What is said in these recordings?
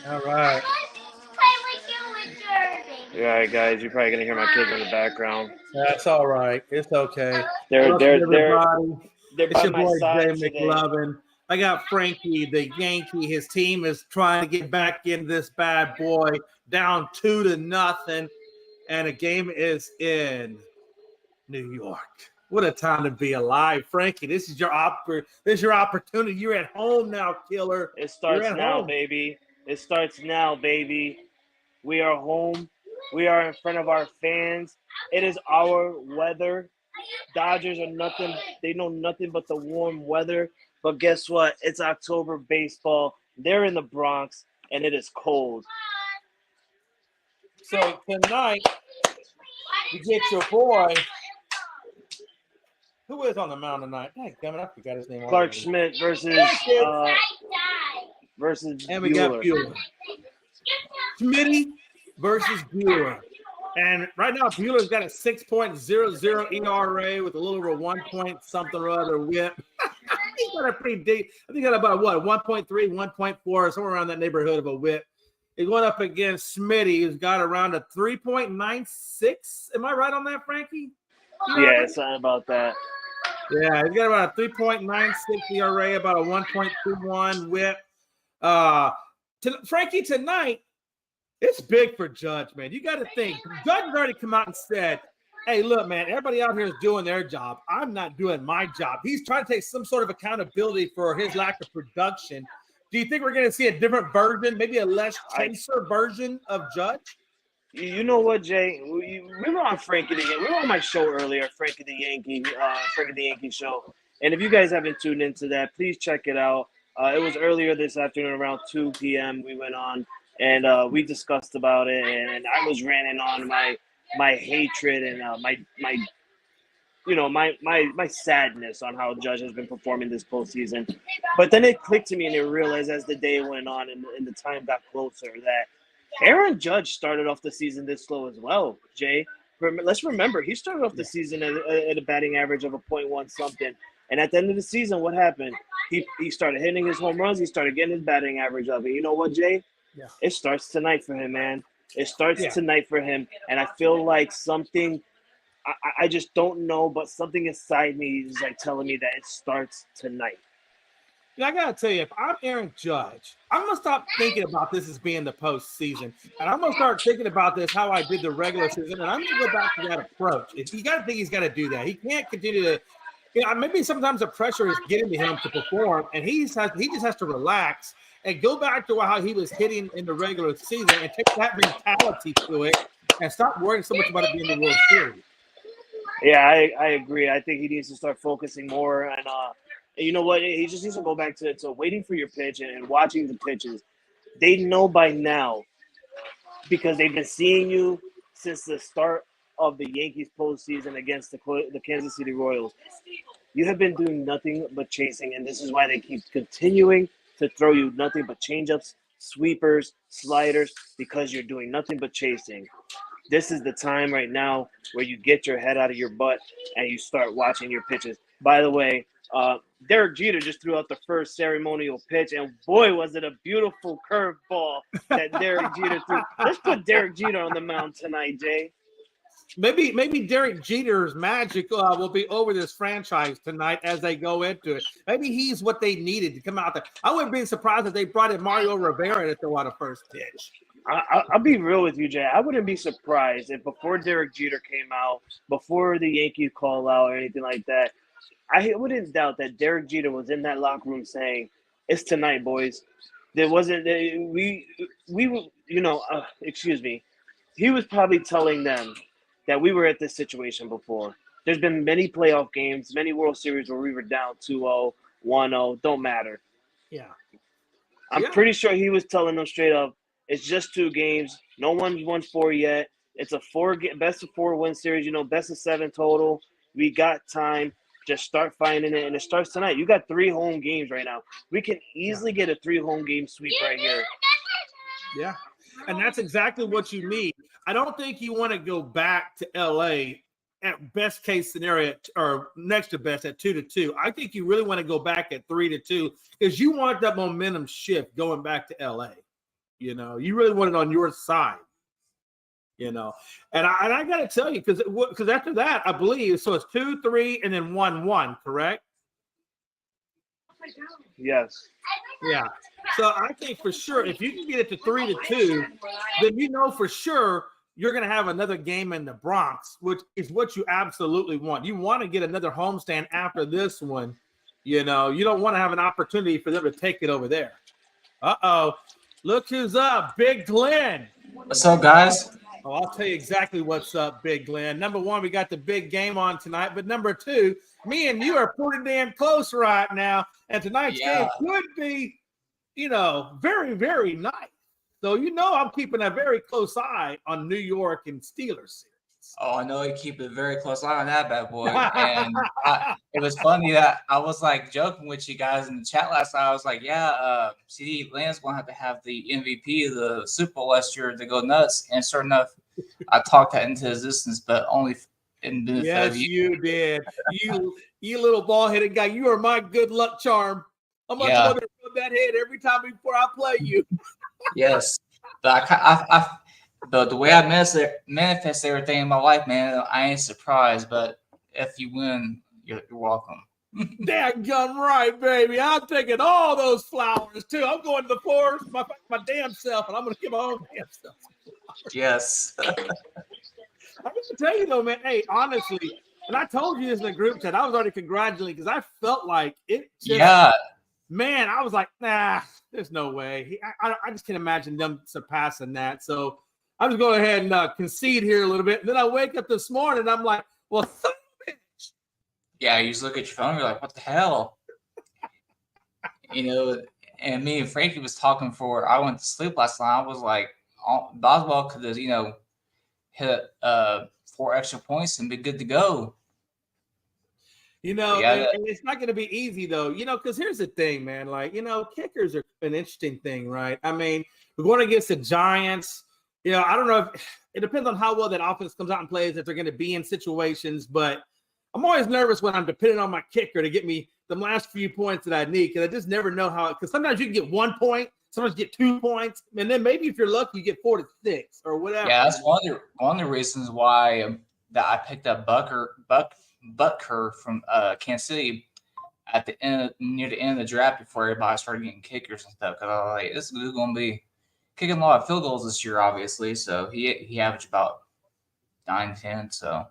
All right. Yeah, guys, you're probably gonna hear my kids in the background. That's all right. It's okay. They're Welcome, they're they're everybody. they're It's by your my boy, Jay side today. McLovin. I got Frankie, the Yankee. His team is trying to get back in this bad boy, down 2-0. And the game is in New York. What a time to be alive, Frankie. This is your opportunity. You're at home now, killer. It You're starts at now, home. baby. It starts now, baby. We are home. We are in front of our fans. It is our weather. Dodgers are nothing. They know nothing but the warm weather. But guess what? It's October baseball. They're in the Bronx, and it is cold. So tonight, you get your boy. Who is on the mound tonight? Hey, damn it, I forgot his name Clark already. Schmidt versus And we got Bueller. Bueller. Smitty versus Bueller. And right now, Bueller's got a 6.00 ERA with a little over 1 point something or other whip. He's got a pretty deep. I think he's got about what 1.3, 1.4, somewhere around that neighborhood of a whip. He's going up against Smitty, who's got around a 3.96. Am I right on that, Frankie? Yeah, something about that. Yeah, he's got about a 3.96 ERA, about a 1.21 whip. Frankie, tonight, it's big for Judge, man. You got to think. Judge has already come out and said, hey, look, man, everybody out here is doing their job. I'm not doing my job. He's trying to take some sort of accountability for his lack of production. Do you think we're going to see a different version, maybe a less chaser version of Judge? You know what, Jay? We were on Frankie the Yankee. We were on my show earlier, Frankie the Yankee show. And if you guys haven't tuned into that, please check it out. It was earlier this afternoon, around 2 p.m. We went on and we discussed about it, and I was ranting on my hatred and my sadness on how Judge has been performing this postseason. But then it clicked to me, and I realized as the day went on and the time got closer that Aaron Judge started off the season this slow as well, Jay. Let's remember, he started off the season at a batting average of a .1 something. And at the end of the season, what happened? He started hitting his home runs. He started getting his batting average up. And you know what, Jay? Yeah. It starts tonight for him, man. It starts tonight for him. And I feel like something – I just don't know, but something inside me is like telling me that it starts tonight. I gotta tell you, if I'm Aaron Judge, I'm gonna stop thinking about this as being the postseason, and I'm gonna start thinking about this how I did the regular season, and I'm gonna go back to that approach. You gotta think he's got to do that. He can't continue to, maybe sometimes the pressure is getting to him to perform, and he just has to relax and go back to how he was hitting in the regular season and take that mentality to it, and stop worrying so much about it being the World Series. Yeah, I agree. I think he needs to start focusing more and you know what? He just needs to go back to waiting for your pitch and watching the pitches. They know by now because they've been seeing you since the start of the Yankees postseason against the Kansas City Royals. You have been doing nothing but chasing, and this is why they keep continuing to throw you nothing but changeups, sweepers, sliders, because you're doing nothing but chasing. This is the time right now where you get your head out of your butt and you start watching your pitches. By the way, Derek Jeter just threw out the first ceremonial pitch, and boy, was it a beautiful curveball that Derek Jeter threw. Let's put Derek Jeter on the mound tonight, Jay. Maybe Derek Jeter's magic will be over this franchise tonight as they go into it. Maybe he's what they needed to come out there. I wouldn't be surprised if they brought in Mario Rivera to throw out a first pitch. I'll be real with you, Jay. I wouldn't be surprised if before Derek Jeter came out, before the Yankees call out or anything like that, I wouldn't doubt that Derek Jeter was in that locker room saying, "It's tonight, boys." There wasn't excuse me. He was probably telling them that we were at this situation before. There's been many playoff games, many World Series where we were down 2-0, 1-0, don't matter. Yeah. I'm pretty sure he was telling them straight up, it's just 2 games. No one's won 4 yet. It's a best of 4 win series, best of 7 total. We got time. Just start finding it, and it starts tonight. You got 3 home games right now. We can easily get a 3 home game sweep right here. Yeah, and that's exactly what you need. I don't think you want to go back to L.A. at best case scenario or next to best at 2-2. I think you really want to go back at 3-2 because you want that momentum shift going back to L.A. You know, you really want it on your side. You know, and I got to tell you, because after that, I believe so. It's 2-3 and then 1-1, correct? Yes. Yeah. So I think for sure, if you can get it to 3-2, then you know for sure you're going to have another game in the Bronx, which is what you absolutely want. You want to get another homestand after this one. You know, you don't want to have an opportunity for them to take it over there. Uh-oh. Look who's up, Big Glenn. What's up, guys? Oh, I'll tell you exactly what's up, Big Glenn. Number one, we got the big game on tonight. But number two, me and you are pretty damn close right now. And tonight's game could be, you know, very, very nice. So, you know, I'm keeping a very close eye on New York and Steelers series. Oh, I know you keep a very close eye on that bad boy. And it was funny that I was like joking with you guys in the chat last night. I was like, CD Land's going to have the MVP of the Super Bowl last year to go nuts. And sure enough, I talked that into existence, but only in benefit yes, of you. You did. You little ball-headed guy. You are my good luck charm. I'm going to rub that head every time before I play you. Yes. But the way I manifest everything in my life, man, I ain't surprised. But if you win, you're welcome. Daggum right, baby. I'm taking all those flowers, too. I'm going to the forest, my damn self, and I'm going to give my own damn self. Yes. I'm going to tell you, though, man, hey, honestly, and I told you this in the group chat, I was already congratulating because I felt like it just, man, I was like, nah, there's no way. I just can't imagine them surpassing that. So I'm just going ahead and concede here a little bit. And then I wake up this morning and I'm like, well, bitch. Yeah, you just look at your phone, you're like, what the hell? You know, and me and Frankie was talking before I went to sleep last night. I was like, Boswell could have, you know, hit 4 extra points and be good to go. You know, and it's not going to be easy, though, you know, because here's the thing, man. Like, you know, kickers are an interesting thing, right? I mean, we're going against the Giants. You know, I don't know if it depends on how well that offense comes out and plays, if they're going to be in situations. But I'm always nervous when I'm depending on my kicker to get me the last few points that I need, because I just never know how. Because sometimes you can get 1 point, sometimes you get 2 points, and then maybe if you're lucky, you get 4 to 6 or whatever. Yeah, that's one of the reasons why that I picked up Butker from Kansas City at the end, near the end of the draft, before everybody started getting kickers and stuff. Because I was like, this is going to be kicking a lot of field goals this year, obviously. So he averaged about 9-10. So,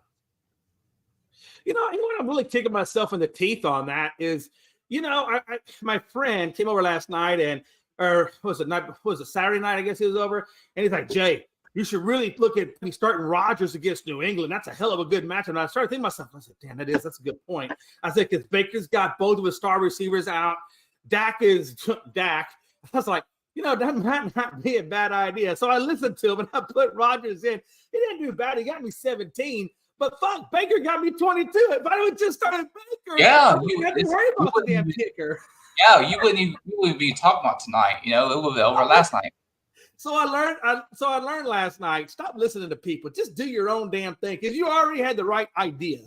you know what I'm really kicking myself in the teeth on that is, you know, my friend came over last night was it Saturday night? I guess he was over, and he's like, Jay, you should really look at me starting Rodgers against New England. That's a hell of a good matchup. And I started thinking to myself, I said, damn, that's a good point. I said, because Baker's got both of his star receivers out. Dak is Dak. I was like, you know, that might not be a bad idea. So I listened to him and I put Rodgers in. He didn't do bad. He got me 17. But fuck, Baker got me 22. If I would just started Baker, you had to worry about the damn kicker. Yeah, you wouldn't be talking about tonight. You know, it would be over last night. So I learned last night, stop listening to people. Just do your own damn thing, because you already had the right idea.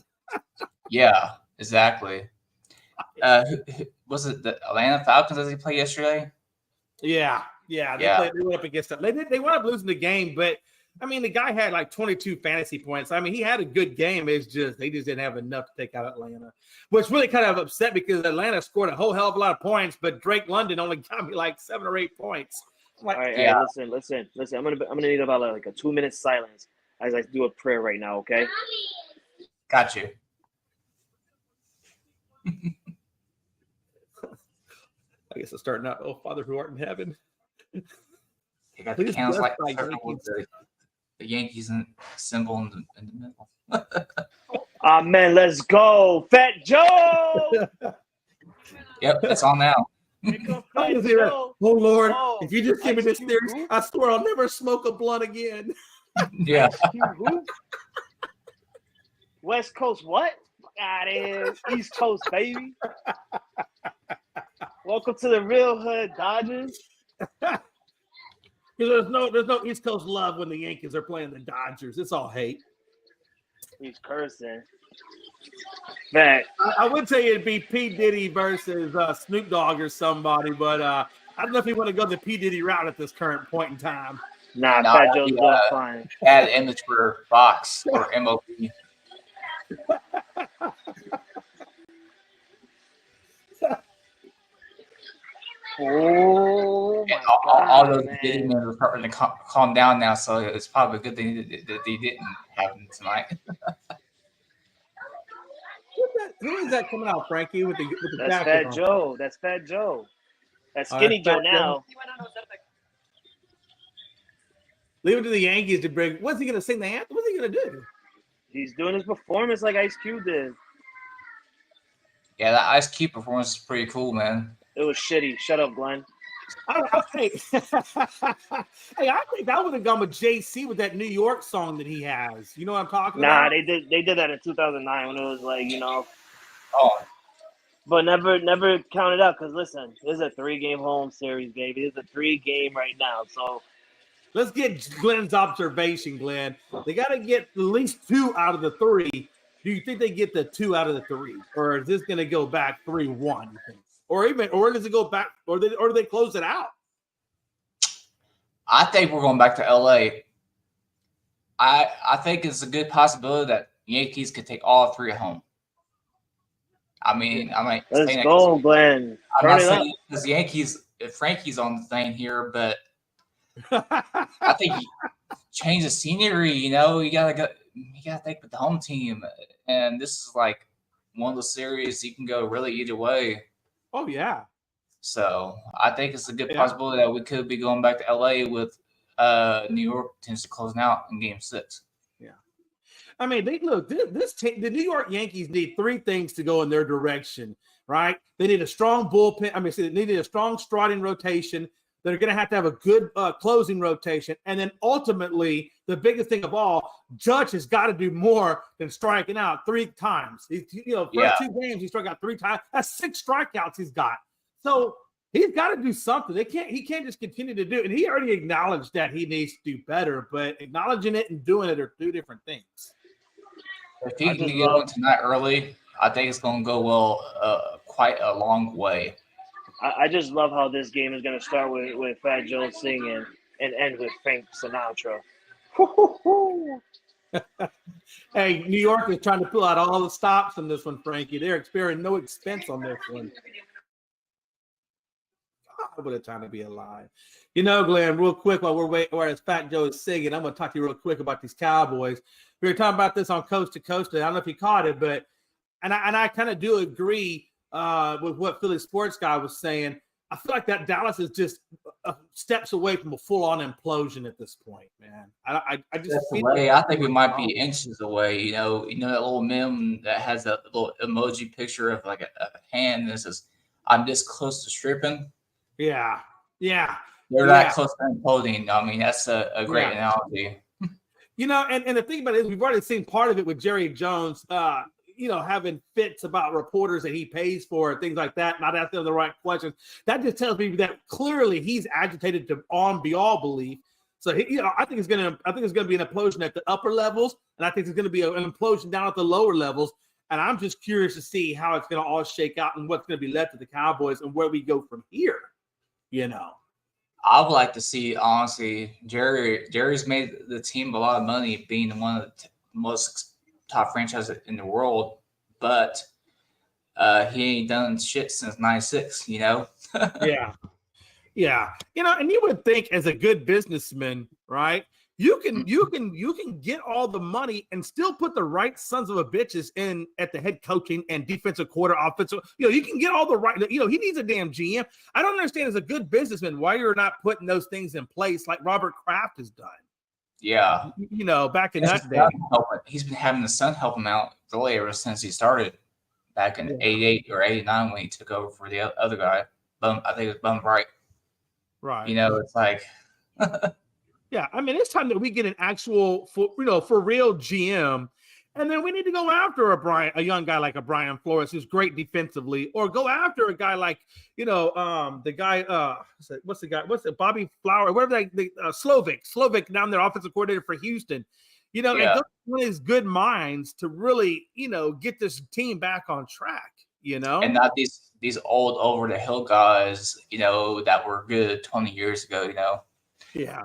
Yeah, exactly. Was it the Atlanta Falcons as he played yesterday? Yeah. They went up against them. They wound up losing the game, but I mean, the guy had like 22 fantasy points. I mean, he had a good game. It's just they just didn't have enough to take out Atlanta, which really kind of upset because Atlanta scored a whole hell of a lot of points, but Drake London only got me like 7 or 8 points. Like, all right, listen. I'm gonna need about like a 2-minute silence as I do a prayer right now. Okay. Got you. I guess it's starting out. Oh, Father who art in heaven. You got the candles like with the Yankees symbol in the middle. Amen. Let's go, Fat Joe. Yep, it's on now. Oh Lord, if you just give me this theory, I swear I'll never smoke a blunt again. Yeah. West Coast, what? That is East Coast, baby. Welcome to the real hood, Dodgers. There's no East Coast love when the Yankees are playing the Dodgers. It's all hate. He's cursing. Man, I would say it'd be P. Diddy versus Snoop Dogg or somebody, but I don't know if you want to go the P. Diddy route at this current point in time. Nah, No, Fat Joe's doing fine. Bad image for Fox or MOP. Oh my all God, those man. Diddy men are starting to calm down now, so it's probably a good thing that they didn't happen tonight. Who is that coming out, Frankie, with the That's jacket Fat on? Joe. That's Fat Joe. That's Oh, Skinny that's Joe Fat Joe? now. Leave it to the Yankees to bring. What's he going to sing the anthem? What's he going to do? He's doing his performance like Ice Cube did. Yeah, that Ice Cube performance is pretty cool, man. It was shitty. Shut up, Glenn. Hey, I think I would have gone with JC with that New York song that he has. You know what I'm talking about? Nah, they did that in 2009 when it was like, Oh, but never counted out because listen, this is a 3-game home series, baby. It's a 3-game right now. So let's get Glenn's observation, Glenn. They got to get at least 2 out of the 3. Do you think they get the 2 out of the 3, or is this going to go back 3-1? Or does it go back, or do they close it out? I think we're going back to LA. I think it's a good possibility that Yankees could take all 3 at home. I mean, let's go, Glenn. I'm not saying because Yankees, Frankie's on the thing here, but I think change the scenery. You gotta think with the home team, and this is like one of the series you can go really either way. Oh yeah. So I think it's a good possibility that we could be going back to LA with New York potentially closing out in Game 6. Yeah, I mean, the New York Yankees need 3 things to go in their direction, right? They need a strong bullpen. They need a strong starting rotation. They're going to have a good closing rotation, and then ultimately, the biggest thing of all, Judge has got to do more than striking out 3 times. First 2 games he struck out 3 times. That's 6 strikeouts he's got. So he's got to do something. He can't just continue to do it. And he already acknowledged that he needs to do better, but acknowledging it and doing it are 2 different things. If he can get on tonight early, I think it's going to go well quite a long way. I just love how this game is going to start with Fat Joe singing and end with Frank Sinatra. Hey, New York is trying to pull out all the stops in this one, Frankie. They're sparing no expense on this one. God, what a time to be alive. Glenn, real quick while we're waiting, whereas Fat Joe is singing, I'm going to talk to you real quick about these Cowboys. We were talking about this on Coast to Coast. I don't know if you caught it, but I kind of do agree with what Philly Sports Guy was saying. I feel like that Dallas is just steps away from a full-on implosion at this point, man. I just I think we might be inches away. That little meme that has that little emoji picture of like a hand that says, "I'm this close to stripping." Yeah. They're that close to imploding. I mean, that's a great analogy. And the thing about it is we've already seen part of it with Jerry Jones. Having fits about reporters that he pays for and things like that, not asking them the right questions. That just tells me that clearly he's agitated beyond all belief. So I think it's gonna be an implosion at the upper levels, and I think it's gonna be an implosion down at the lower levels. And I'm just curious to see how it's gonna all shake out and what's gonna be left to the Cowboys and where we go from here. I would like to see, honestly, Jerry's made the team a lot of money being one of the most top franchises in the world, but he ain't done shit since '96. Yeah. And you would think as a good businessman, right? You can get all the money and still put the right sons of a bitches in at the head coaching and defensive quarter, offensive. You can get all the right. He needs a damn GM. I don't understand as a good businessman why you're not putting those things in place like Robert Kraft has done. Yeah. Back in that day. He's been having the son help him out really ever since he started back in '88 or '89 when he took over for the other guy. I think it was Bum Bright. Right. It's like. Yeah, I mean, it's time that we get an actual, for real GM, and then we need to go after a young guy like a Brian Flores who's great defensively, or go after a guy like, the guy, Bobby Flower, whatever Slovic down there, offensive coordinator for Houston, and those one of his good minds to really, get this team back on track, And not these old over the hill guys, that were good 20 years ago, Yeah.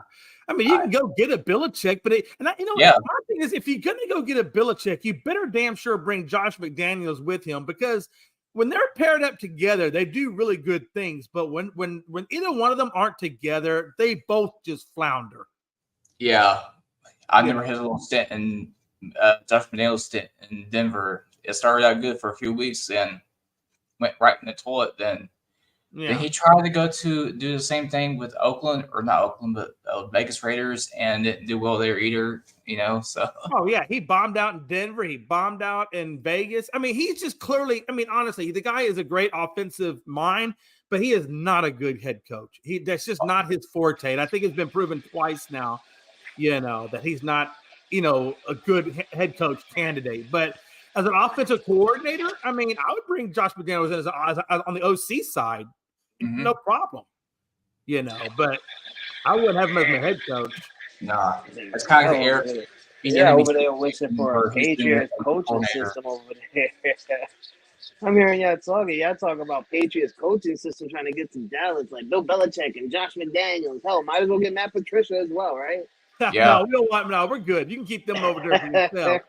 I mean, you can go get a Belichick, but my thing is, if you're going to go get a Belichick, you better damn sure bring Josh McDaniels with him, because when they're paired up together, they do really good things. But when either one of them aren't together, they both just flounder. Yeah. I remember his little stint in Josh McDaniels' stint in Denver. It started out good for a few weeks and went right in the toilet. Then he tried to go to do the same thing with Oakland, or not Oakland, but Vegas Raiders, and didn't do well there either. So. Oh yeah, he bombed out in Denver. He bombed out in Vegas. I mean, he's just clearly. I mean, honestly, the guy is a great offensive mind, but he is not a good head coach. That's just not his forte. And I think it's been proven twice now. That he's not, a good head coach candidate. But as an offensive coordinator, I mean, I would bring Josh McDaniels as on the OC side, no problem. But I wouldn't have him as my head coach. Nah, it's kind of Eric. Over there wishing for a Patriots coaching system over there. I'm hearing y'all talking about Patriots coaching system trying to get to Dallas, like Bill Belichick and Josh McDaniels. Hell, might as well get Matt Patricia as well, right? Yeah. No, we don't want. No, we're good. You can keep them over there for yourself.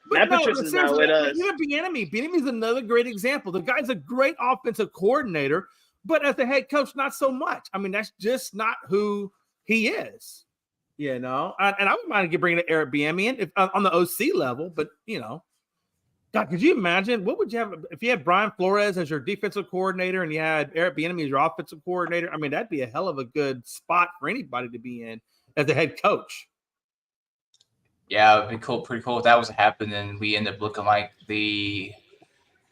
Matt Patricia's not with us. Bieniemy is another great example. The guy's a great offensive coordinator, but as a head coach, not so much. I mean, that's just not who he is. And I wouldn't mind bringing Eric Bieniemy in on the OC level, but God, could you imagine what would you have if you had Brian Flores as your defensive coordinator and you had Eric Bieniemy as your offensive coordinator? I mean, that'd be a hell of a good spot for anybody to be in as a head coach. Yeah, it'd be cool, pretty cool if that was to happen, and we end up looking like the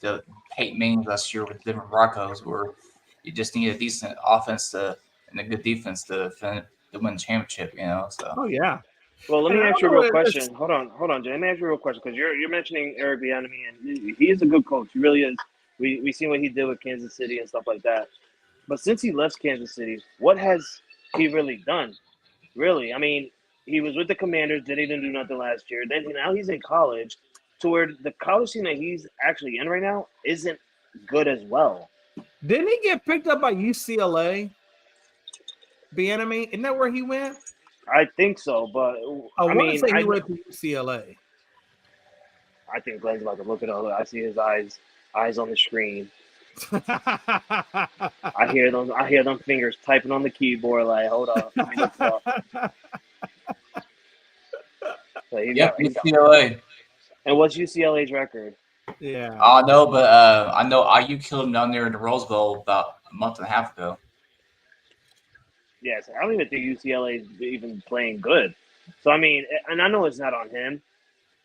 Peyton Manning last year with the Denver Broncos, where you just need a decent offense and a good defense to win the championship. So. Oh yeah. Well, let me ask you a real question. Hold on, Jay. Let me ask you a real question, because you're mentioning Eric Bieniemy, and he is a good coach. He really is. We seen what he did with Kansas City and stuff like that. But since he left Kansas City, what has he really done? Really, I mean, he was with the Commanders, didn't do nothing last year. Then now he's in college, to where the college team that he's actually in right now isn't good as well. Didn't he get picked up by UCLA? Bieniemy, isn't that where he went? I think so, but I mean, he went to UCLA. I think Glenn's about to look it up. I see his eyes on the screen. I hear them fingers typing on the keyboard. Like, hold up, let me look it up. So UCLA. And what's UCLA's record? Yeah, I know, but I know IU killed him down there in the Rose Bowl about a month and a half ago. Yes, I don't even think UCLA is even playing good. So, I mean, and I know it's not on him,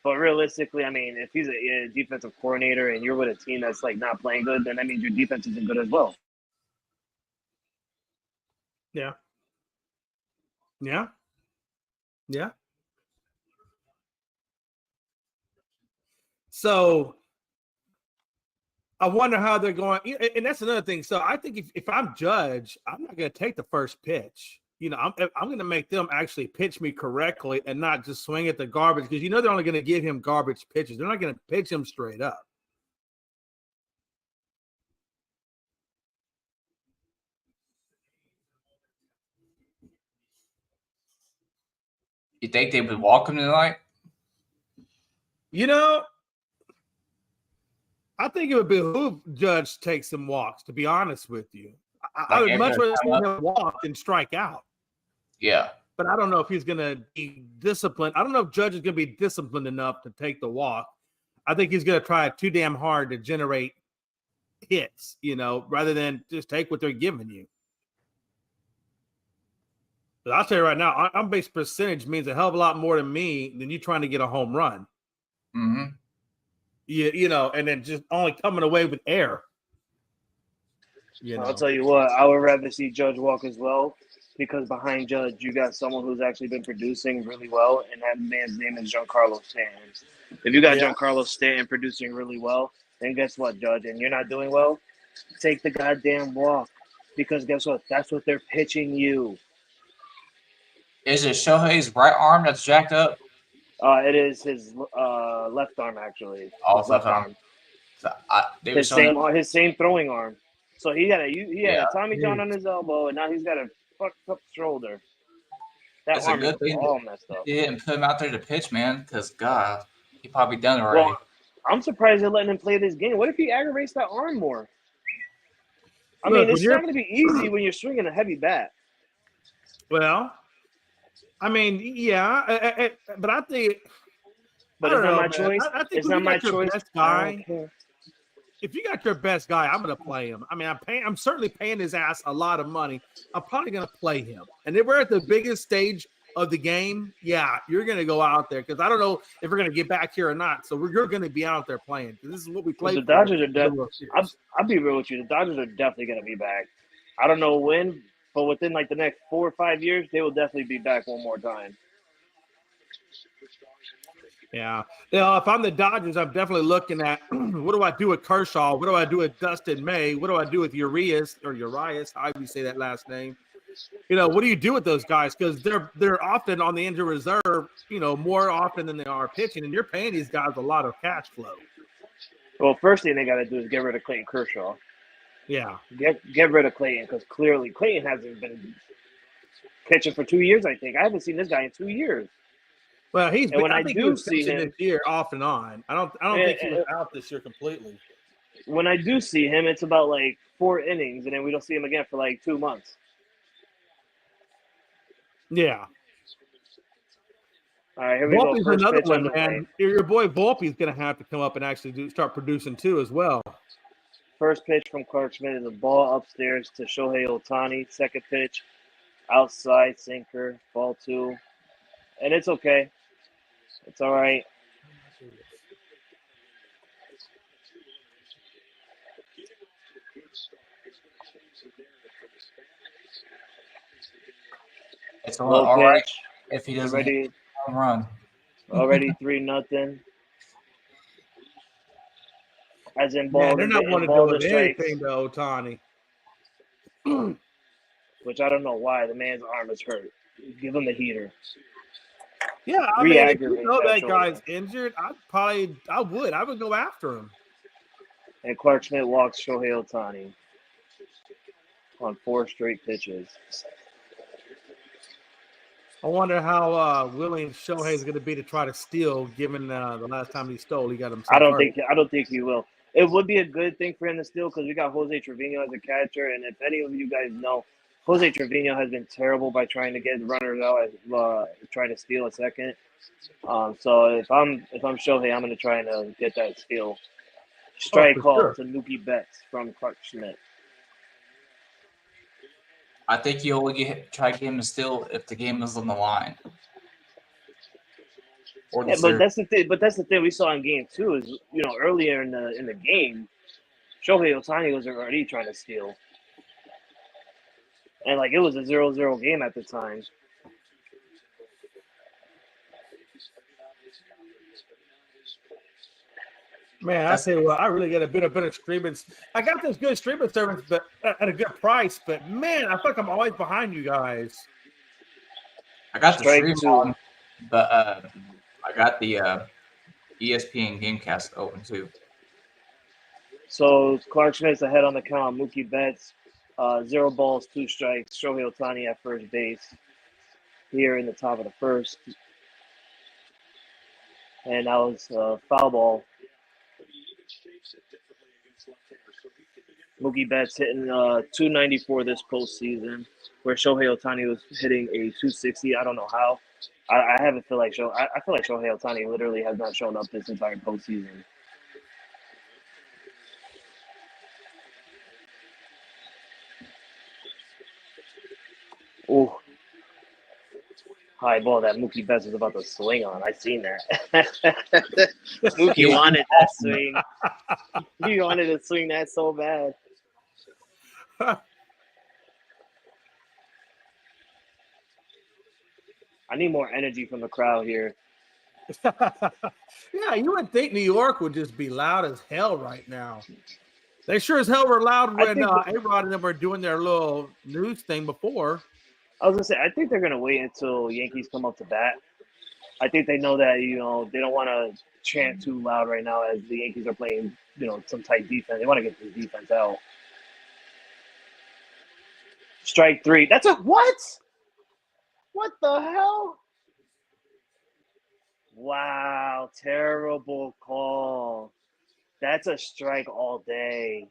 but realistically, I mean, if he's a defensive coordinator and you're with a team that's like not playing good, then that means your defense isn't good as well. Yeah. So I wonder how they're going, and that's another thing. So I think if I'm Judge, I'm not going to take the first pitch. I'm going to make them actually pitch me correctly and not just swing at the garbage, because they're only going to give him garbage pitches. They're not going to pitch him straight up. You think they would walk him tonight? I think it would behoove Judge to take some walks, to be honest with you. I would much rather see him walk than strike out. Yeah. But I don't know if he's going to be disciplined. I don't know if Judge is going to be disciplined enough to take the walk. I think he's going to try too damn hard to generate hits, rather than just take what they're giving you. But I'll tell you right now, on-base percentage means a hell of a lot more to me than you trying to get a home run. Mm-hmm. And then just only coming away with air. I'll tell you what, I would rather see Judge walk as well, because behind Judge, you got someone who's actually been producing really well, and that man's name is Giancarlo Stanton. If you got Giancarlo Stanton producing really well, then guess what, Judge? And you're not doing well, take the goddamn walk, because guess what? That's what they're pitching you. Is it Shohei's right arm that's jacked up? It is his left arm, actually. Oh, left arm. So they were His showing same throwing arm. So he had a Tommy John Jeez. on his elbow, and now he's got a fucked up shoulder. That it's a arm is good thing all messed up. they didn't put him out there to pitch, man, because God, he probably done already. Well, I'm surprised they're letting him play this game. What if he aggravates that arm more? I Look, mean, when it's not going to be easy when you're swinging a heavy bat. Well, I mean, yeah, but I think. But I it's don't not know, my man. choice. I think It's if not you my got your choice. best I don't guy, care. if you got your best guy, I'm going to play him. I mean, I'm certainly paying his ass a lot of money. I'm probably going to play him. And if we're at the biggest stage of the game, yeah, you're going to go out there because I don't know if we're going to get back here or not. So you're going to be out there playing because this is what we play The for. Dodgers are the definitely. World Series. I'll be real with you. The Dodgers are definitely going to be back. I don't know when, but within like the next 4 or 5 years, they will definitely be back one more time. Yeah. If I'm the Dodgers, I'm definitely looking at what do I do with Kershaw? What do I do with Dustin May? What do I do with Urias, how do you say that last name? What do you do with those guys? Because they're often on the injured reserve, more often than they are pitching, and you're paying these guys a lot of cash flow. Well, first thing they got to do is get rid of Clayton Kershaw. Yeah. Get rid of Clayton because clearly Clayton hasn't been pitching for 2 years. I think I haven't seen this guy in 2 years. Well, I think he was see pitching him this year off and on. I don't think he was out this year completely. when I do see him, it's about like 4 innings, and then we don't see him again for like 2 months. Yeah. All right, here we Volpe's go. First another pitch one, on the man. way. Your boy Volpe's going to have to come up and actually start producing too as well. First pitch from Clark Schmidt is a ball upstairs to Shohei Ohtani. Second pitch, outside sinker, ball 2. And it's okay. It's all right. It's all right if he doesn't already, hit a home run. already 3-0. As in ball, Man, they're not wanting to ball do the strikes, anything to Ohtani. which I don't know why. The man's arm is hurt. Give him the heater. Yeah, I mean, if you know that shoulder. guy's injured, I would go after him. And Clark Schmidt walks Shohei Ohtani on 4 straight pitches. I wonder how willing Shohei is going to be to try to steal, given the last time he stole, he got himself I don't hurt. think he will. It would be a good thing for him to steal because we got Jose Trevino as a catcher, and if any of you guys know, Jose Trevino has been terrible by trying to get runners out, trying to steal a second. So if I'm Shohei, I'm going to try and get that steal. Strike call to Mookie Betts from Clark Schmidt. I think you only try to get him to steal if the game is on the line. Yeah, but that's the thing. But that's the thing we saw in Game 2 is earlier in the game, Shohei Ohtani was already trying to steal, and like it was a 0-0 game at the time. Man, I tell you what, I really get a bit of streaming. I got this good streaming service, but at a good price. But man, I feel like I'm always behind you guys. I got the stream on, but I got the ESPN Gamecast open too. So Clark Schmidt's ahead on the count. Mookie Betts, 0 balls, 2 strikes. Shohei Ohtani at first base here in the top of the first. And that was a foul ball. Mookie Betts hitting 294 this postseason, where Shohei Ohtani was hitting a 260. I don't know how. I haven't feel like I feel like Shohei Ohtani literally has not shown up this entire postseason. Oh, high ball that Mookie Betts was about to swing on. I seen that. Mookie wanted that swing. He wanted to swing that so bad. I need more energy from the crowd here. Yeah, you would think New York would just be loud as hell right now. They sure as hell were loud when A-Rod and them were doing their little news thing before. I was going to say, I think they're going to wait until Yankees come up to bat. I think they know that they don't want to chant too loud right now as the Yankees are playing some tight defense. They want to get this defense out. Strike 3. That's a what? What the hell? Wow, terrible call. That's a strike all day.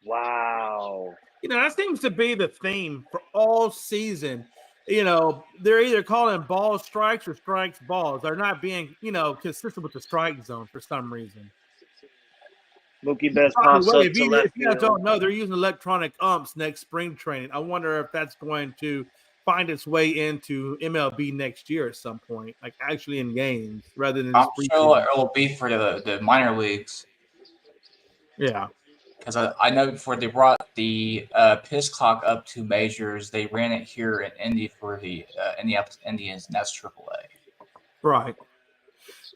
Wow. That seems to be the theme for all season. They're either calling balls strikes or strikes balls. They're not being, consistent with the strike zone for some reason. Mookie Betts By the pops way, up to left if you guys field. don't know, they're using electronic umps next spring training. I wonder if that's going to find its way into MLB next year at some point, like actually in games rather than. I'm sure it will be for the minor leagues. Yeah. Because I know before they brought the pitch clock up to majors, they ran it here in Indy for the Indianapolis Indians, and that's AAA. Right.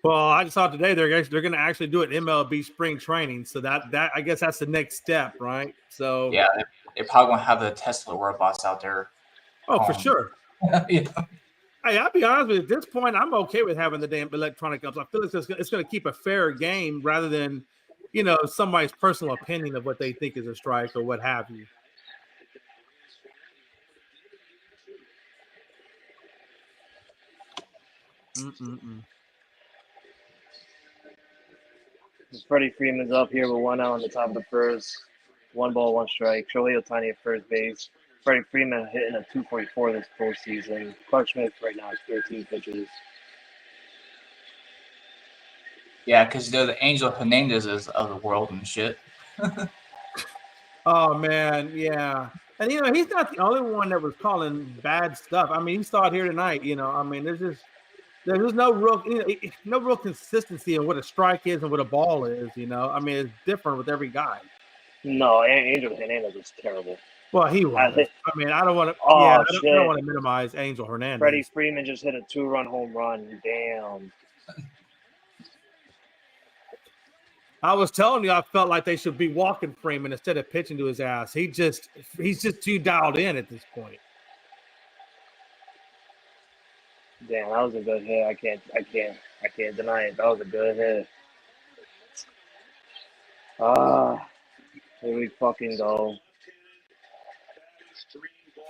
Well, I saw today they're going to actually do it in MLB spring training, so that I guess that's the next step, right? So yeah, they're probably going to have the Tesla robots out there. Oh, for sure. Yeah. Hey, I'll be honest with you. At this point, I'm okay with having the damn electronic ups. I feel like it's going to keep a fair game rather than, somebody's personal opinion of what they think is a strike or what have you. Freddie Freeman's up here with 1 out on the top of the first. 1 ball, 1 strike. Shohei Ohtani at first base. Freddie Freeman hitting a 244 this postseason. Clark Schmidt right now is 13 pitches. Yeah, because the Angel Hernandez is of the world and shit. Oh, man, yeah. And, he's not the only one that was calling bad stuff. I mean, he saw it here tonight, there's no real consistency in what a strike is and what a ball is, I mean, it's different with every guy. No, Angel Hernandez was terrible. Well, he was. I mean, I don't want to. I don't want to minimize Angel Hernandez. Freddie Freeman just hit a 2-run home run. Damn. I was telling you, I felt like they should be walking Freeman instead of pitching to his ass. He's just too dialed in at this point. Damn, that was a good hit. I can't deny it. That was a good hit. Here we fucking go.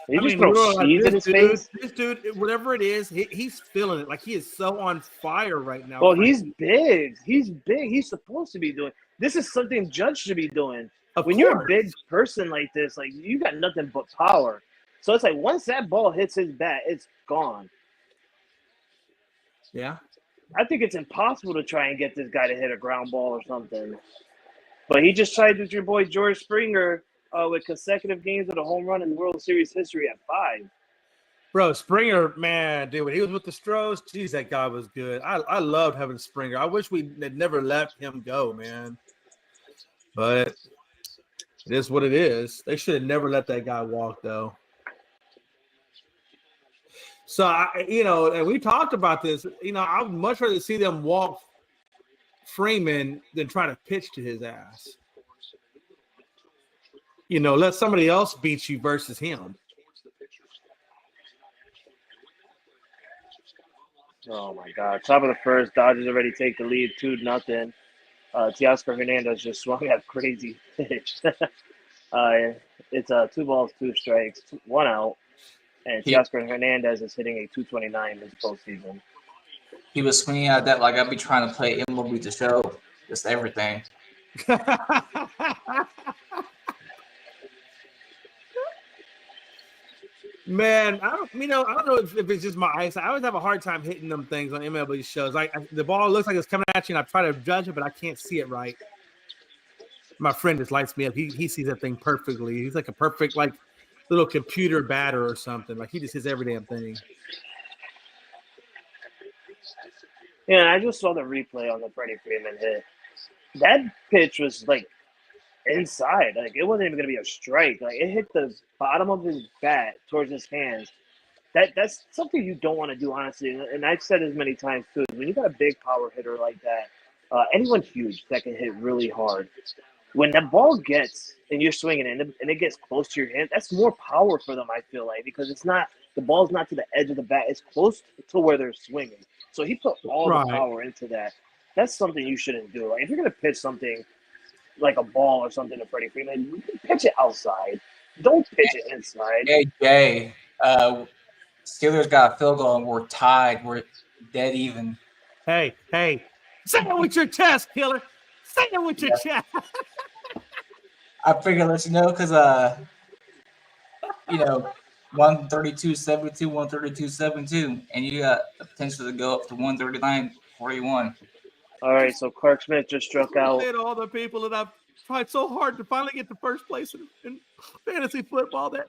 He just throw seeds in his face. This dude, whatever it is, he's feeling it. Like he is so on fire right now. Well, he's big. He's big. He's supposed to be doing. This is something Judge should be doing. When you're a big person like this, like you got nothing but power. So it's like once that ball hits his bat, it's gone. Yeah. I think it's impossible to try and get this guy to hit a ground ball or something. But he just tried with your boy George Springer with consecutive games with a home run in the World Series history at 5. Bro, Springer, man, dude, when he was with the Stros, geez, that guy was good. I loved having Springer. I wish we had never let him go, man. But it is what it is. They should have never let that guy walk, though. So, and we talked about this. I would much rather see them walk Freeman than try to pitch to his ass. Let somebody else beat you versus him. Oh my God! Top of the first, Dodgers already take the lead 2-0. Teoscar Hernandez just swung at a crazy pitch. It's 2 balls, 2 strikes, 1 out, and Teoscar Hernandez is hitting a 229 this postseason. He was swinging at that like I'd be trying to play MLB The Show, just everything. Man, I don't know if it's just my eyesight. I always have a hard time hitting them things on MLB shows. The ball looks like it's coming at you, and I try to judge it, but I can't see it right. My friend just lights me up. He sees that thing perfectly. He's like a perfect little computer batter or something. Like he just hits every damn thing. Yeah, I just saw the replay on the Freddie Freeman hit. That pitch was inside. It wasn't even gonna be a strike. It hit the bottom of his bat towards his hands. That's something you don't want to do, honestly. And I've said as many times too. When you got a big power hitter like that, anyone huge that can hit really hard, when that ball gets and you're swinging and it gets close to your hand, that's more power for them. I feel like because it's not the ball's not to the edge of the bat; it's close to where they're swinging. So he put all the power into that. That's something you shouldn't do. Like if you're gonna pitch something like a ball or something to Freddie Freeman, pitch it outside. Don't pitch it inside. Hey Jay, Steelers got a field goal and we're tied. We're dead even. Hey, say it with your chest, killer. Say it with your chest. I figured let you know because 132.72, 132.72, and you got the potential to go up to 139.41. All right, so Clark Smith just struck out. All the people that I've tried so hard to finally get to first place in fantasy football that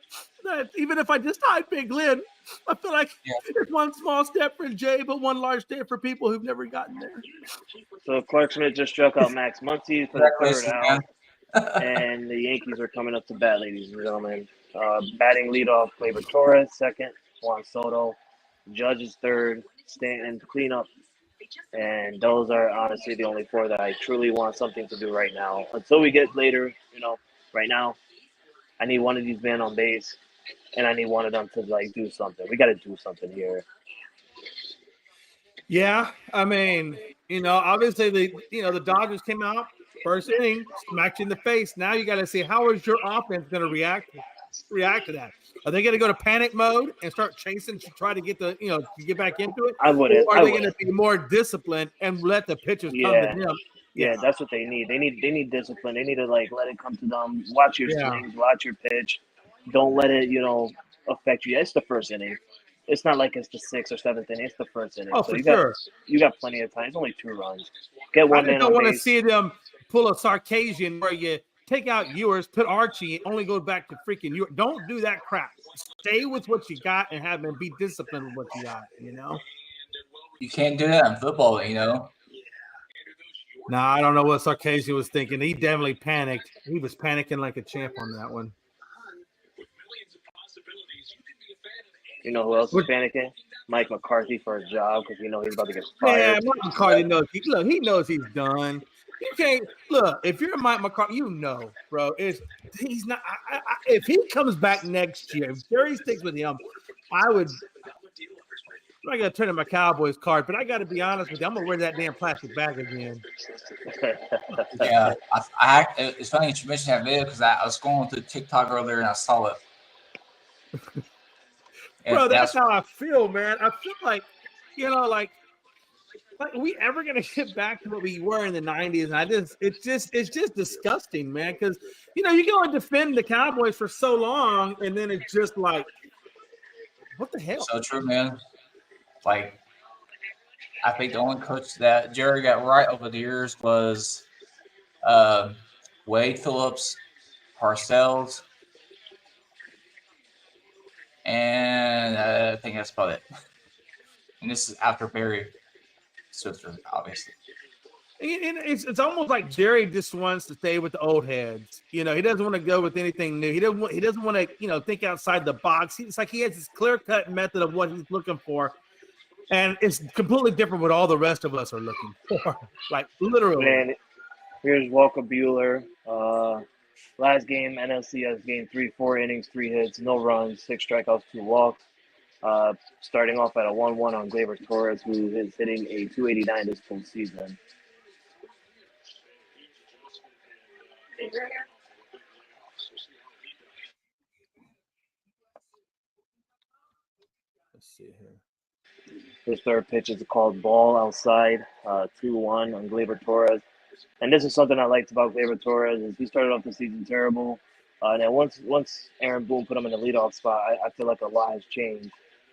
even if I just tied Big Lynn, I feel like it's one small step for Jay, but one large step for people who've never gotten there. So Clark Smith just struck out Max Muncy for the third out. And the Yankees are coming up to bat, ladies and gentlemen. Batting leadoff, Gleyber Torres. Second, Juan Soto. Judge is third. Stanton, cleanup. And those are honestly the only four that I truly want something to do right now. Until we get later, right now, I need one of these men on base, and I need one of them to do something. We got to do something here. Yeah, I mean, obviously the Dodgers came out first inning, smacked you in the face. Now you got to see how is your offense going to react to that. Are they going to go to panic mode and start chasing to try to get to get back into it? I wouldn't. Or are they going to be more disciplined and let the pitchers come to them? Yeah, that's what they need. They need discipline. They need to let it come to them. Watch your swings, watch your pitch. Don't let it affect you. It's the first inning. It's not like it's the sixth or seventh inning. It's the first inning. Oh, so for you got plenty of time. It's only 2 runs. Get one man on base. I don't want to see them pull a Sarkisian where you take out yours, put Archie, only go back to freaking you. Don't do that crap. Stay with what you got and have them be disciplined with what you got. You can't do that in football. Nah, I don't know what Sarkisian was thinking. He definitely panicked. He was panicking like a champ on that one. You know who else is panicking? Mike McCarthy for a job because he's about to get fired. Yeah, Mike McCarthy knows. He knows he's done. You can't look. If you're Mike McCarthy, bro. He's not. If he comes back next year, if Jerry sticks with him, I'm not gonna turn in my Cowboys card, but I got to be honest with you. I'm gonna wear that damn plastic bag again. Yeah, it's funny you mentioned that video because I was going through TikTok earlier and I saw it. Bro, that's how I feel, man. I feel like, like are we ever gonna get back to what we were in the '90s? And it's just disgusting, man. Because you can only defend the Cowboys for so long, and then it's just like, what the hell? So true, man. Like, I think the only coach that Jerry got right over the years was Wade Phillips, Parcells. And I think that's about it. And this is after Barry Switzer, obviously. And it's almost like Jerry just wants to stay with the old heads. He doesn't want to go with anything new. He doesn't want to think outside the box. It's like he has this clear-cut method of what he's looking for, and it's completely different what all the rest of us are looking for. Like literally. Man, here's Walker Buehler. Last game, NLCS game 3, 4 innings, 3 hits, no runs, 6 strikeouts, 2 walks. Starting off at a 1-1 on Gleyber Torres, who is hitting a 289 this postseason. Let's see here. His third pitch is called ball outside, 2-1 on Gleyber Torres. And this is something I liked about Gleyber Torres is he started off the season terrible. And then once Aaron Boone put him in the leadoff spot, I feel like a lot has changed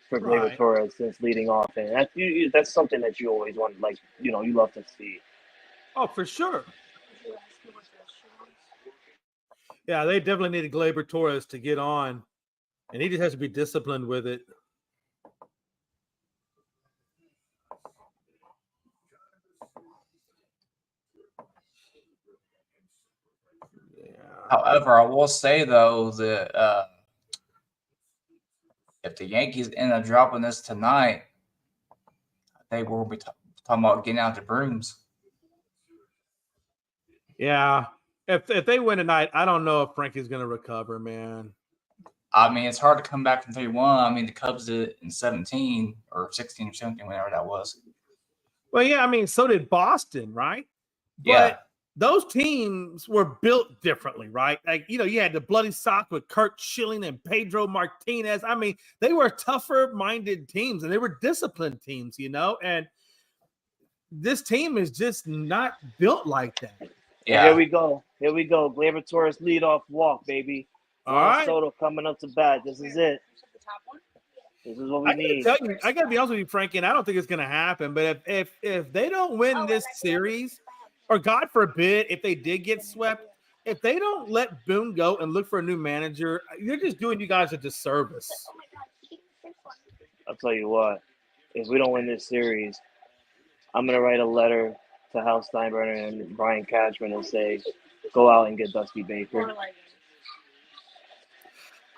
for Gleyber Torres since leading off. And that's something that you always want, you love to see. Oh, for sure. Yeah, they definitely needed Gleyber Torres to get on. And he just has to be disciplined with it. However, I will say, though, that if the Yankees end up dropping this tonight, they will be talking about getting out the brooms. Yeah. If they win tonight, I don't know if Frankie's going to recover, man. I mean, it's hard to come back from 3-1. I mean, the Cubs did it in 17 or 16 or 17, whenever that was. Well, yeah, I mean, so did Boston, right? Yeah. But those teams were built differently, right? Like, you had the bloody sock with Kurt Schilling and Pedro Martinez. I mean, they were tougher-minded teams, and they were disciplined teams, and this team is just not built like that. Yeah. Here we go. Gleyber Torres leadoff walk, baby. All Juan right. Soto coming up to bat. This is it. This is what we need. I gotta be honest with you, Frankie, and I don't think it's gonna happen. But if they don't win this series, or God forbid, if they did get swept, if they don't let Boone go and look for a new manager, you're just doing you guys a disservice. I'll tell you what. If we don't win this series, I'm gonna write a letter to Hal Steinbrenner and Brian Cashman and say, go out and get Dusty Baker.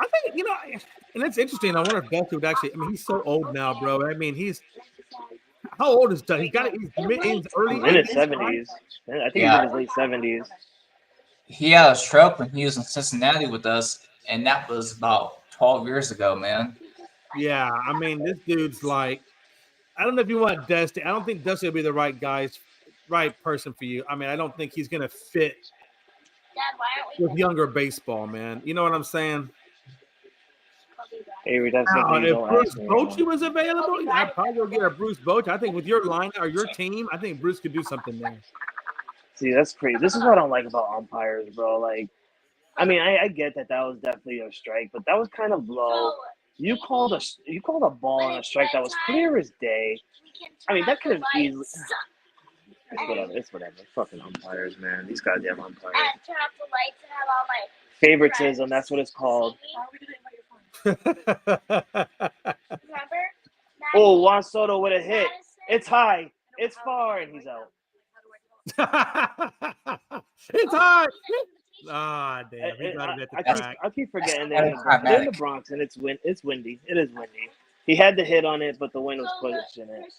I think, and it's interesting. I wonder if Dusty would actually, he's so old now, bro. I mean, how old is Dusty? He's early He's in his 70s. I think he's in his late 70s. He had a stroke when he was in Cincinnati with us, and that was about 12 years ago, man. Yeah, I mean, this dude's like, I don't know if you want Dusty. I don't think Dusty will be the right person for you. I mean, I don't think he's going to fit with younger baseball, man. You know what I'm saying? Avery, that's something if Bruce Bochy was available, I'd probably go get a Bruce Bochy. I think with your line or your team, I think Bruce could do something there. See, that's crazy. This is what I don't like about umpires, bro. Like, I mean, I get that was definitely a strike, but that was kind of low. You called a ball on a strike that was clear as day. I mean, that could have easily. It's whatever. Fucking umpires, man. These goddamn umpires. Turn off the lights and have all my favoritism. That's what it's called. Oh, Juan Soto with a hit. It's high. It's far, and he's out. It's high. Ah, damn. He got it at the track. I keep forgetting they're in the Bronx, and it's windy. It is windy. He had the hit on it, but the wind was pushing it.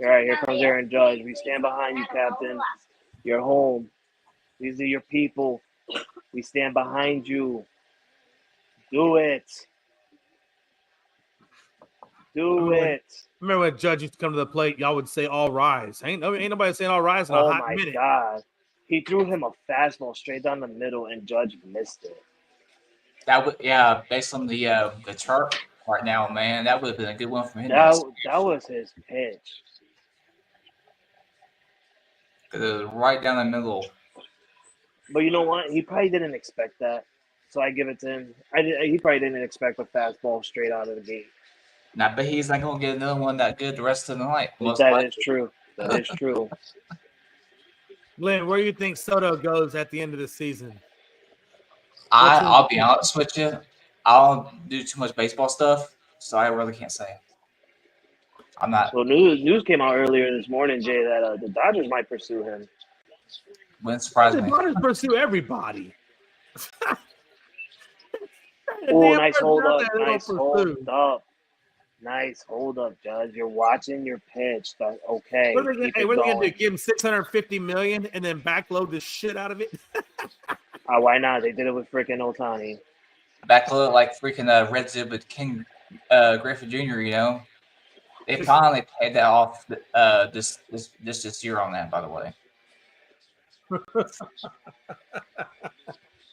All right, here comes Aaron Judge. We stand behind you, Captain. You're home. These are your people. We stand behind you. Do it. Do it. Remember when Judge used to come to the plate, y'all would say all rise. Ain't nobody saying all rise in a hot minute. Oh, my God. He threw him a fastball straight down the middle, and Judge missed it. Based on the chart right now, man, that would have been a good one for him. That was his pitch. It was right down the middle. But you know what? He probably didn't expect that. So I give it to him. He probably didn't expect a fastball straight out of the gate. Nah, but he's not going to get another one that good the rest of the night. That is true. That is true. Glenn, where do you think Soto goes at the end of the season? I'll be honest with you. I don't do too much baseball stuff, so I really can't say. I'm not. Well, news came out earlier this morning, Jay, that the Dodgers might pursue him. Wouldn't surprise me. The Dodgers pursue everybody. Oh, nice hold up. Nice hold up, Judge. You're watching your pitch. That's okay. What are they going to do? Give him $650 million and then backload the shit out of it? Why not? They did it with freaking Ohtani. Backload like freaking Red Zip with King Griffey Jr., They finally paid that off this year on that, by the way.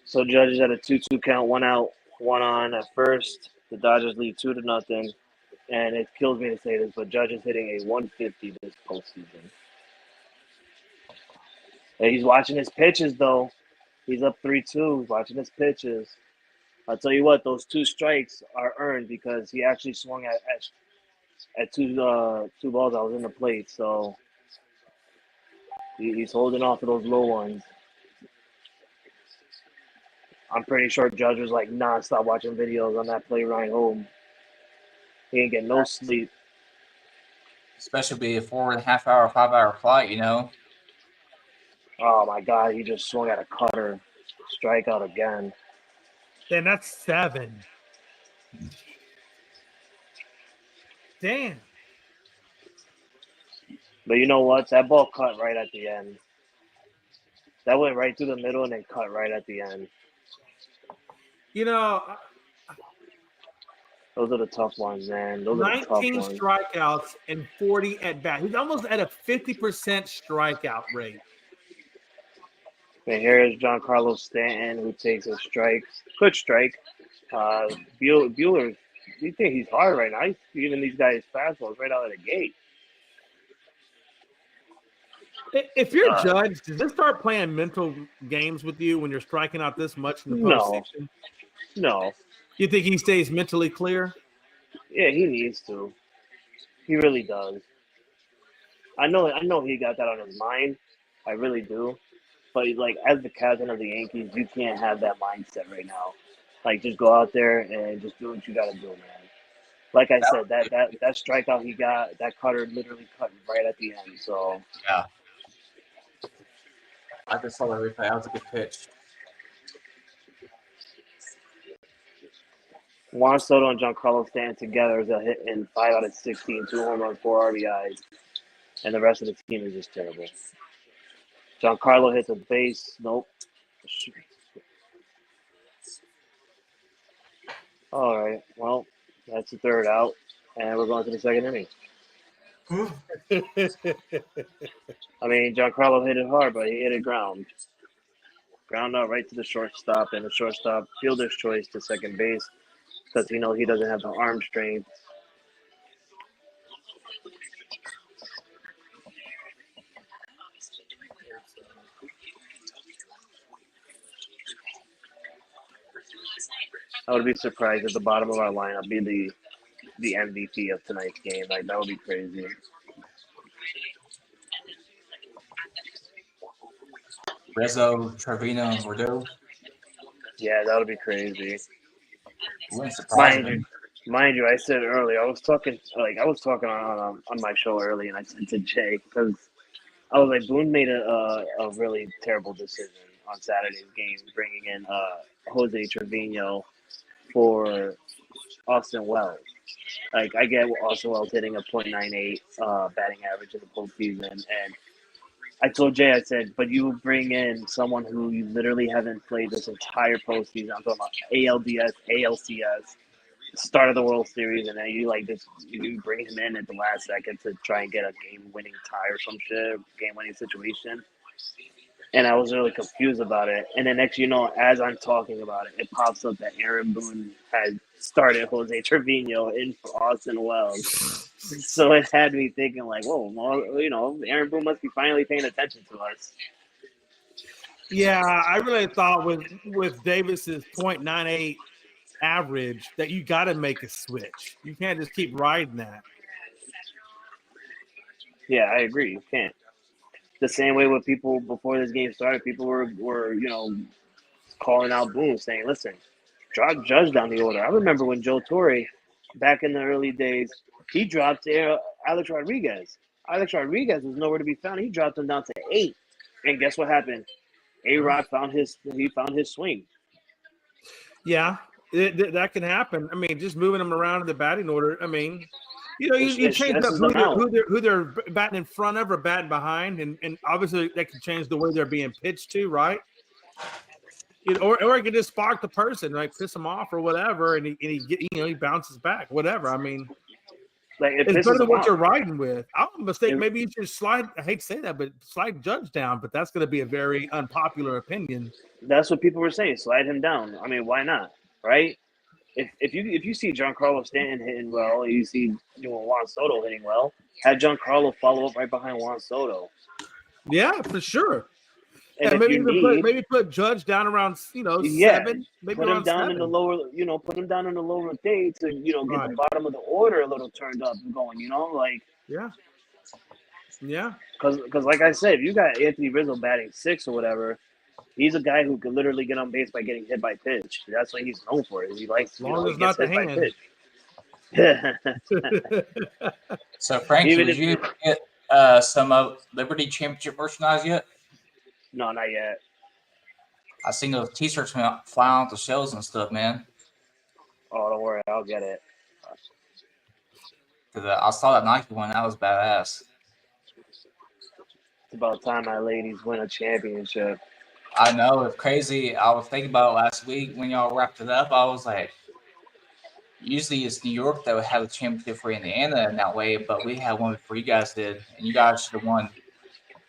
So Judge is at a 2-2 count, 1 out, 1 on at first. The Dodgers lead 2-0. And it kills me to say this, but Judge is hitting a 150 this postseason. And he's watching his pitches, though. He's up 3-2. He's watching his pitches. I'll tell you what, those 2 strikes are earned because he actually swung at two balls that was in the plate. So he's holding off of those low ones. I'm pretty sure Judge was like nonstop watching videos on that play ride home. He ain't getting no sleep. Especially be a 4.5 hour, 5 hour flight, Oh my God, he just swung at a cutter. Strikeout again. Then that's 7. Damn. But you know what? That ball cut right at the end. That went right through the middle and then cut right at the end. You know, Those are the tough ones, man. Those are the tough 19 ones. strikeouts and 40 at bat. He's almost at a 50% strikeout rate. And here is Giancarlo Stanton, who takes a strike. Good strike. Bueller, you think he's hard right now? He's giving these guys fastballs right out of the gate. If you're judged, does this start playing mental games with you when you're striking out this much in the postseason? No. You think he stays mentally clear? Yeah, he needs to. He really does. I know he got that on his mind. I really do. But like as the captain of the Yankees, you can't have that mindset right now. Like just go out there and just do what you gotta do, man. Like I said, that strikeout he got, that cutter literally cut right at the end. So Yeah. I just saw the replay. That was a good pitch. Juan Soto and Giancarlo Stanton together is a hit in 5 out of 16, 2 home runs, 4 RBIs, and the rest of the team is just terrible. Giancarlo hits a base. Nope. All right. Well, that's the third out, and we're going to the second inning. I mean, Giancarlo hit it hard, but he hit it ground out right to the shortstop, and the shortstop fielder's choice to second base because he doesn't have the arm strength. I would be surprised if the bottom of our lineup be the MVP of tonight's game. Like that would be crazy. Rizzo, Trevino, and Bordeaux. Yeah, that would be crazy. Wouldn't surprise me. Mind you, I said earlier I was talking on my show early, and I said to Jay because I was like, Boone made a really terrible decision on Saturday's game, bringing in Jose Trevino for Austin Wells. Like I get Austin Wells hitting a .98 batting average in the postseason, and I told Jay, I said, but you bring in someone who you literally haven't played this entire postseason. I'm talking about ALDS, ALCS, start of the World Series, and then you bring him in at the last second to try and get a game-winning tie or some shit, game-winning situation. And I was really confused about it. And then next, as I'm talking about it, it pops up that Aaron Boone had started Jose Trevino in for Austin Wells. So it had me thinking like, whoa, well, Aaron Boone must be finally paying attention to us. Yeah, I really thought with Davis's .98 average that you got to make a switch. You can't just keep riding that. Yeah, I agree. You can't. The same way with people before this game started, people were calling out Boone, saying, "Listen, drop Judge down the order." I remember when Joe Torre, back in the early days, he dropped Alex Rodriguez. Alex Rodriguez was nowhere to be found. He dropped him down to 8, and guess what happened? A-Rod found his swing. Yeah, that can happen. I mean, just moving them around in the batting order. I mean, you change up who they're batting in front of or batting behind, and obviously that can change the way they're being pitched to, right? Or it can just spark the person, like piss them off or whatever, and he bounces back, whatever. I mean, like it's better than what you're riding with. I'm a mistake. Maybe you should slide. I hate to say that, but slide Judge down. But that's going to be a very unpopular opinion. That's what people were saying. Slide him down. I mean, why not? Right? If you see Giancarlo Stanton hitting well, you see Juan Soto hitting well, have Giancarlo follow up right behind Juan Soto. Yeah, for sure. And maybe put Judge down around 7. Maybe put him down 7. in the lower. Put him down in the lower third to get the bottom of the order a little turned up and going. Yeah. Because like I said, if you got Anthony Rizzo batting 6 or whatever, he's a guy who could literally get on base by getting hit by pitch. That's what he's known for. He likes, as long as not the hand. So, Frankie, did you get some Liberty Championship merchandise yet? No, not yet. I seen those T-shirts flying off the shelves and stuff, man. Oh, don't worry, I'll get it. I saw that Nike one. That was badass. It's about time my ladies win a championship. I know it's crazy. I was thinking about it last week when y'all wrapped it up. I was like, usually it's New York that would have a championship for Indiana in that way, but we had one before you guys did, and you guys should have won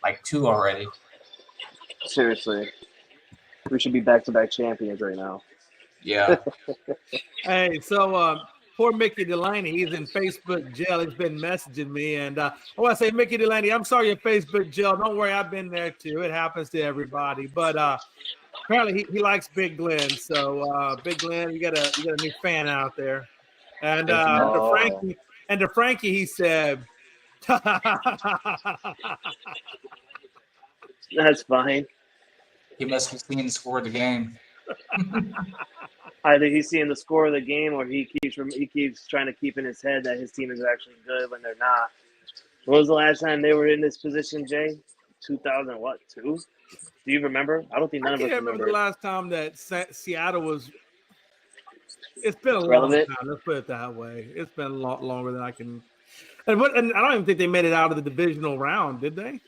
like 2 already. Seriously. We should be back-to-back champions right now. Yeah. Hey, so poor Mickey Delaney, he's in Facebook jail. He's been messaging me, and I want to say, Mickey Delaney, I'm sorry you're Facebook jail. Don't worry, I've been there too. It happens to everybody. But apparently he likes Big Glenn. So Big Glenn, you got a new fan out there. And to Frankie, he said, That's fine. He must be seeing the score of the game. Either he's seeing the score of the game, or he keeps trying to keep in his head that his team is actually good when they're not. When was the last time they were in this position, Jay? 2002? Do you remember? I don't think none of us remember. The last time that Seattle was. It's been a long relevant time. Let's put it that way. It's been a lot longer than I can. And I don't even think they made it out of the divisional round, did they?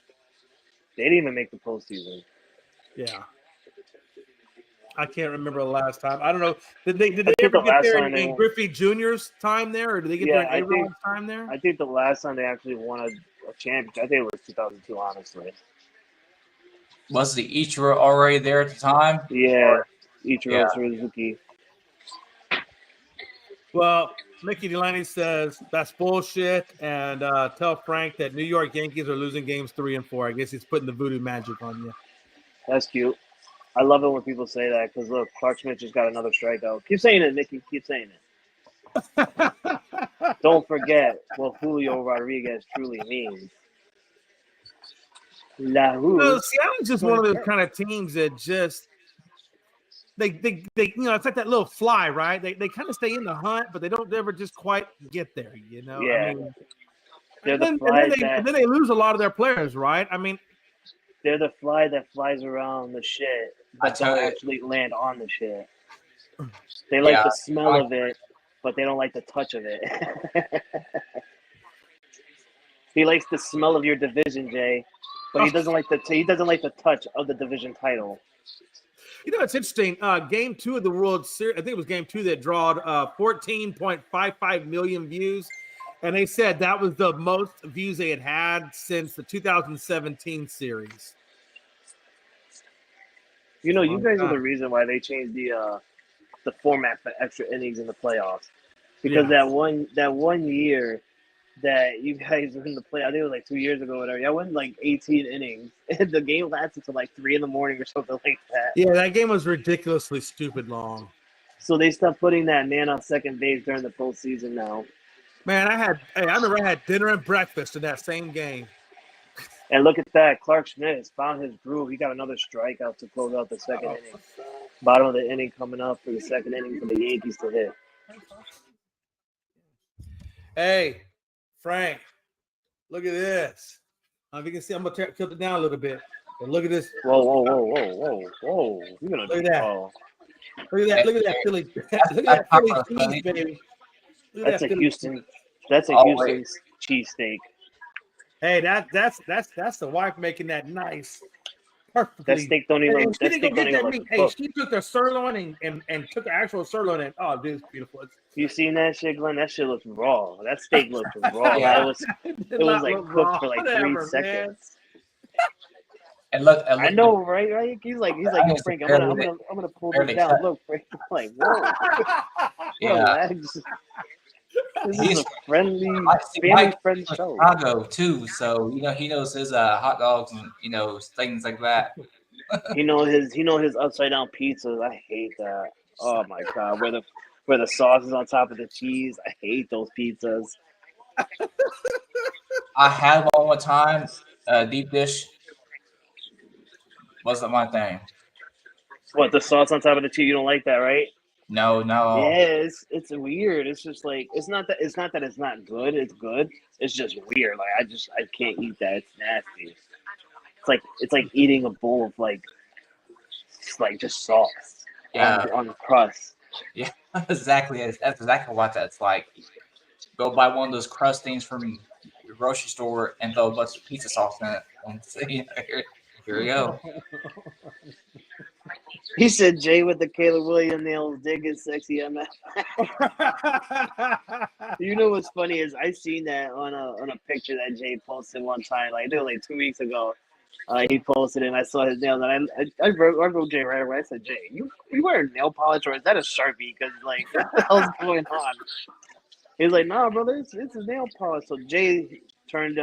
They didn't even make the postseason. Yeah. I can't remember the last time. I don't know. Did they ever the get last there time in Griffey Jr.'s time there, or did they get there in A-Rod's time there? I think the last time they actually won a championship, I think it was 2002, honestly. Was the Ichiro already there at the time? Yeah, Ichiro Suzuki. Well, Mickey Delaney says that's bullshit, and tell Frank that New York Yankees are losing games 3 and 4. I guess he's putting the voodoo magic on you. That's cute. I love it when people say that because, look, Clark Schmidt just got another strikeout. Keep saying it, Mickey. Keep saying it. Don't forget what Julio Rodriguez truly means. Seattle's just one of those kind of teams that just they it's like that little fly, right? They kind of stay in the hunt, but they don't ever just quite get there, Yeah. I mean, and then they lose a lot of their players, right? I mean, they're the fly that flies around the shit, but don't actually land on the shit. They like the smell of it, but they don't like the touch of it. He likes the smell of your division, Jay, but he doesn't like the touch of the division title. It's interesting. Game 2 of the World Series, I think it was game 2 that drawed 14.55 million views. And they said that was the most views they had since the 2017 series. You guys are the reason why they changed the format for extra innings in the playoffs. Because that one year that you guys were in the play, I think it was like 2 years ago or whatever. I went like 18 innings. And the game lasted until like 3 a.m. or something like that. Yeah, that game was ridiculously stupid long. So they stopped putting that man on second base during the postseason now. Man, I remember I had dinner and breakfast in that same game. And look at that. Clark Schmidt has found his groove. He got another strikeout to close out the second inning. Bottom of the inning coming up for the second inning for the Yankees to hit. Hey, Frank, look at this. If you can see, I'm going to tilt it down a little bit. And look at this. Whoa. You're gonna look at that. Oh. Look at that Philly. Look at that Philly cheese, baby. That's a Houston cheesesteak. Hey, that's the wife making that nice. Perfectly. That steak don't even. That steak don't even look Hey, she took the sirloin and took the actual sirloin and dude, it's beautiful. You seen that shit, Glenn? That shit looks raw. That steak looks raw. Yeah. It was like cooked for like 3 seconds. And look, I know, right? He's like, yo, Frank, I'm gonna pull this down. Look, Frank, I'm like, whoa. Yeah. This is a family-friendly show. Chicago too, so he knows his hot dogs and things like that. He know his upside down pizzas. I hate that. Oh my god, where the sauce is on top of the cheese. I hate those pizzas. I had one time. Deep dish wasn't my thing. What, the sauce on top of the cheese? You don't like that, right? No. Yeah, it's weird. It's just like it's not that it's not good. It's good. It's just weird. Like I can't eat that. It's nasty. It's like eating a bowl of like just sauce on the crust. Yeah, exactly. That's exactly what that's like. Go buy one of those crust things from grocery store and throw a bunch of pizza sauce in it. And here we go. He said Jay with the Caleb Williams nails, digging sexy MF. You know what's funny is I seen that on a picture that Jay posted one time, like 2 weeks ago. He posted it and I saw his nails and I wrote Jay right away. I said, Jay, you wearing nail polish or is that a Sharpie? Because like what the hell's going on? He's like, nah, brother, it's a nail polish. So Jay turned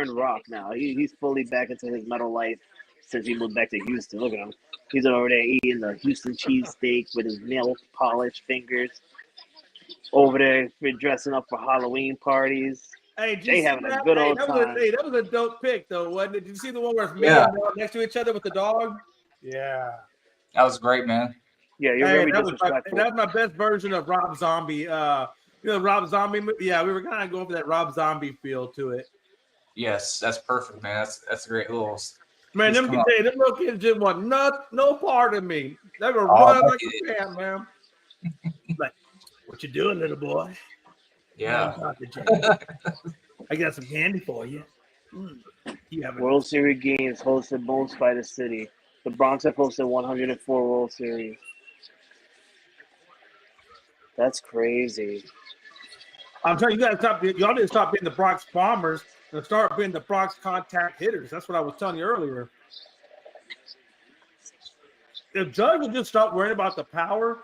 rock now. He's fully back into his metal life since he moved back to Houston. Look at him. He's over there eating the Houston cheesesteak with his nail polish fingers. Over there dressing up for Halloween parties. Hey, did Jay you see having a that? good Hey, old time. that was a dope pic, though, wasn't it? Did you see the one where it's me Yeah. and Mel next to each other with the dog? Yeah. That was great, man. Yeah, you're very disrespectful. That was my best version of Rob Zombie. Rob Zombie. Yeah, we were kind of going for that Rob Zombie feel to it. Yes, that's perfect, man. That's a great little. Man, them little kids didn't want no part of me. They were Oh, running like a fan, man. Like, what you doing, little boy? Yeah. I got some candy for you. World Series games hosted most by the city. The Bronx have hosted 104 World Series. That's crazy. I'm telling you, y'all need to stop being the Bronx Bombers and start being the Bronx Contact Hitters. That's what I was telling you earlier. If Judge would just stop worrying about the power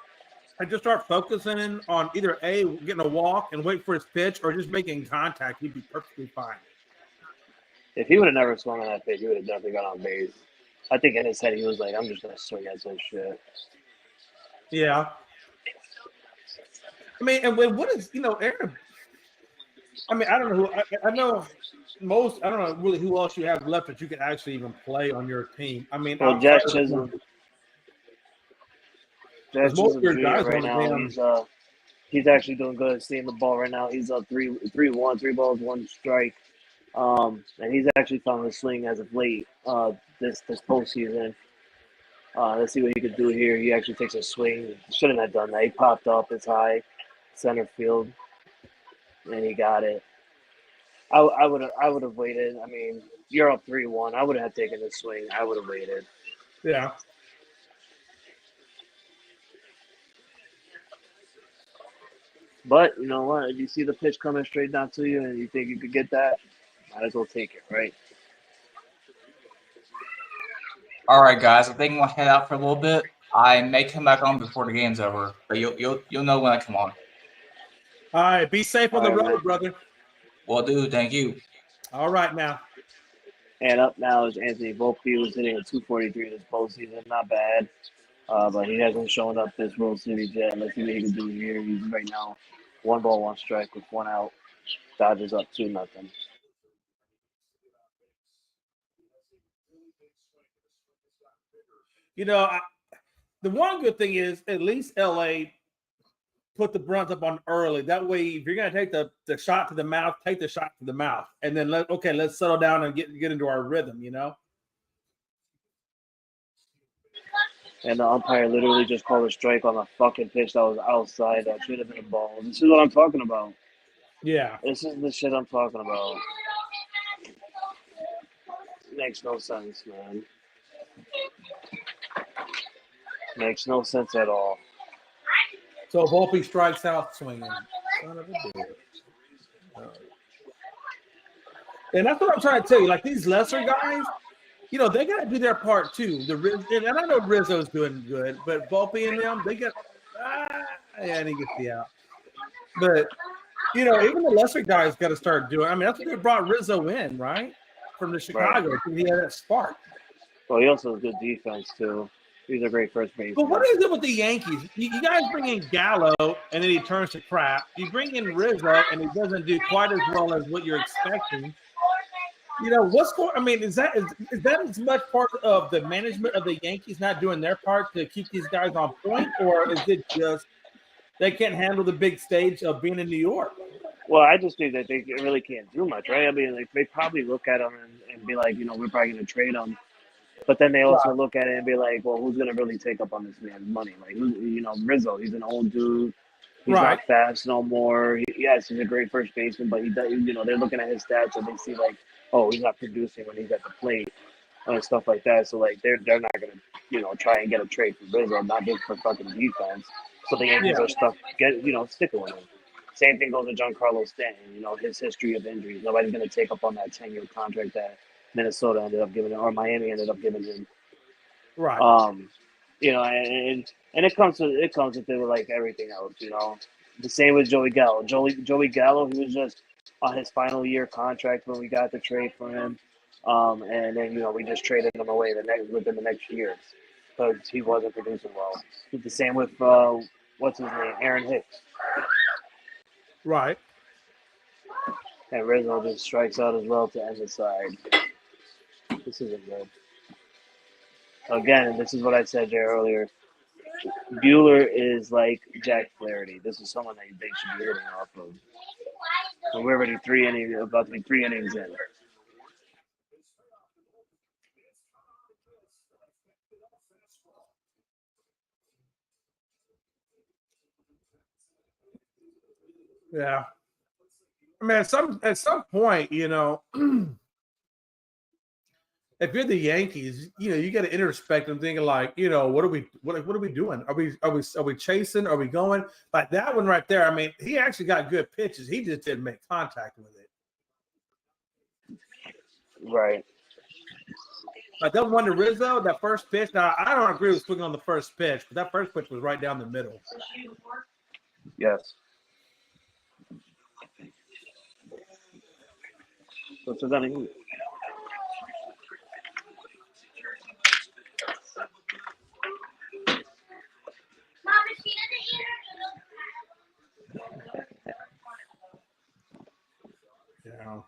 and just start focusing on either A, getting a walk and wait for his pitch, or just making contact, he'd be perfectly fine. If he would have never swung on that pitch, he would have definitely got on base. I think in his head he was like, I'm just going to swing at some shit. Yeah. I mean, and what is, Aaron, I mean, I don't know I know I don't know really who else you have left that you can actually even play on your team. I mean, well, Jack Chisholm. Jack most Chisholm of your guys right now, he's actually doing good at seeing the ball right now. He's up 3-1, 3 balls, 1 strike. And he's actually found his swing as of late this postseason. Let's see what he could do here. He actually takes a swing. Shouldn't have done that. He popped up. It's high, center field, and he got it. I would have waited. I mean, you're up 3-1. I would have taken the swing. I would have waited. Yeah. But you know what? If you see the pitch coming straight down to you and you think you could get that, might as well take it, right? All right, guys. I think we'll head out for a little bit. I may come back on before the game's over, but you'll know when I come on. All right. Be safe on the road, man. brother. Will do. Thank you. All right, now. And up now is Anthony Volpe, who's hitting a 243 this postseason. Not bad. But he hasn't shown up this World Series yet. Let's see what he can do here. He's right now 1 ball, 1 strike with 1 out. Dodgers up 2-0. The one good thing is at least LA put the brunt up on early. That way, if you're going to take the shot to the mouth, take the shot to the mouth. And then let's settle down and get into our rhythm, And the umpire literally just called a strike on a fucking pitch that was outside. That should have been a ball. This is what I'm talking about. Yeah. This is the shit I'm talking about. Makes no sense, man. Makes no sense at all. So Volpe strikes out swinging. Son of a bitch. And that's what I'm trying to tell you. Like these lesser guys, they got to do their part too. And I know Rizzo's doing good, but Volpe and them, they get and he gets the out. But even the lesser guys got to start doing. I mean, that's what they brought Rizzo in, right? From the Chicago. Right. He had that spark. Well, he also has good defense too. He's a great first baseman. But what is it with the Yankees? You guys bring in Gallo, and then he turns to crap. You bring in Rizzo, and he doesn't do quite as well as what you're expecting. What's going? I mean, is that as much part of the management of the Yankees not doing their part to keep these guys on point, or is it just they can't handle the big stage of being in New York? Well, I just think that they really can't do much, right? I mean, like they probably look at them and be like, we're probably going to trade them. But then they also look at it and be like, well, who's going to really take up on this man's money? Like, Rizzo, he's an old dude. He's Right. not fast no more. Yes, he's a great first baseman, but he does. They're looking at his stats and they see like, oh, he's not producing when he's at the plate and stuff like that. So like, they're not gonna try and get a trade for Rizzo, not just for fucking defense. So the Yankees Yeah. are stuck sticking with him. Same thing goes with Giancarlo Stanton. His history of injuries. Nobody's gonna take up on that 10-year contract that Minnesota ended up giving him, or Miami ended up giving him. Right. And it comes with it like everything else. The same with Joey Gallo. Joey Gallo, he was just on his final year contract when we got the trade for him, and then we just traded him away within the next year because he wasn't producing well. The same with what's his name, Aaron Hicks, Right. and Rizzo just strikes out as well to end the side. This isn't good. Again, this is what I said there earlier. Bueller is like Jack Flaherty. This is someone that they should be hitting off of. And we're already about to be 3 innings in. Yeah. I mean, at some point, if you're the Yankees, you got to introspect and thinking like, what are we doing? Are we chasing? Are we going like that one right there? I mean, he actually got good pitches. He just didn't make contact with it. Right. Like that one to Rizzo, that first pitch. Now I don't agree with swinging on the first pitch, but that first pitch was right down the middle. Yes. What's it gonna eat? Yeah.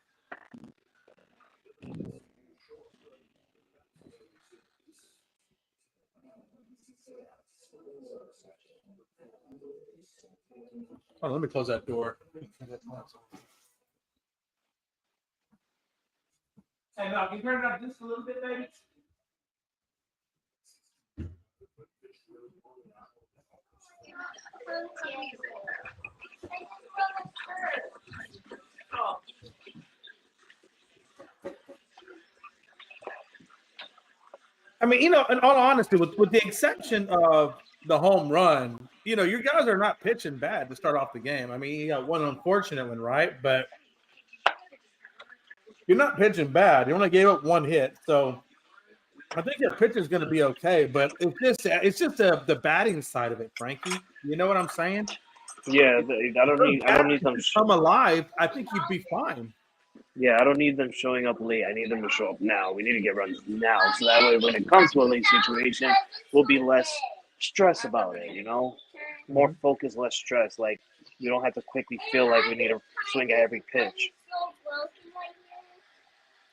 Oh, let me close that door. Hey, now, can you turn it up just a little bit, baby? I mean, in all honesty, with the exception of the home run, your guys are not pitching bad to start off the game. I mean, you got one unfortunate one, right? But you're not pitching bad. You only gave up one hit, so I think your pitch is going to be okay. But it's just the batting side of it, Frankie. You know what I'm saying? Yeah, I don't need them. Come alive. I think you'd be fine. Yeah, I don't need them showing up late. I need them to show up now. We need to get runs now, so that way when it comes to a late situation, we'll be less stress about it. More focus, less stress. Like we don't have to quickly feel like we need to swing at every pitch.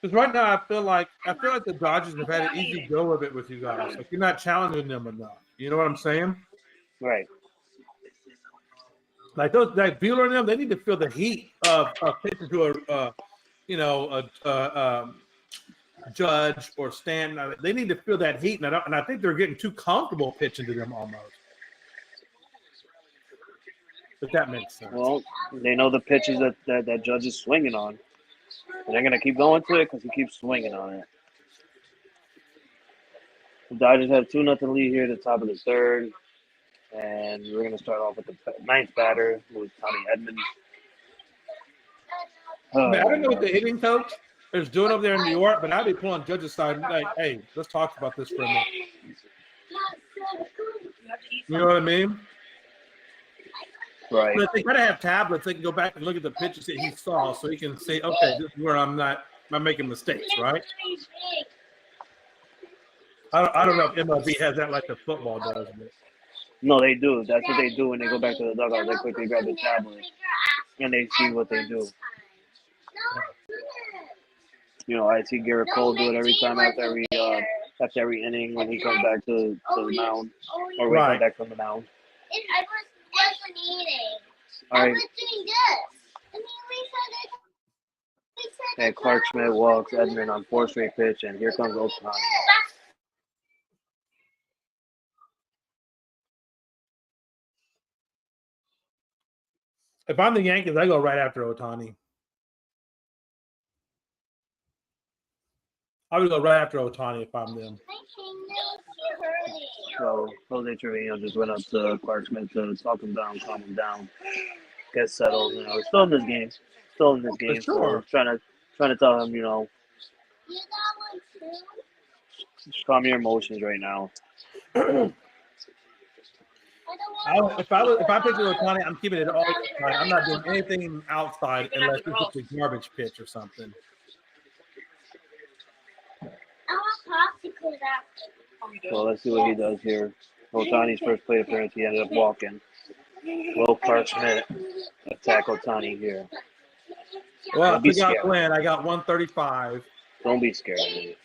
Because right now, I feel like the Dodgers have had an easy go of it with you guys. Like you're not challenging them enough. You know what I'm saying? Right. Like Bueller and them, they need to feel the heat of pitching to Judge or Stanton. They need to feel that heat, and I think they're getting too comfortable pitching to them almost. If that makes sense. Well, they know the pitches that Judge is swinging on, and they're gonna keep going to it because he keeps swinging on it. The Dodgers have 2-0 lead here at the top of the third, and we're gonna start off with the ninth batter, who is Tommy Edmonds. Man, I don't know what the hitting coach is doing over there in New York, but I'd be pulling Judge's side and like, hey, let's talk about this for a minute. You know what I mean? Right. But they gotta have tablets. They can go back and look at the pitches that he saw, so he can say, okay, this is where I'm making mistakes, right? I don't know if MLB has that like the football does. But. No, they do. That's what they do when they go back to the dugout. They quickly grab the tablet and they see what they do. I see Garrett Cole do it every time after every inning when he comes back to the mound or when he comes back from the mound. I wasn't eating. All right. I was doing this. And Clark Schmidt walks Edmund on 4th straight pitch, and here comes Otani. If I'm the Yankees, I go right after Ohtani. I would go right after Ohtani if I'm them. So Jose Trevino just went up to Clark Smith to talk him down, calm him down, get settled. You know, we're still in this game. Still in this game. Sure. So trying to tell him, you know, just calm your emotions right now. If I pick Ohtani, I'm keeping it all inside. I'm not doing anything outside unless it's a garbage pitch or something. So let's see what he does here. Ohtani's first plate appearance, he ended up walking. Will Clark Smith attack Ohtani here? Well, Don't be I got scared. Glenn. I got 135. Don't be scared of me.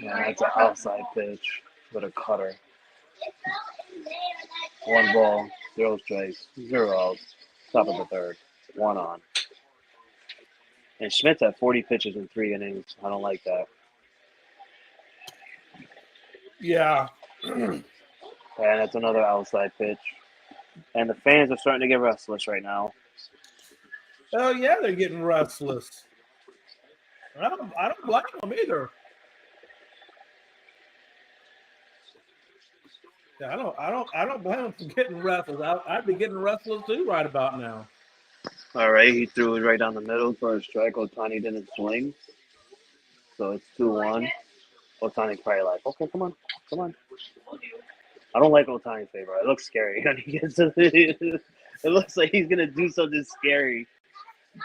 Yeah, that's an outside pitch with a cutter. 1 ball, 0 strikes, 0 outs. Top of the third. 1 on. And Schmidt's at 40 pitches in 3 innings. I don't like that. Yeah. And that's another outside pitch. And the fans are starting to get restless right now. Oh yeah, they're getting restless. I don't blame them either. Yeah, I don't blame them for getting restless. I'd be getting restless too right about now. All right, he threw it right down the middle for a strike. Ohtani didn't swing. So it's 2-1. Ohtani's probably like, okay, come on. I don't like Ohtani's favor. It looks scary when he gets to it. It looks like he's gonna do something scary.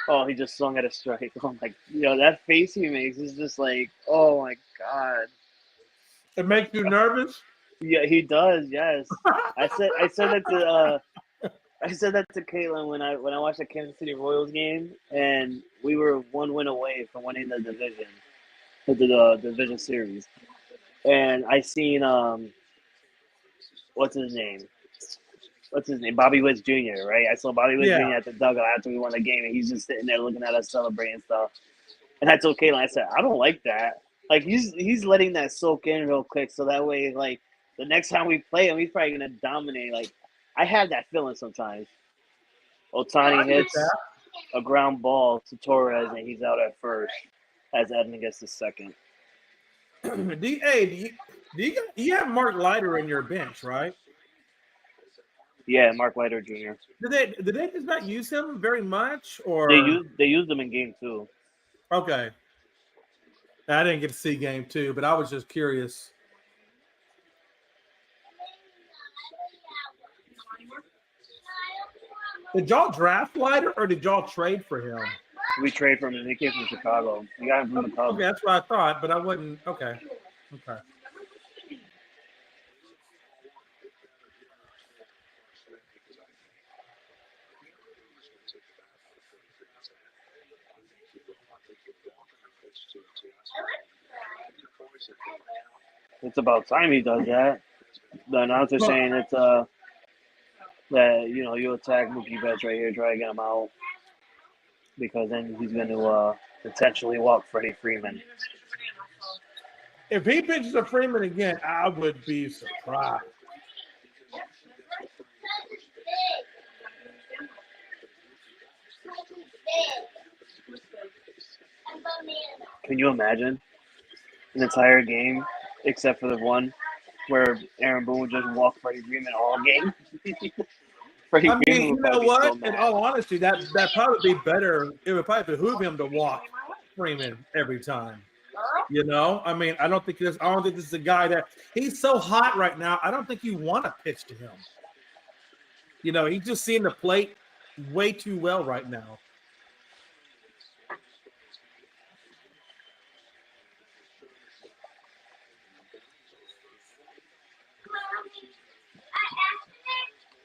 Oh, he just swung at a strike. Oh my, that face he makes is just like, oh my god. It makes you nervous? Yeah, he does. Yes, I said that to Caitlin when I watched the Kansas City Royals game, and we were 1 win away from winning the division series, and I seen what's his name, Bobby Witt Jr. Right? I saw Bobby Witt Jr. at the dugout after we won the game, and he's just sitting there looking at us celebrating stuff. And I told Caitlin, I said, I don't like that. Like he's letting that soak in real quick, so that way, like the next time we play him, he's probably gonna dominate. Like I have that feeling sometimes. Ohtani hits a ground ball to Torres, and he's out at first as Edman gets the second. Do you have Mark Leiter in your bench, right? Yeah, Mark Leiter Jr. Did they just not use him very much, or they used him in game 2? Okay, I didn't get to see game 2, but I was just curious. Did y'all draft Leiter or did y'all trade for him? We trade for him. He came from Chicago. We got him from the Cubs. Okay, that's what I thought, but I wouldn't. Okay. It's about time he does that. The announcer's saying it's that you attack Mookie Betts right here, try to get him out, because then he's going to potentially walk Freddie Freeman. If he pitches a Freeman again, I would be surprised. Can you imagine an entire game, except for the one where Aaron Boone would just walk Freddie Freeman all game? Freddie Freeman would probably be so mad. In all honesty, that probably be better. It would probably behoove him to walk Freeman every time. I mean, I don't think this is a guy that he's so hot right now. I don't think you want to pitch to him. He's just seeing the plate way too well right now.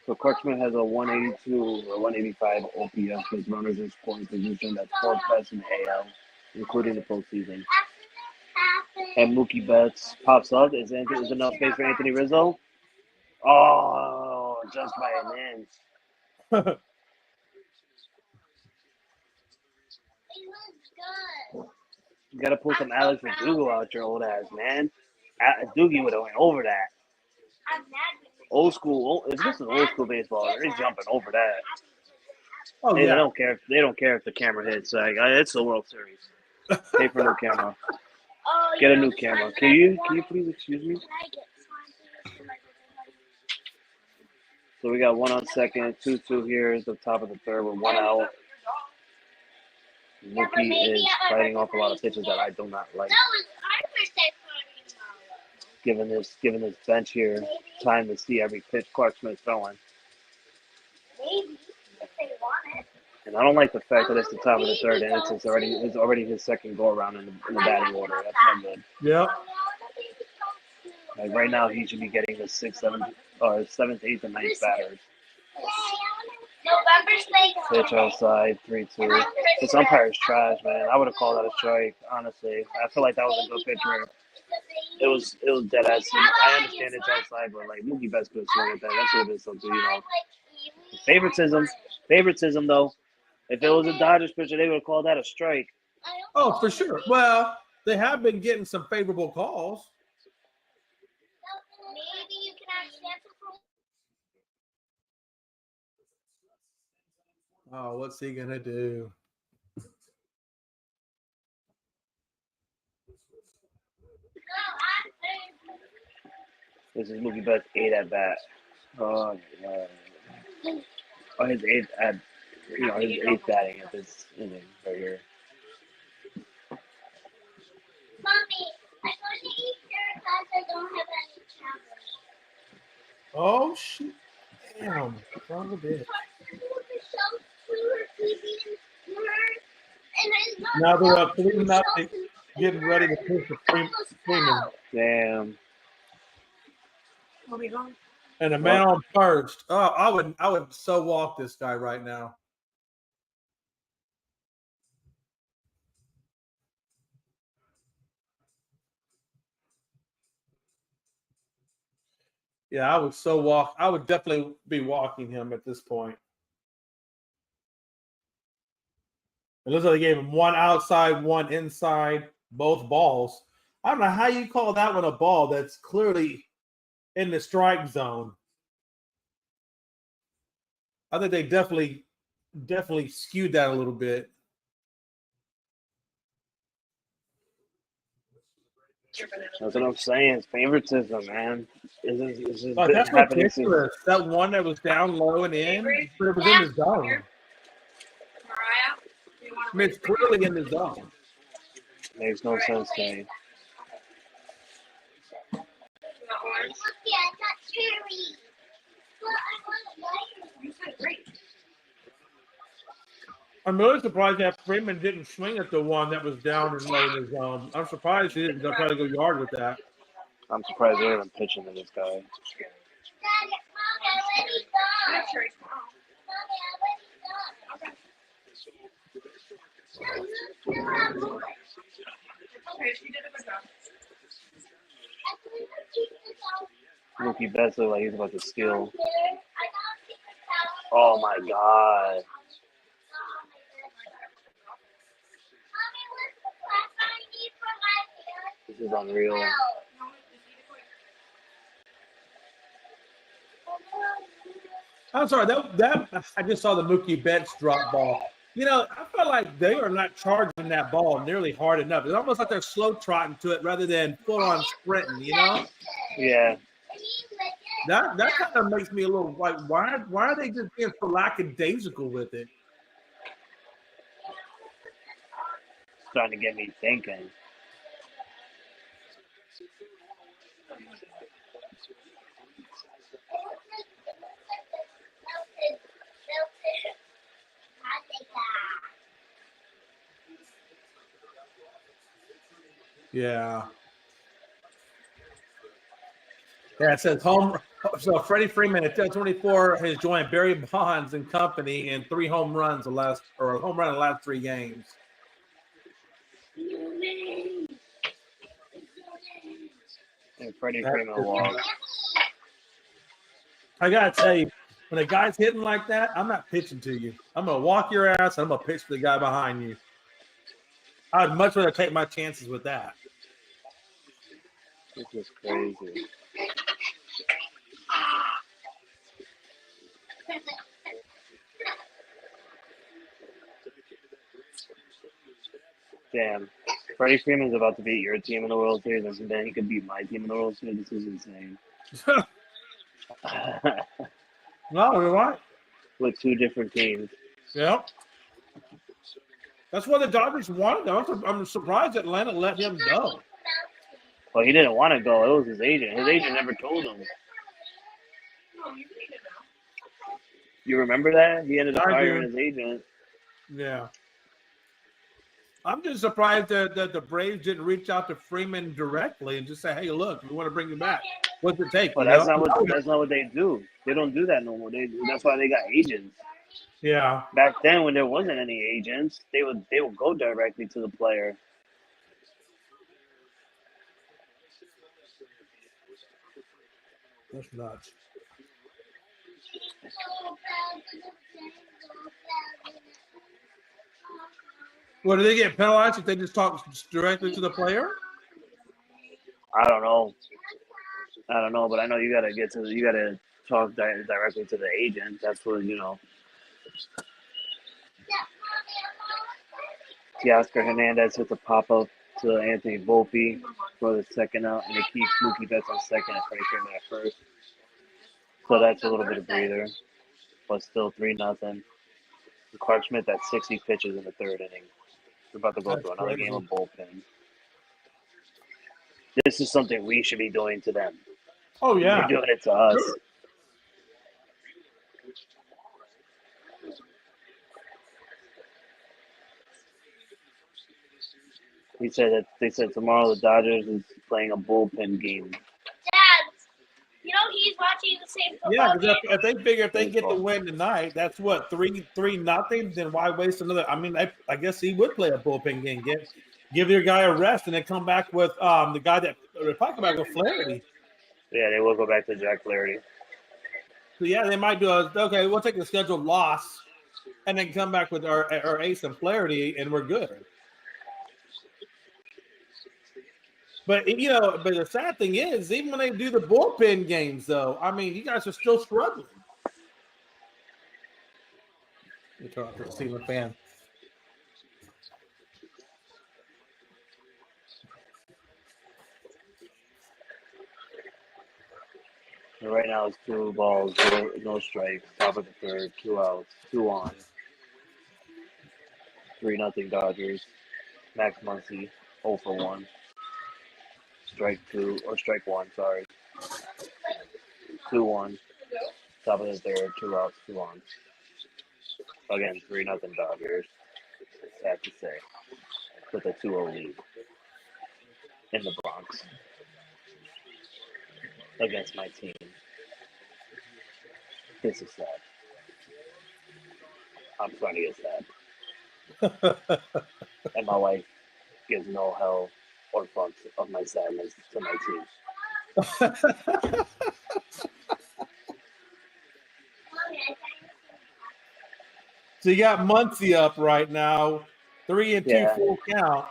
So Clark Smith has a 182 or 185 OPS with runners in scoring position. That's 4th best in the AL, including the postseason. And Mookie Betts pops up. Is enough space for Anthony Rizzo? Oh, just by an inch. It was good. You gotta pull some Alex Verdugo out your old ass, man. Doogie would have went over that. I'm mad. Old school. It's just an old school baseball. They're jumping over that. Oh They yeah. don't care. They don't care if the camera hits. Like it's the World Series. Pay for a new camera. Oh, Get you a know new the camera. time Can that you I please excuse me? Can I get slime for my birthday? So we got one on second, 2-2 here is the top of the third with one out. Yeah, but Mookie maybe is at my fighting off a lot of birthday pitches that I do not like. That was our birthday party. Given this bench here time to see every pitch Clark Smith's throwing. Maybe if they want it. And I don't like the fact that it's the top of the third and it's already his second go around in the batting order. That's not good. Yep. Like right now he should be getting the sixth, seventh, eighth, and ninth batters. November's late. Pitch outside, 3-2. This umpire's trash, man. I would have called that a strike, honestly. I feel like that was a good pitcher. It was dead ass. I understand it's outside, but like Mookie Betts could have swung at that. That should have been something, Favoritism though. If it was a Dodgers pitcher, they would have called that a strike. Oh, for sure. Well, they have been getting some favorable calls. Maybe you can ask Santa for Oh, what's he gonna do? This is Mookie Betts' 8 at bat. Oh yeah. Oh, his eighth batting at this inning right here. Mommy, I'm going to eat here because I don't have any cameras. Oh shit! Damn, son of a bitch. Now they're up 3-0, getting ready to push the Freeman. Damn. And a man on first. Oh, I would so walk this guy right now. Yeah, I would definitely be walking him at this point. It looks like they gave him one outside, one inside, both balls. I don't know how you call that one a ball that's clearly in the strike zone. I think they definitely skewed that a little bit. That's what I'm saying. It's favoritism, man. It's just But that's happening. ridiculous. That one that was down low and in, but it was in the zone. I mean, it's clearly in the zone. Makes no sense to me. Look, I got cherry. But I want a lighter. I'm really surprised that Freeman didn't swing at the one that was down and low in the zone. I'm surprised he didn't try to go yard with that. I'm surprised they're even pitching to this guy. Mommy, I already done. Mookie Betts looks like he's about to steal. Oh my god. This is unreal. I'm sorry, that I just saw the Mookie Betts drop ball. You know, I feel like they are not charging that ball nearly hard enough. It's almost like they're slow trotting to it rather than full on sprinting, you know? Yeah. That kind of makes me a little like, why are they just being so lackadaisical with it? It's starting to get me thinking. Yeah. Yeah, it says home. So Freddie Freeman at 24 has joined Barry Bonds and company in 3 home runs a home run in the last 3 games. And Freddie Freeman walk. I gotta tell you, when a guy's hitting like that, I'm not pitching to you. I'm gonna walk your ass. And I'm gonna pitch to the guy behind you. I'd much rather take my chances with that. This is crazy. Damn. Freddie Freeman's about to beat your team in the World Series, and then he could beat my team in the World Series. This is insane. No, you're right. With two different teams. Yeah. That's why the Dodgers wanted him. I'm surprised Atlanta let him go. Well, he didn't want to go. It was his agent. His agent never told him. You remember that? He ended up I firing do. his agent. Yeah. I'm just surprised that the Braves didn't reach out to Freeman directly and just say, "Hey, look, we want to bring you back. What's it take?" But that's not what they do. They don't do that no more. That's why they got agents. Yeah. Back then, when there wasn't any agents, they would go directly to the player. That's nuts. Well, do they get penalized if they just talk directly to the player? I don't know, but I know you gotta talk directly to the agent. That's what Teoscar Hernandez hits a pop up to Anthony Volpe for the second out, and they keep Mookie Betts on second and Freddie Freeman at first. So that's a little bit of breather, but still 3-0. Clark Schmidt at 60 pitches in the third inning. We're about to go That's through another crazy. game of bullpen. This is something we should be doing to them. Oh yeah. They're doing it to us. Sure. They said tomorrow the Dodgers is playing a bullpen game. Dad, you know he's watching the same football Yeah, game. because if they figure if they get the win tonight, that's what 3-0. Then why waste another? I mean, I guess he would play a bullpen game. Give your guy a rest, and then come back with the guy that probably come back with Flaherty. Yeah, they will go back to Jack Flaherty. So yeah, they might do okay. We'll take the scheduled loss, and then come back with our ace and Flaherty, and we're good. But but the sad thing is, even when they do the bullpen games, though, I mean, you guys are still struggling. Let me turn off the ceiling fan. And right now it's 2 balls, no strikes, top of the third, 2 outs, 2 on. 3-0 Dodgers. Max Muncy, 0 for 1. Strike 1, sorry. 2-1. Top of the third, 2 outs, 2 on. Again, 3-0 Dodgers. Sad to say. With a 2-0 lead in the Bronx. Against my team. This is sad. I'm starting to get sad. And my wife gives no hell or fucks of my sadness to my team. So you got Muncy up right now, 3-2 full count.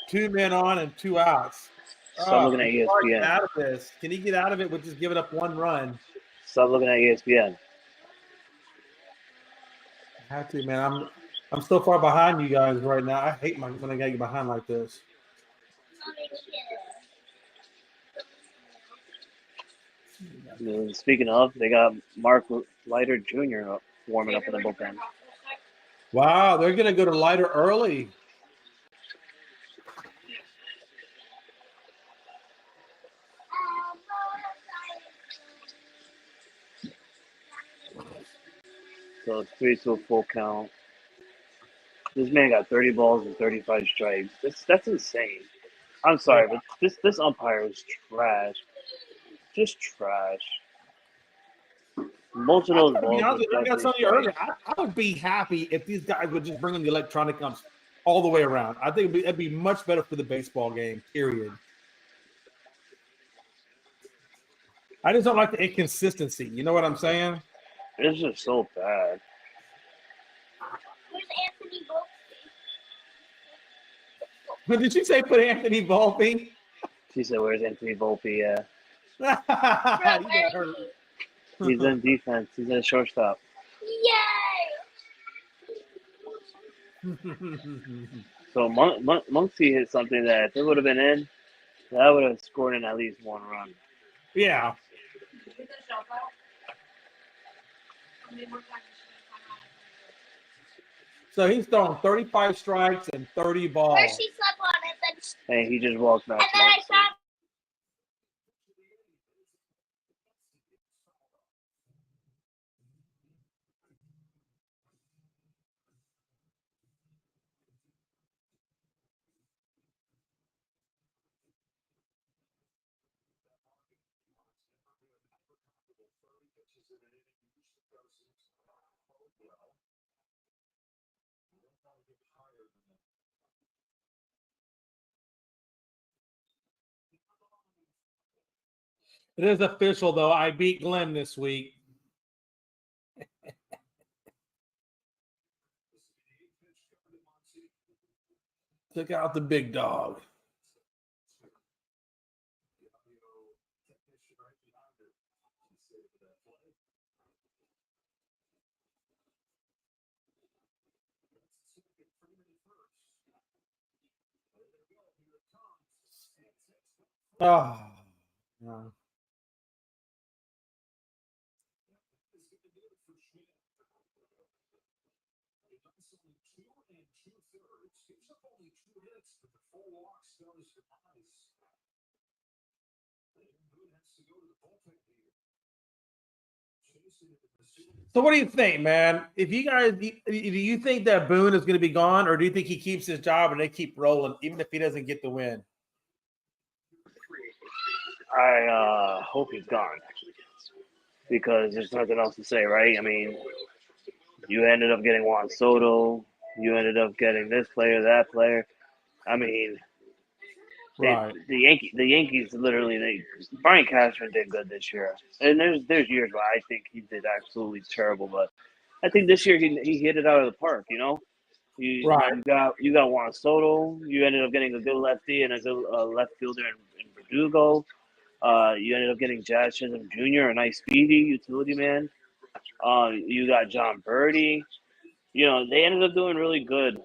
2 men on and 2 outs. Stop looking at ESPN. Get out of this. Can he get out of it with just giving up 1 run? Stop looking at ESPN. I have to, man. I'm so far behind you guys right now. I hate when I gotta get behind like this. Speaking of, they got Mark Leiter Jr. warming up in the bullpen. Wow, they're gonna go to Leiter early. So it's 3-2 full count. This man got 30 balls and 35 strikes. That's insane. I'm sorry, but this umpire is trash. Just trash. Most of those balls. I would be happy if these guys would just bring in the electronic umps all the way around. I think it'd be much better for the baseball game, period. I just don't like the inconsistency. You know what I'm saying? It's just so bad. Where's Anthony Volpe? But did you say put Anthony Volpe? She said, "Where's Anthony Volpe?" Yeah, You got hurt. he's in defense. He's in shortstop. Yay! So Muncie hit something that if it would have been in, that would have scored in at least one run. Yeah. So he's thrown 35 strikes and 30 balls. First she slept on it, then And he just walked back. and then I found. It is official, though. I beat Glenn this week. Took out the big dog. Oh, no. So what do you think, man? If you guys, do you think that Boone is going to be gone, or do you think he keeps his job and they keep rolling, even if he doesn't get the win? I hope he's gone because there's nothing else to say, right? I mean, you ended up getting Juan Soto. You ended up getting this player, that player. I mean, Right. the Yankees literally. Brian Cashman did good this year, and there's years where I think he did absolutely terrible, but I think this year he hit it out of the park. You know, Right. you got Juan Soto. You ended up getting a good lefty and a good left fielder in Verdugo. You ended up getting Jazz Chisholm Jr., a nice speedy utility man. You got John Birdie. You know, they ended up doing really good.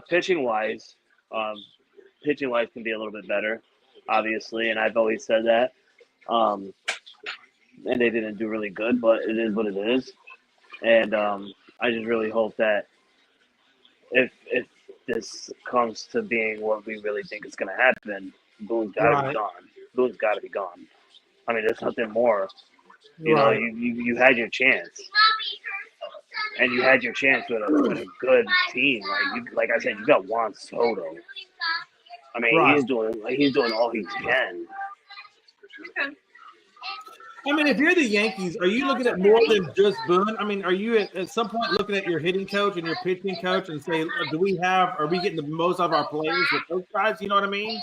Pitching wise, can be a little bit better, obviously, and I've always said that. And they didn't do really good, but it is what it is. And I just really hope that if this comes to being what we really think is going to happen, Boone's got to Right. be gone. Boone's got to be gone. I mean, there's nothing more. You know, Right. you had your chance, and you had your chance with a good team. Like I said, you got Juan Soto. I mean, Right. he's doing all he can. I mean, if you're the Yankees, are you looking at more than just Boone? I mean, are you at some point looking at your hitting coach and your pitching coach and say, are we getting the most out of our players with those guys? You know what I mean?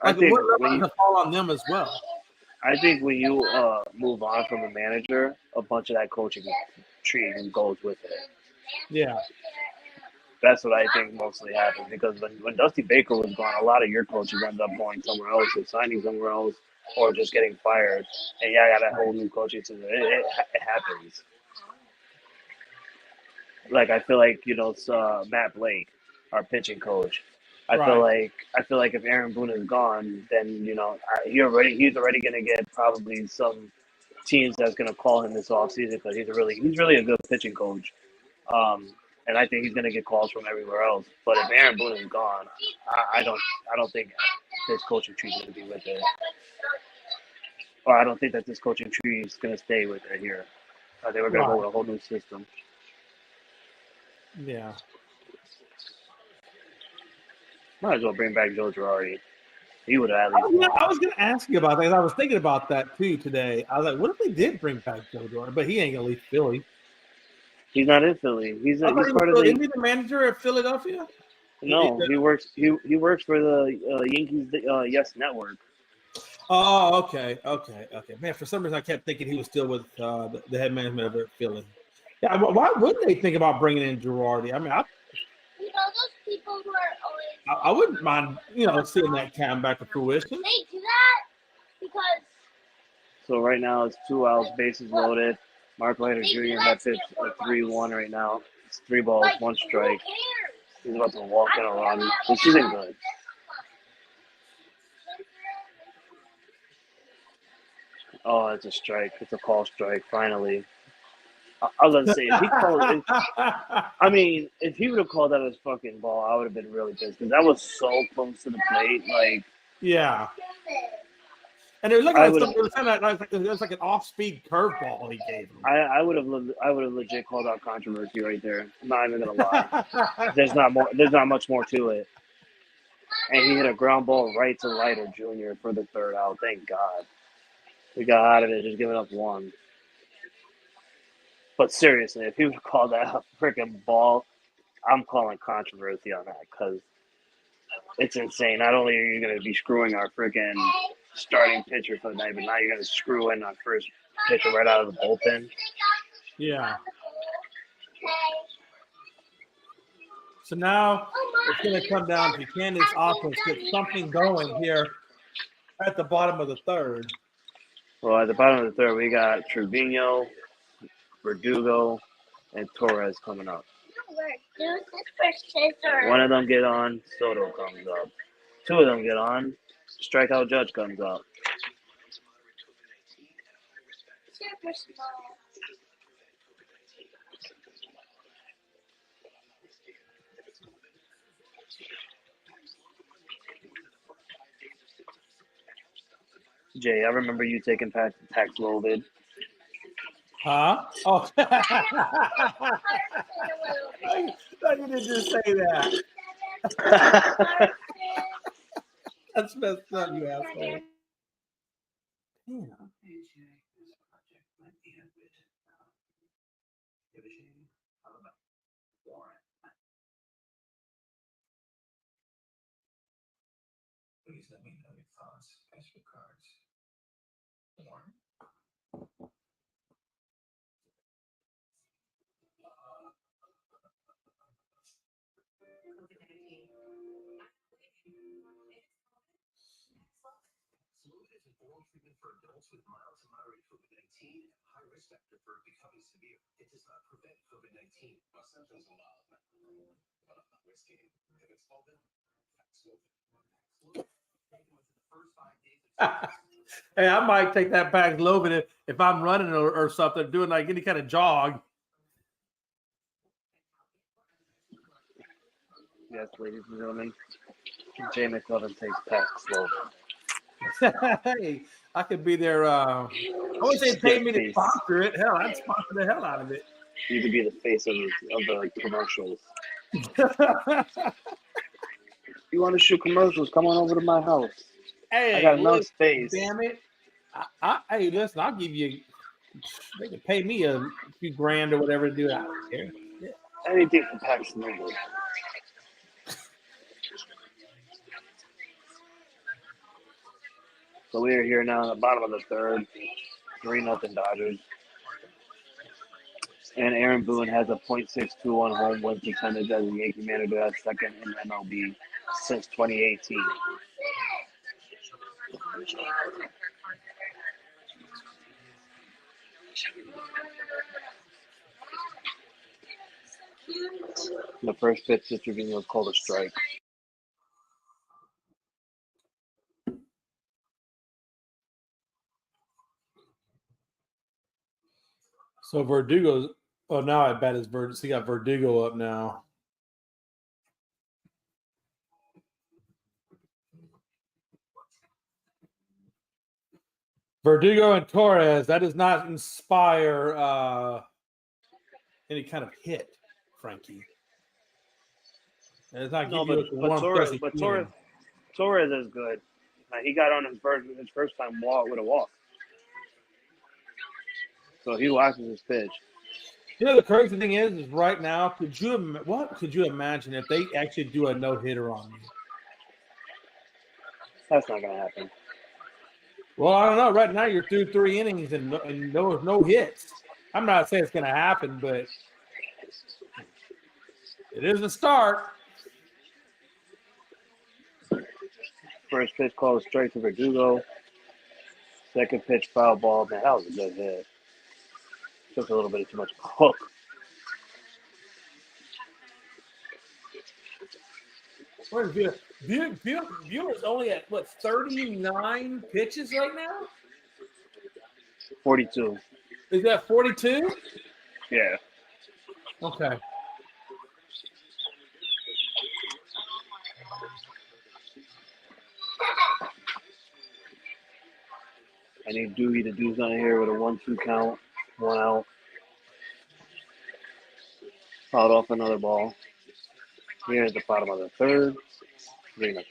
I Like, think what when to fall on them as well? I think when you move on from a manager, a bunch of that coaching tree goes with it. Yeah. That's what I think mostly happened because when Dusty Baker was gone, a lot of your coaches ended up going somewhere else or signing somewhere else or just getting fired. And yeah, I got a whole new coaching system. It happens. Like I feel like it's Matt Blake, our pitching coach. I feel like if Aaron Boone is gone, then he's already gonna get probably some teams that's gonna call him this offseason because he's really a good pitching coach. And I think he's gonna get calls from everywhere else. But if Aaron Boone is gone, I don't think this coaching tree is gonna be with it, or I don't think that this coaching tree is gonna stay with it here. I think we're gonna go with a whole new system. Yeah. Might as well bring back Joe Girardi. He would have at least won. I was going to ask you about that. I was thinking about that too today. I was like, what if they did bring back Joe Girardi? But he ain't going to leave Philly. He's not in Philly. He's part of the. Isn't he the manager at Philadelphia? No, he works. He works for the Yankees Yes Network. Oh, okay. Man, for some reason I kept thinking he was still with the head management of Eric Philly. Yeah, why wouldn't they think about bringing in Girardi? I mean, those people who are always I wouldn't mind, seeing that come back to fruition. they do that because So right now it's 2 outs, bases loaded. Mark Leiter Jr. had pitched a 3-1 right now. It's 3 balls, 1 strike. He's about to walk in a run, which isn't good. Oh, it's a strike. It's a call strike. Finally, I was gonna say if he called. If he would have called that as fucking ball, I would have been really pissed because that was so close to the plate. Like, yeah. And it was like an off-speed curveball he gave him. I would have legit called out controversy right there. I'm not even gonna lie. There's not much more to it. And he hit a ground ball right to Leiter Jr. for the 3rd out. Thank God. We got out of it, just giving up 1. But seriously, if he would have called that a freaking ball, I'm calling controversy on that because it's insane. Not only are you going to be screwing our freaking starting pitcher for the night, but now you're going to screw in our first pitcher right out of the bullpen. Yeah. So now it's going to come down to can this offense get something going here at the bottom of the 3rd? Well, at the bottom of the 3rd, we got Trevino, Verdugo, and Torres coming up. One of them get on, Soto comes up. 2 of them get on, strikeout Judge comes up. super small. Jay, I remember you taking Paxlovid. Huh? Oh. I thought you didn't just say that. That's messed up, you asshole. Yeah. Please let me know your thoughts. Ask your cards. Fluid is an oral treatment for adults with mild to moderate COVID-19 and high risk factor for becoming severe. It does not prevent COVID-19. My symptoms are mild, but I'm not risking it. If it's COVID, hey, I might take that Paxlovid if I'm running or something, doing like any kind of jog. Yes, ladies and gentlemen, Jay McLovin takes Paxlovid. Hey, I could be there. I would say pay me to sponsor it. Hell, I'd sponsor the hell out of it. You could be the face of the commercials. You want to shoot commercials? Come on over to my house. Hey, I got enough space. Damn it! Hey, listen, I'll give you. They can pay me a few grand or whatever to do that. Yeah. Anything for Paxlovid. So we are here now in the bottom of the 3rd. 3-0 Dodgers. And Aaron Boone has a .621 home win percentage as a Yankee manager at 2nd in MLB since 2018. The first pitch to Trevino was called a strike. So Verdugo's. Oh, now I bet his Verdugo. So he got Verdugo up now. Verdugo and Torres. That does not inspire any kind of hit, Frankie. That does not give you a warm, fuzzy feeling. Torres is good. He got on his first time with a walk. So he watches his pitch. You know, the crazy thing is right now, what could you imagine if they actually do a no-hitter on you? That's not going to happen. Well, I don't know. Right now, you're through 3 innings and no hits. I'm not saying it's going to happen, but it is a start. First pitch called straight to Verdugo. Second pitch foul ball. Man, that was a good hit. Took a little bit too much hook. Where's Bueller's only at, what, 39 pitches right now? 42. Is that 42? Yeah. Okay. I need Dewey to do something here with a 1-2 count. 1 out. Fouled off another ball. Here at the bottom of the third. 3-0 Dodgers.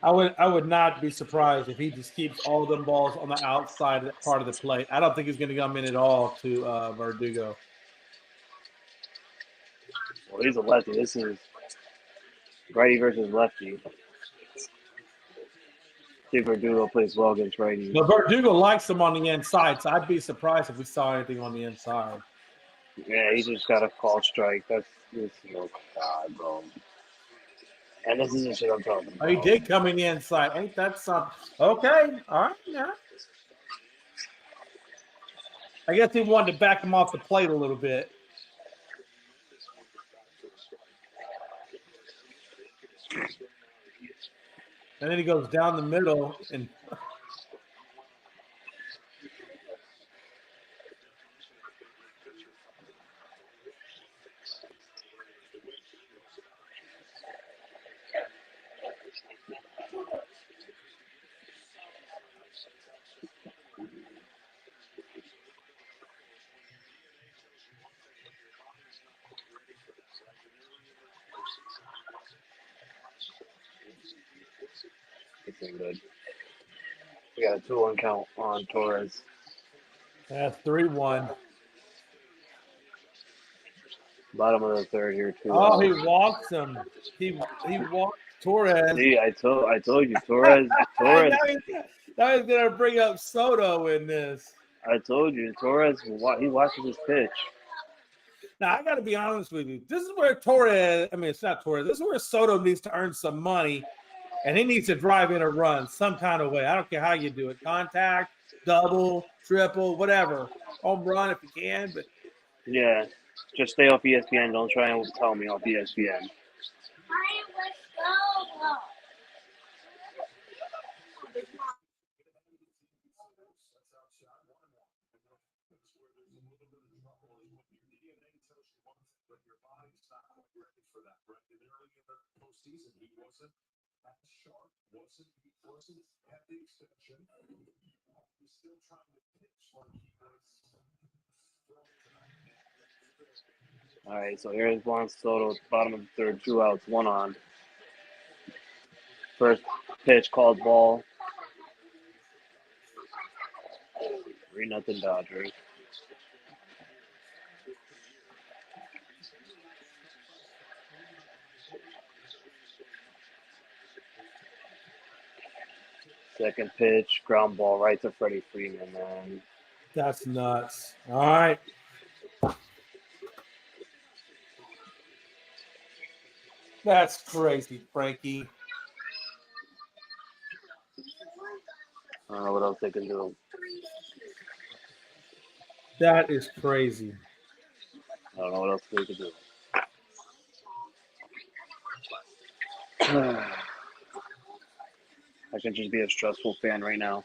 I would not be surprised if he just keeps all them balls on the outside part of the plate. I don't think he's going to come in at all to Verdugo. Well, he's a lefty. This is righty versus lefty. I think Verdugo plays well against righty. But Verdugo likes him on the inside, so I'd be surprised if we saw anything on the inside. Yeah, he just got a call strike. That's oh God, bro. And this is the shit I'm talking about. Oh, he did come in the inside. Ain't that something? Okay. All right. Yeah. I guess he wanted to back him off the plate a little bit. And then he goes down the middle and It's been good. We got a 2-1 count on Torres. that's 3-1. Bottom of the third here too. Oh, he walks him. He walked Torres. See, I told you, Torres. Torres. Now he's gonna bring up Soto in this. I told you, Torres. He watches his pitch. Now I got to be honest with you. This is where Torres. I mean, it's not Torres. This is where Soto needs to earn some money, and he needs to drive in a run some kind of way. I don't care how you do it: contact, double, triple, whatever, home run if you can. But Yeah, just stay off ESPN. Don't try and tell me off ESPN. All right, so here's Juan Soto, bottom of the third, 2 outs, 1 on. First pitch called ball. 3-0 Dodgers. Second pitch, ground ball right to Freddie Freeman, man. that's nuts. All right. That's crazy, Frankie. I don't know what else they can do. That is crazy. I don't know what else they can do. I can just be a stressful fan right now.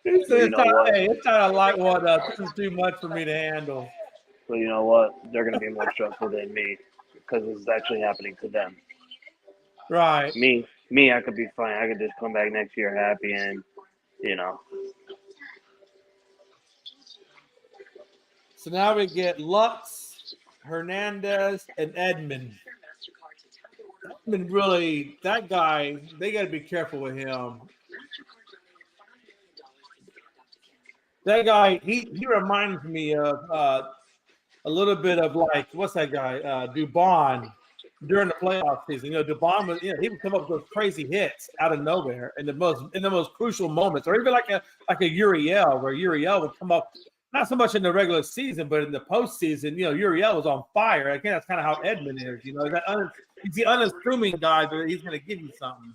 It's You know what? hey, it's time to light one up. This is too much for me to handle. So you know what? They're going to be more stressful than me because this is actually happening to them. Right. Me, I could be fine. I could just come back next year happy and, you know. So now we get Lutz, Hernandez, and Edmund. Edmund really, that guy, they got to be careful with him. That guy, he reminds me of a little bit of like what's that guy? Dubon during the playoff season. You know, Dubon was he would come up with those crazy hits out of nowhere in the most crucial moments, or even like a Uriel, where Uriel would come up not so much in the regular season, but in the postseason. You know, Uriel was on fire. Again, that's kind of how Edmund is. You know, he's the unassuming guy, but he's going to give you something.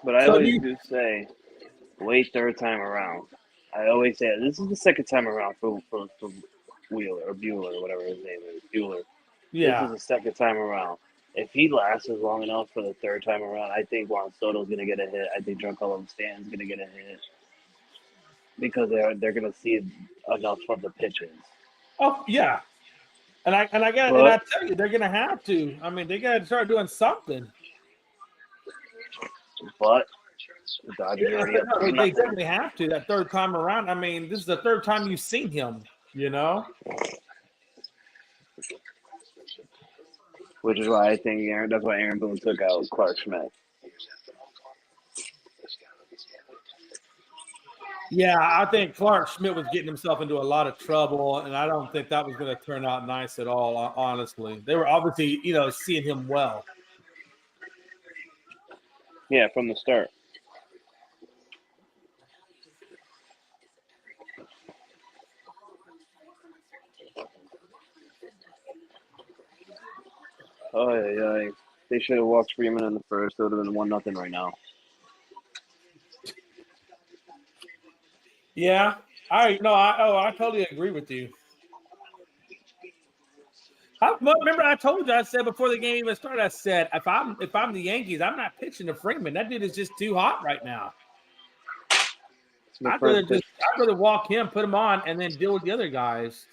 But I always do say, wait third time around. I always say this is the second time around for Wheeler or Bueller, whatever his name is, Bueller. Yeah. This is the second time around. If he lasts long enough for the third time around, I think Juan Soto's going to get a hit. I think Giancarlo Stanton's going to get a hit because they're going to see enough from the pitches. Oh yeah, and I tell you, they're going to have to. I mean, they got to start doing something. But the Dodgers already have they definitely have to that third time around. I mean, this is the third time you've seen him. You know. Which is why I think that's why Aaron Boone took out Clark Schmidt. Yeah, I think Clark Schmidt was getting himself into a lot of trouble, and I don't think that was going to turn out nice at all, honestly. They were obviously, seeing him well. Yeah, from the start. Oh, yeah. They should have walked Freeman in the first. It would have been 1-0 right now. Yeah, I totally agree with you. Remember, I told you. I said before the game even started. I said if I'm the Yankees, I'm not pitching to Freeman. That dude is just too hot right now. I'd rather walk him, put him on, and then deal with the other guys.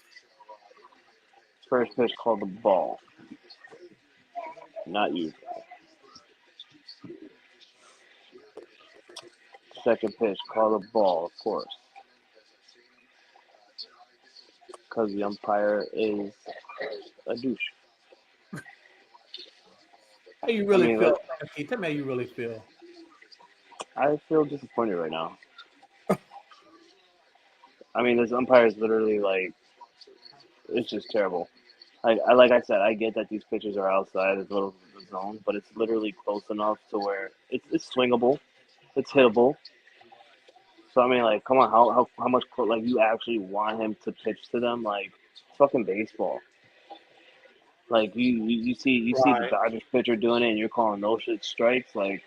First pitch called the ball. Not you. Second pitch, call the ball, of course. Because the umpire is a douche. How you really feel? Tell me how you really feel. I feel disappointed right now. I mean, this umpire is literally like, it's just terrible. Like I said, I get that these pitches are outside of the zone, but it's literally close enough to where it's swingable, it's hittable. So I mean, like, come on, how much like you actually want him to pitch to them? Like, it's fucking baseball. Like you see the Dodgers pitcher doing it, and you're calling those shit strikes. Like,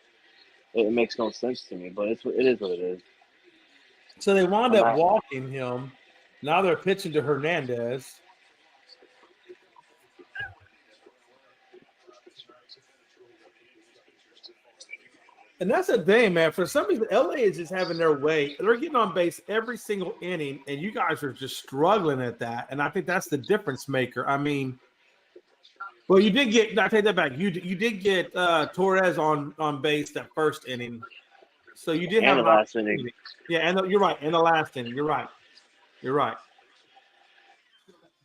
it makes no sense to me. But it is what it is. So they wound up walking him. Now they're pitching to Hernandez. And that's the thing, man. For some reason, LA is just having their way. They're getting on base every single inning, and you guys are just struggling at that. And I think that's the difference maker. I mean, well, you did get. I take that back. You did get Torres on base that first inning, so you did have the last inning. Yeah, and you're right. In the last inning, you're right.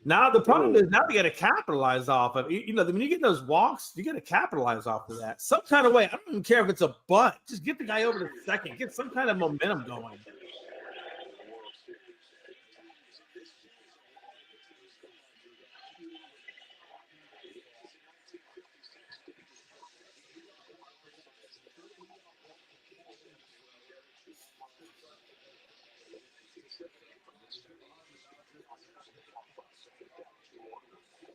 Now the problem is now you got to capitalize off of when you get those walks, you got to capitalize off of that some kind of way. I don't even care if it's a bunt. Just get the guy over to second. Get some kind of momentum going.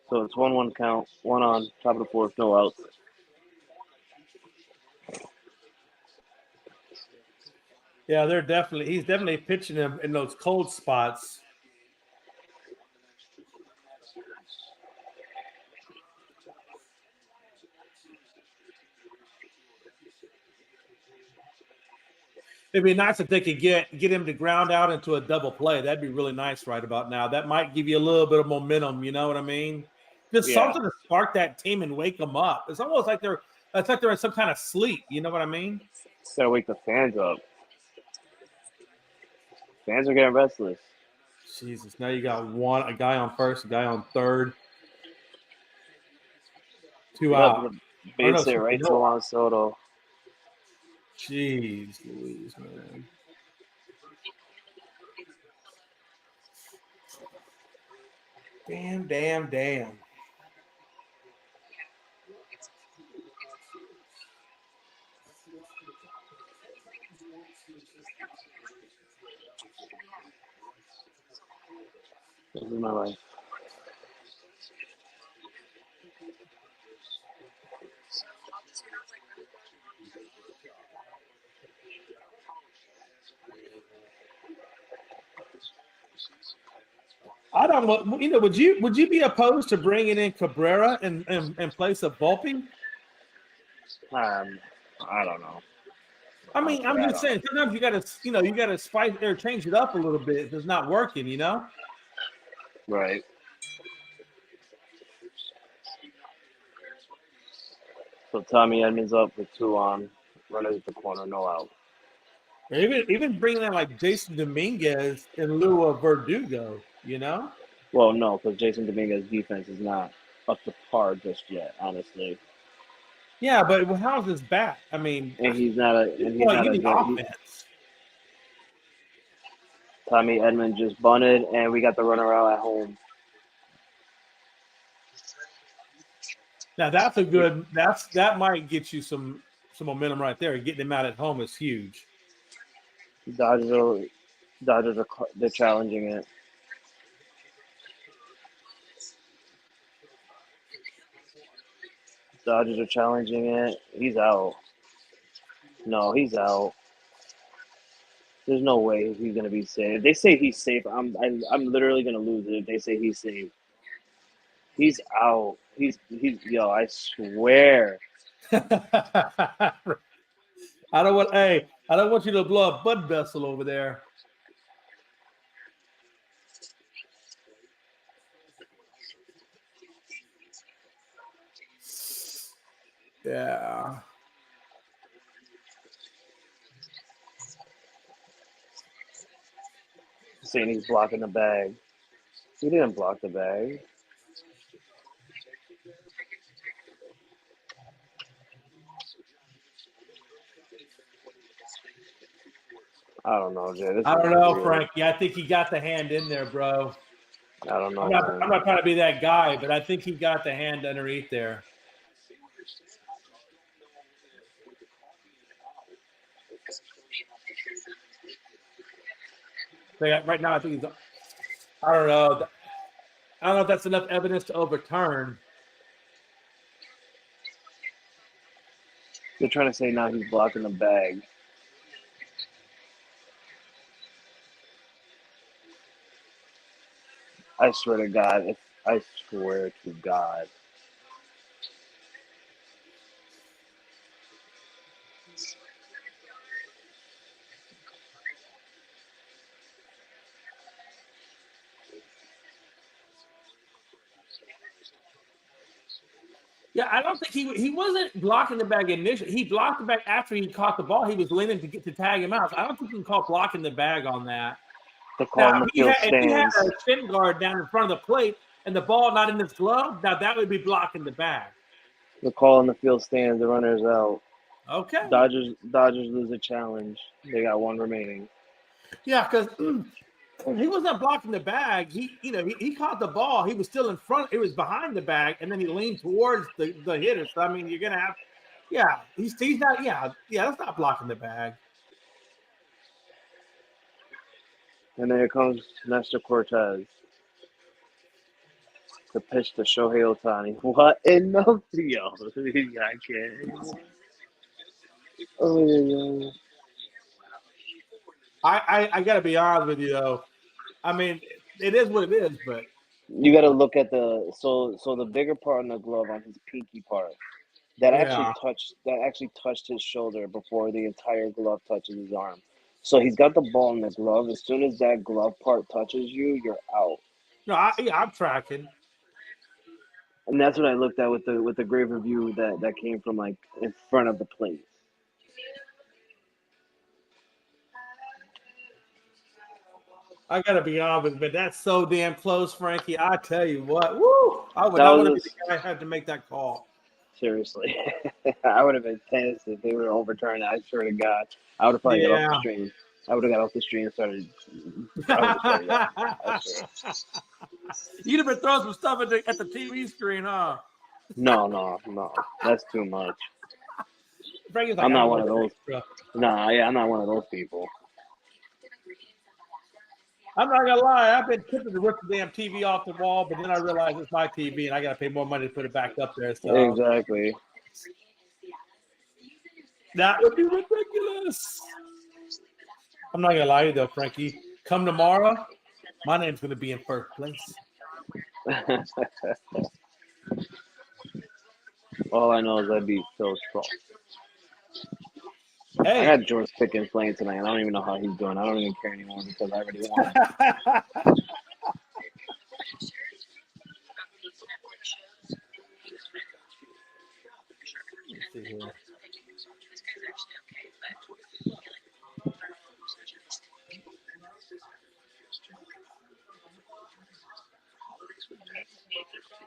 So it's 1-1 count, one on, top of the fourth, no outs. Yeah, he's definitely pitching him in those cold spots. It'd be nice if they could get him to ground out into a double play. That'd be really nice right about now. That might give you a little bit of momentum. You know what I mean? Just something to spark that team and wake them up. It's almost like they're in some kind of sleep. You know what I mean? Gotta wake the fans up. Fans are getting restless. Jesus! Now you got a guy on first, a guy on third. 2 out. Base it right to Juan Soto. Jeez Louise, man. Damn. This is my life. I don't know. You know, would you be opposed to bringing in Cabrera in place of Volpe? I don't know. I mean, I'm just saying. Sometimes you gotta spice or change it up a little bit if it's not working. You know. Right. So Tommy Edmonds up with 2 on, runners at the corner, no out. Or even bringing in like Jason Dominguez in lieu of Verdugo. You know. Well, no, because Jason Dominguez's defense is not up to par just yet, honestly. Yeah, but how's his bat? I mean, And he's not a. And he's well, not you a. need offense. Tommy Edmonds just bunted, and we got the runner out at home. Now that's a good. That might get you some momentum right there. Getting him out at home is huge. Dodgers are they're challenging it. Dodgers are challenging it. He's out. No, he's out. There's no way he's gonna be safe. If they say he's safe, I'm literally gonna lose it if they say he's safe. He's out. He's yo, I swear. I don't want you to blow a blood vessel over there. Yeah. Saying he's blocking the bag. He didn't block the bag. I don't know, Jay. I don't know, Frankie. I think he got the hand in there, bro. I don't know. I'm not trying to be that guy, but I think he got the hand underneath there. Right now, I think he's. I don't know. I don't know if that's enough evidence to overturn. They're trying to say now he's blocking the bag. I swear to God. I swear to God. Yeah, I don't think he wasn't blocking the bag initially. He blocked the bag after he caught the ball. He was leaning to tag him out. So I don't think you can call blocking the bag on that. The call in the field if he had stands. a shin guard down in front of the plate and the ball not in his glove, now that would be blocking the bag. The call in the field stands. The runner's out. Okay. Dodgers lose a challenge. They got 1 remaining. Yeah, because he wasn't blocking the bag. He caught the ball. He was still in front. It was behind the bag, and then he leaned towards the hitter. So I mean, you're gonna have, he's not. That's not blocking the bag. And then here comes Nestor Cortez to pitch to Shohei Ohtani. What in the yo? I can't. Oh yeah. I gotta be honest with you though. I mean, it is what it is, but You got to look at so the bigger part on the glove on his pinky part that actually touched his shoulder before the entire glove touches his arm. So he's got the ball in the glove. As soon as that glove part touches you, you're out. no, I'm tracking. And that's what I looked at with the grave review that came from like in front of the plate. I gotta be honest, but that's so damn close, Frankie. I tell you what, woo! I would not want to be the guy who had to make that call. Seriously. I would have been pissed if they were overturned. I swear to God. I would have probably got off the Yeah. stream. I would have got off the stream and started. I would have started yelling. I swear. You'd have been throwing some stuff at the TV screen, huh? No. That's too much. Frankie's like, I'm I not don't one want of those. extra. Nah, yeah, I'm not one of those people. I'm not gonna lie, I've been tempted to rip the damn TV off the wall, but then I realized it's my TV and I gotta pay more money to put it back up there. So Exactly. that would be ridiculous. I'm not gonna lie to you though, Frankie. Come tomorrow, my name's gonna be in first place. All I know is I beat Phil Strong. I Hey. got George Pickens playing tonight, and I don't even know how he's doing. I don't even care anymore because I already won. Let's see here.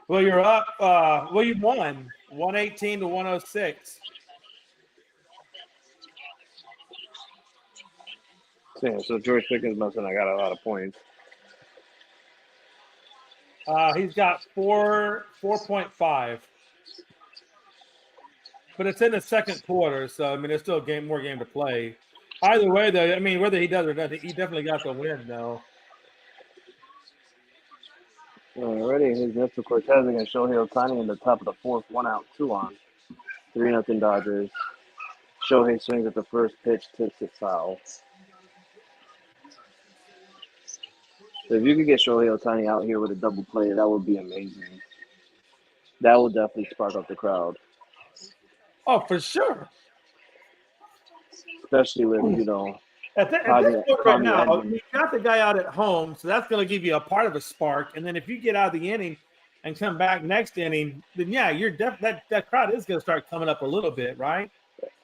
Well, you're up. Well, you won 118 to 106. Yeah, so George Pickens must have got a lot of points. He's got 4.5. But it's in the second quarter, so I mean, there's still more game to play. Either way, though, I mean, whether he does or doesn't, he definitely got the win, though. Already, his Nestor Cortez against Shohei Ohtani in the top of the fourth, 1-out, 2-on, 3-0 Dodgers. Shohei swings at the first pitch, tips it foul. So if you could get Shohei Ohtani out here with a double play, that would be amazing. That would definitely spark up the crowd, Oh, for sure. especially with At this point right now, you got the guy out at home, so that's going to give you a part of a spark. And then if you get out of the inning and come back next inning, then yeah, you're that crowd is going to start coming up a little bit, right?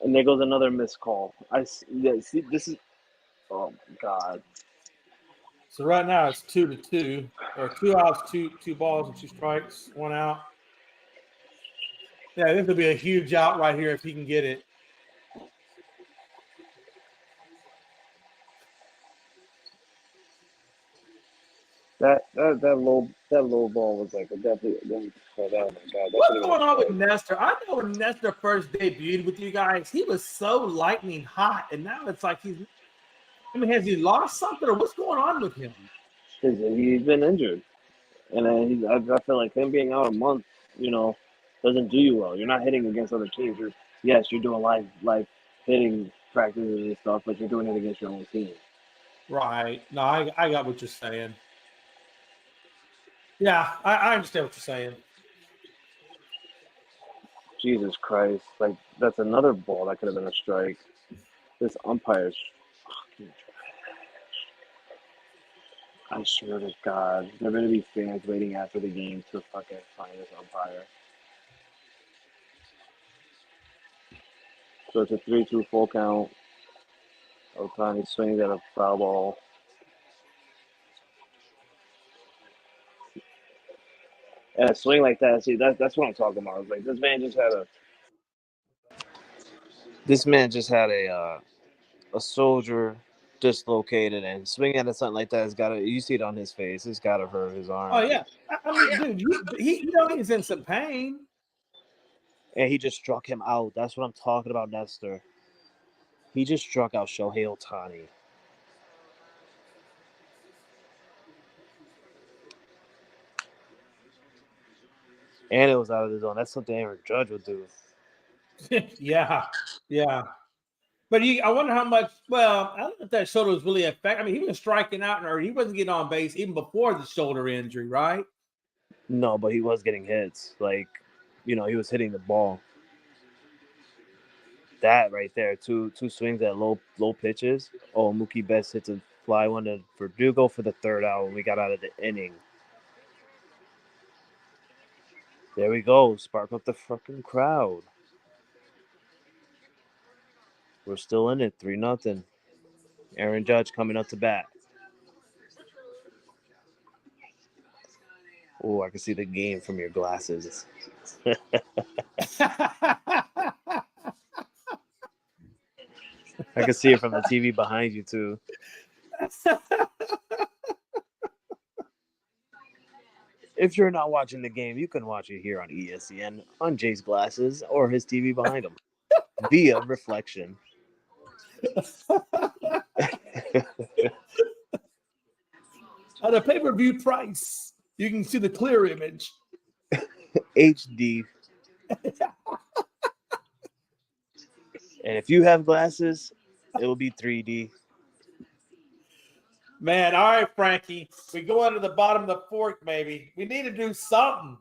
And there goes another missed call. See, this is, oh my God. So right now it's 2-2, or 2 outs, two balls and 2 strikes, 1 out. Yeah, this will be a huge out right here if he can get it. That low ball was like definitely. Oh my God! What's going on with Nestor? I know when Nestor first debuted with you guys, he was so lightning hot, and now it's like he's. I mean, has he lost something, or what's going on with him? He's been injured, and I feel like him being out a month, doesn't do you well. You're not hitting against other teams. You're doing live hitting practices and stuff, but you're doing it against your own team. Right. No, I got what you're saying. Yeah, I understand what you're saying. Jesus Christ. Like, that's another ball that could have been a strike. This umpire's fucking trash. I swear to God. There are going to be fans waiting after the game to fucking find this umpire. So it's a 3-2 full count. Ohtani swings at a foul ball. And a swing like that, see, that's what I'm talking about. It's like this man just had a soldier dislocated, and swinging at something like that has got to. You see it on his face. It's got to hurt his arm. Oh yeah, I mean, dude, he's in some pain. And he just struck him out. That's what I'm talking about, Nestor. He just struck out Shohei Ohtani. And it was out of the zone. That's something Aaron Judge would do. yeah. But I wonder how much. Well, I don't know if that shoulder was really effective. I mean, he was striking out, or he wasn't getting on base even before the shoulder injury, right? No, but he was getting hits. Like, he was hitting the ball. That right there, two swings at low pitches. Oh, Mookie Betts hits a fly one to Verdugo for the third out when we got out of the inning. There we go. Spark up the fucking crowd. We're still in it, 3-0. Aaron Judge coming up to bat. Oh, I can see the game from your glasses. I can see it from the TV behind you too. If you're not watching the game, you can watch it here on ESPN on Jay's glasses or his TV behind him via reflection. At a pay-per-view price, you can see the clear image. HD. And if you have glasses, it will be 3D. Man, all right, Frankie. We go under the bottom of the fourth, maybe. We need to do something.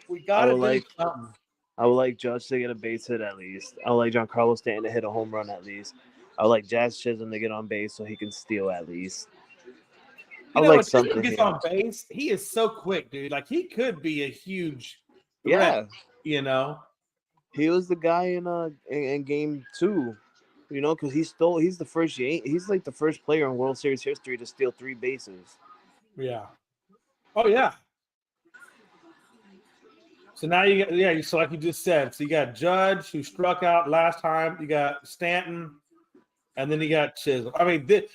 We got to do something. I would like Judge to get a base hit at least. I would like Giancarlo Stanton to hit a home run at least. I would like Jazz Chisholm to get on base so he can steal at least. I would like something. Gets on base. He is so quick, dude. Like he could be a huge threat, you know. He was the guy in game 2, you know, because he's the first he's like the first player in World Series history to steal 3 bases. Yeah. Oh yeah. So now you got so like you just said, so you got Judge who struck out last time, you got Stanton, and then you got Chisholm. I mean, this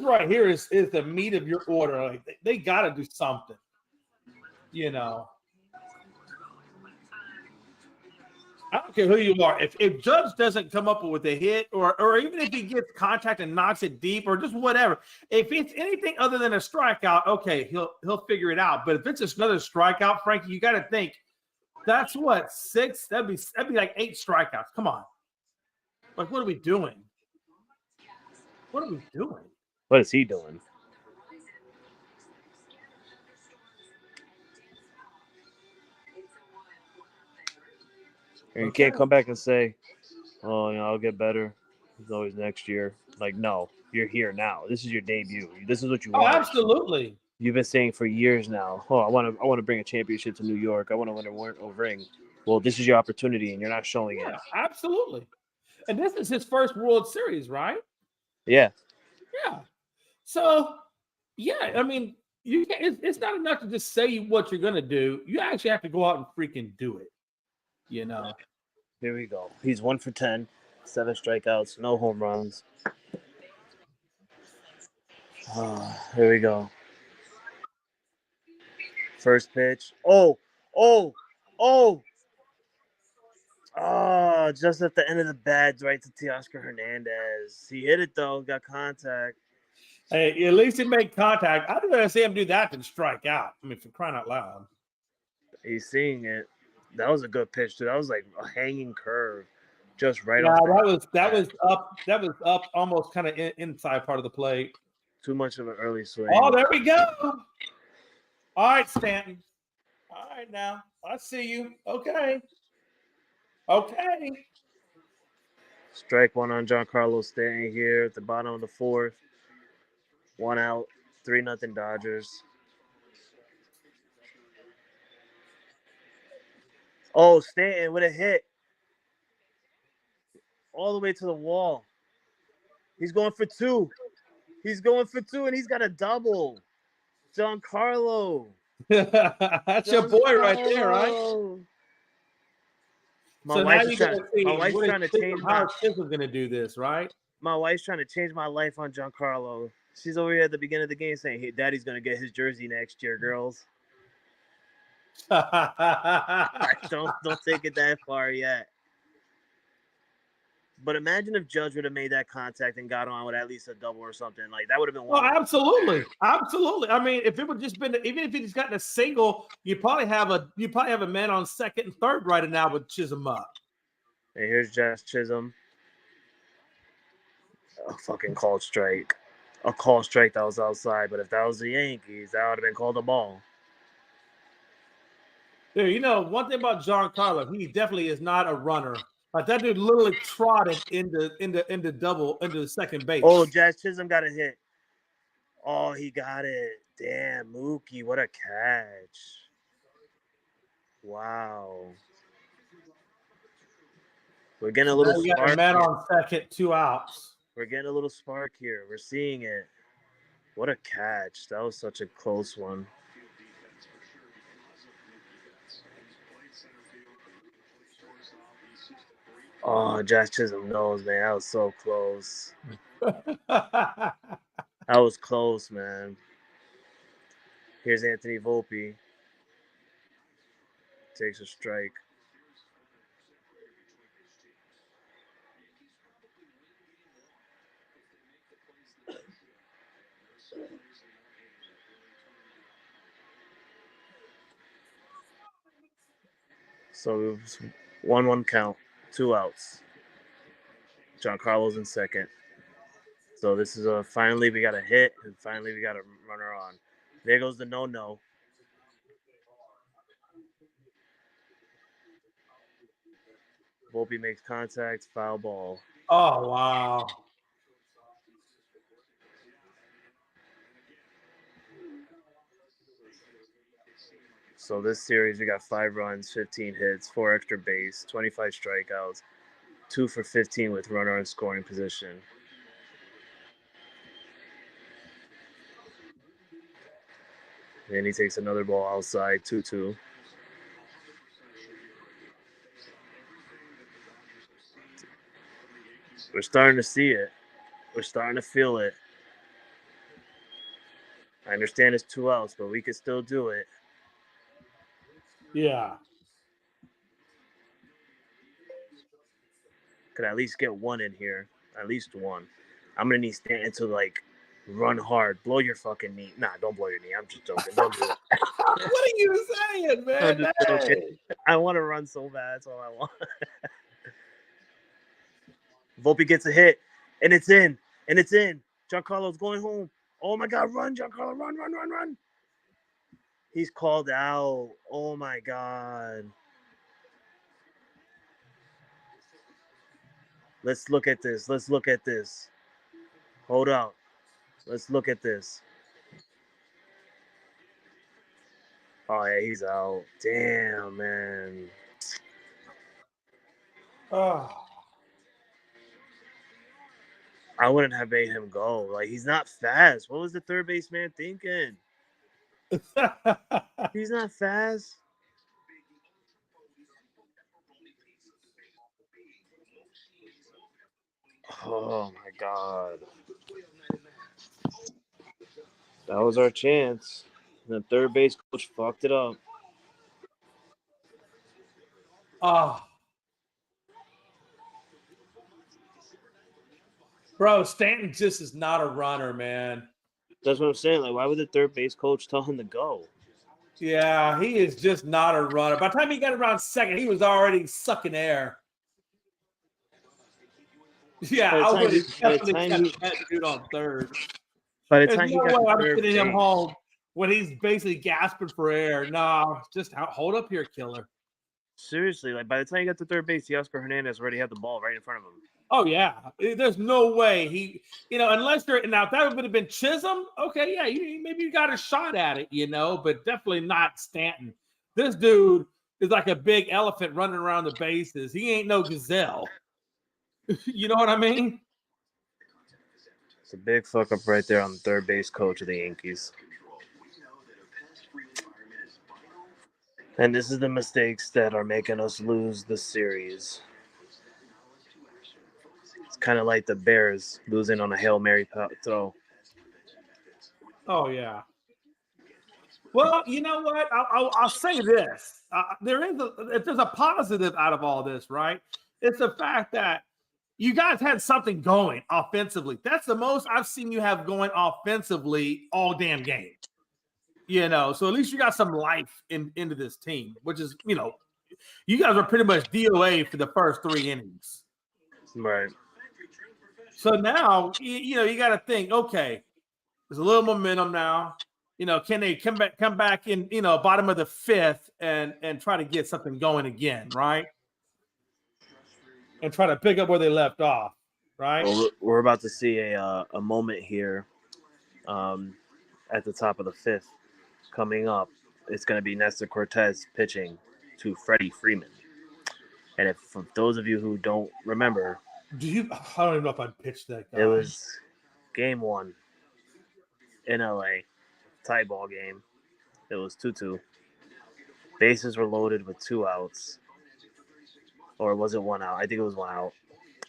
right here is the meat of your order. Like they got to do something, you know. I don't care who you are. If Judge doesn't come up with a hit, or even if he gets contact and knocks it deep, or just whatever, if it's anything other than a strikeout, okay, he'll figure it out. But if it's just another strikeout, Frankie, you got to think that's what 6. That'd be like 8 strikeouts. Come on, like what are we doing? What are we doing? What is he doing? And you can't come back and say, "Oh, I'll get better. It's always next year." Like, no, you're here now. This is your debut. This is what you want. Oh, absolutely. You've been saying for years now. Oh, I want to bring a championship to New York. I want to win a ring. Well, this is your opportunity, and you're not showing it. Absolutely. And this is his first World Series, right? Yeah. Yeah. So, yeah, I mean, you can't. It's not enough to just say what you're gonna do. You actually have to go out and freaking do it. You know. Here we go. He's 1 for 10, 7 strikeouts, no home runs. Here we go. First pitch. Oh, just at the end of the bat, right to Teoscar Hernandez. He hit it, though. Got contact. Hey, at least he made contact. I'd rather see him do that than strike out. I mean, for crying out loud. He's seeing it. That was a good pitch, too. That was like a hanging curve. Just right off. That was up almost kind of inside part of the plate. Too much of an early swing. Oh, there we go. All right, Stanton. All right, now. I see you. Okay. Strike 1 on Giancarlo Stanton here at the bottom of the 4th. 1 out, 3-0 Dodgers. Oh, Stanton with a hit. All the way to the wall. He's going for 2. And he's got a double. Giancarlo. That's your boy right there, right? My wife's trying to change how Chisholm's going to do this, right? My wife's trying to change my life on Giancarlo. She's over here at the beginning of the game saying, "Hey, Daddy's going to get his jersey next year, girls." Don't take it that far yet. But imagine if Judge would have made that contact and got on with at least a double or something. Like, that would have been one. Oh, absolutely. I mean, if it would just been, even if he's gotten a single, you probably have a man on second and third right now with Chisholm up. And here's Jazz Chisholm. A fucking called strike. A call strike that was outside. But if that was the Yankees, that would have been called a ball. Dude, you know, one thing about Giancarlo, he definitely is not a runner. Like that dude literally trotted into the second base. Oh, Jazz Chisholm got a hit. Oh, he got it. Damn, Mookie, what a catch. Wow. We're getting a little spark. Man on second, 2 outs. We're getting a little spark here. We're seeing it. What a catch. That was such a close one. Oh, Josh Chisholm knows, man. That was so close. That was close, man. Here's Anthony Volpe. Takes a strike. So it was 1-1 count, 2 outs. Giancarlo's in second. So this is finally we got a hit, and finally we got a runner on. There goes the no. Volpe makes contact, foul ball. Oh, wow. So this series we got 5 runs, 15 hits, 4 extra base, 25 strikeouts, 2 for 15 with runner in scoring position. And he takes another ball outside, 2-2. We're starting to see it. We're starting to feel it. I understand it's 2 outs, but we can still do it. Yeah. Could at least get one in here. At least one. I'm going to need Stanton to, like, run hard. Blow your fucking knee. Nah, don't blow your knee. I'm just joking. Don't do it. What are you saying, man? I'm just joking. Hey. I want to run so bad. That's all I want. Volpe gets a hit, and it's in. Giancarlo's going home. Oh, my God. Run, Giancarlo. Run. He's called out. Oh, my God. Let's look at this. Hold up. Let's look at this. Oh, yeah, he's out. Damn, man. Oh. I wouldn't have made him go. Like, he's not fast. What was the third baseman thinking? He's not fast. Oh, my God. That was our chance. The third base coach fucked it up. Oh. Bro, Stanton just is not a runner, man. That's what I'm saying. Like, why would the third base coach tell him to go? Yeah, he is just not a runner. By the time he got around second, he was already sucking air. Yeah, I would have definitely kept that dude on third. By the There's time he no got way to I'm third sending him base, home when he's basically gasping for air. Nah, just hold up here, killer. seriously, like by the time he got to third base, Teoscar Hernandez already had the ball right in front of him. Oh yeah, there's no way he, unless you're now if that would have been Chisholm, okay, yeah, maybe you got a shot at it, but definitely not Stanton. This dude is like a big elephant running around the bases. He ain't no gazelle. You know what I mean? It's a big fuck up right there on the third base coach of the Yankees. And this is the mistakes that are making us lose the series. It's kind of like the Bears losing on a Hail Mary throw. Oh yeah. Well, you know what? I'll say this: if there's a positive out of all this, right? It's the fact that you guys had something going offensively. That's the most I've seen you have going offensively all damn game. So at least you got some life into this team, which is, you guys are pretty much DOA for the first 3 innings. Right. So now, you got to think, okay, there's a little momentum now. Can they come back in, bottom of the 5th and try to get something going again, right? And try to pick up where they left off, right? Well, we're about to see a moment here at the top of the 5th coming up. It's going to be Nestor Cortez pitching to Freddie Freeman. And if for those of you who don't remember, I don't even know if I'd pitch that guy. It was game 1 in LA, tie ball game. It was 2-2. Bases were loaded with 2 outs. or was it 1 out? I think it was 1 out.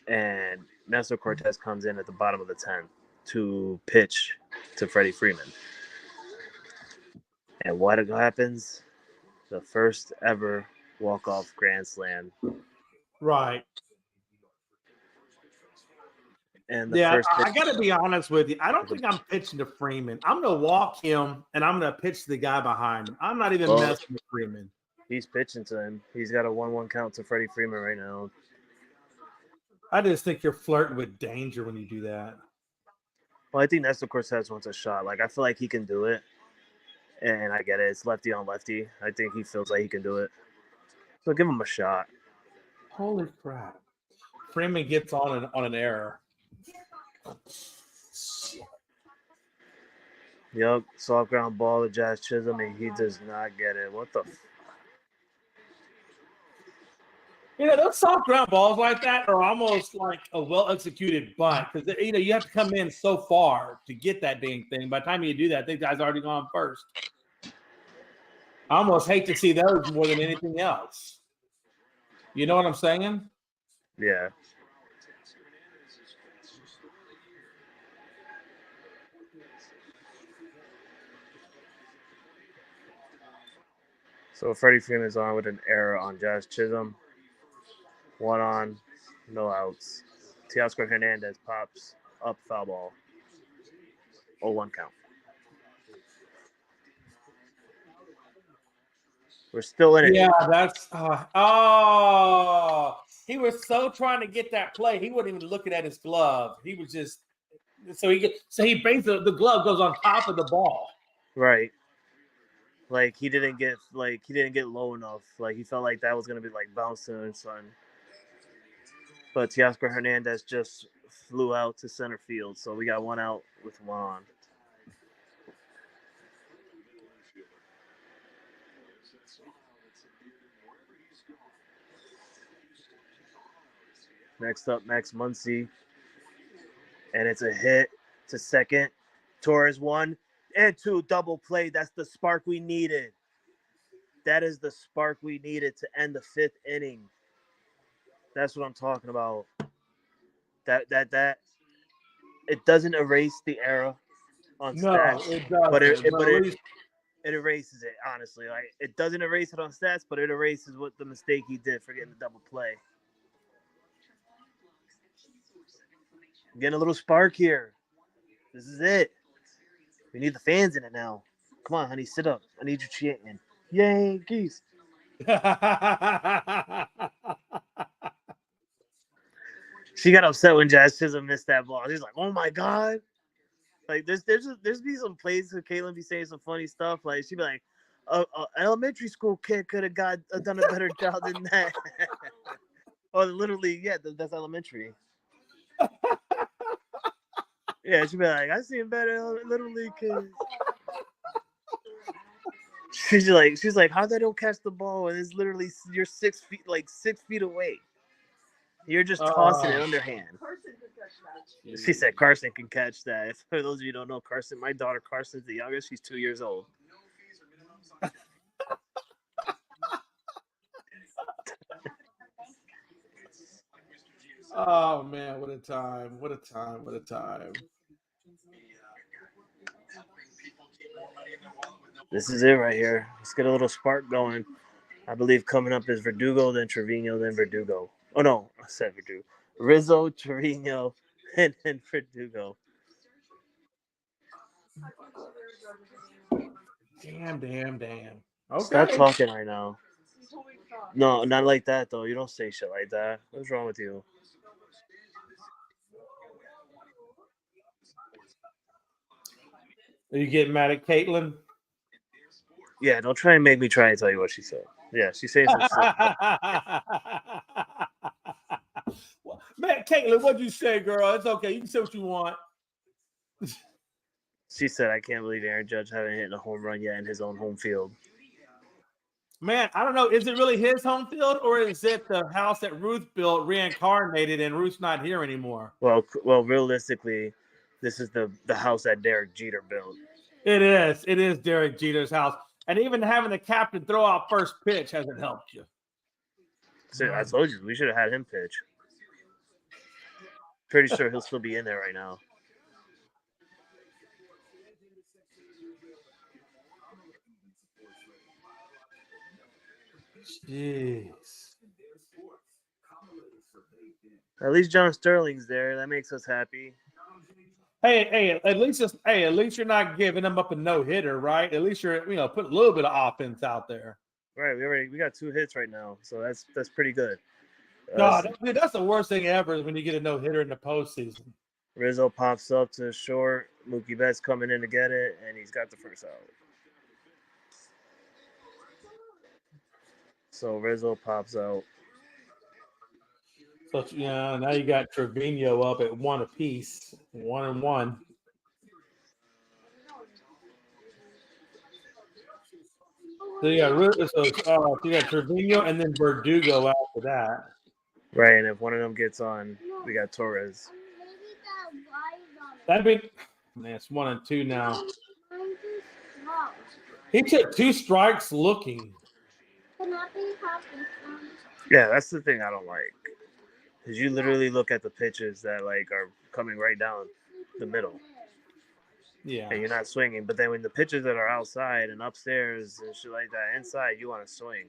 And Nestor Cortez comes in at the bottom of the 10th to pitch to Freddie Freeman. And what happens? The first ever walk-off grand slam. Right. And the Yeah, first I pitch, got to be honest with you. I don't think I'm pitching to Freeman. I'm going to walk him, and I'm going to pitch to the guy behind him. I'm not even messing with Freeman. he's pitching to him. He's got a 1-1 count to Freddie Freeman right now. I just think you're flirting with danger when you do that. Well, I think Nestor Cortez wants a shot. Like, I feel like he can do it. And I get it. It's lefty on lefty. I think he feels like he can do it. So give him a shot. Holy crap. Freeman gets on an error. Yup, soft ground ball to Jazz Chisholm, and he does not get it. What the? Those soft ground balls like that are almost like a well-executed bunt because, you have to come in so far to get that dang thing. By the time you do that, the guy's already gone first. I almost hate to see those more than anything else. You know what I'm saying? Yeah. So Freddie Freeman's on with an error on Jazz Chisholm. 1 on, no outs. Teoscar Hernandez pops up, foul ball. 0-1 count. We're still in it. Yeah, that's he was so trying to get that play. He wasn't even looking at his glove. He was just he basically the glove goes on top of the ball. Right. Like he didn't get low enough. Like he felt like that was gonna be like bouncing and something. But Teoscar Hernandez just flew out to center field, so we got 1 out with 1 on. Next up, Max Muncy. And it's a hit to second. Torres 1 and 2 double play. That's the spark we needed. That is the spark we needed to end the 5th inning. That's what I'm talking about. That it doesn't erase the era on stats, it doesn't. but it erases it. Honestly, like it doesn't erase it on stats, but it erases what the mistake he did for getting the double play. I'm getting a little spark here. This is it. We need the fans in it now. Come on, honey, sit up. I need you chanting. Yankees. She got upset when Jazz Chisholm missed that ball. She's like, "Oh my god!" Like there's be some plays where Caitlin be saying some funny stuff. Like she'd be like, "Elementary school kid could have done a better job than that." Oh, literally, yeah, that's elementary. Yeah, she'd be like, "I seen better little league kids." She's like, "How they don't catch the ball and it's literally you're 6 feet, like 6 feet away. You're just tossing it underhand." She said Carson can catch that. For those of you who don't know Carson, my daughter Carson's the youngest. She's 2 years old. Oh man, what a time. What a time. What a time. This is it right here. Let's get a little spark going. I believe coming up is Verdugo, then Trevino, then Verdugo. Oh no, I said Verdugo. Rizzo, Trevino, and then Verdugo. Damn. Okay. Stop talking right now. No, not like that though. You don't say shit like that. What's wrong with you? Are you getting mad at Caitlin? Yeah, don't try and make me try and tell you what she said. Yeah, she's saying some shit. Man, Caitlin, what'd you say, girl? It's okay. You can say what you want. She said, "I can't believe Aaron Judge haven't hit a home run yet in his own home field." Man, I don't know. Is it really his home field or is it the house that Ruth built reincarnated and Ruth's not here anymore? Well, realistically, this is the house that Derek Jeter built. It is. It is Derek Jeter's house. And even having the captain throw out first pitch hasn't helped you. So I told you we should have had him pitch. Pretty sure he'll still be in there right now. Jeez. At least John Sterling's there. That makes us happy. Hey, at least you're not giving them up a no-hitter, right? At least you're, put a little bit of offense out there. Right, we got 2 hits right now, so that's pretty good. God, dude, that's the worst thing ever is when you get a no-hitter in the postseason. Rizzo pops up to short. Mookie Betts coming in to get it, and he's got the first out. So Rizzo pops out. So now you got Trevino up at 1 apiece, 1-1. So you got Trevino and then Verdugo after that. Right, and if one of them gets on, we got Torres. That'd be, man, it's 1-2 now. He took 2 strikes looking. Yeah, that's the thing I don't like. Because you literally look at the pitches that are coming right down the middle. Yeah. And you're not swinging. But then when the pitches that are outside and upstairs and shit like that inside, you want to swing.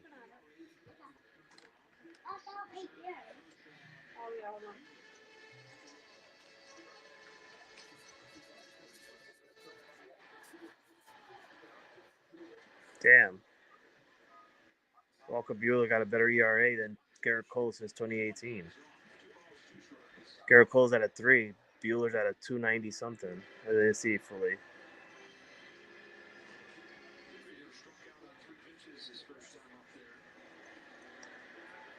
Damn. Walker Buehler got a better ERA than Garrett Cole since 2018. Garrett Cole's at a 3. Buehler's at a 290 something. I didn't see it fully.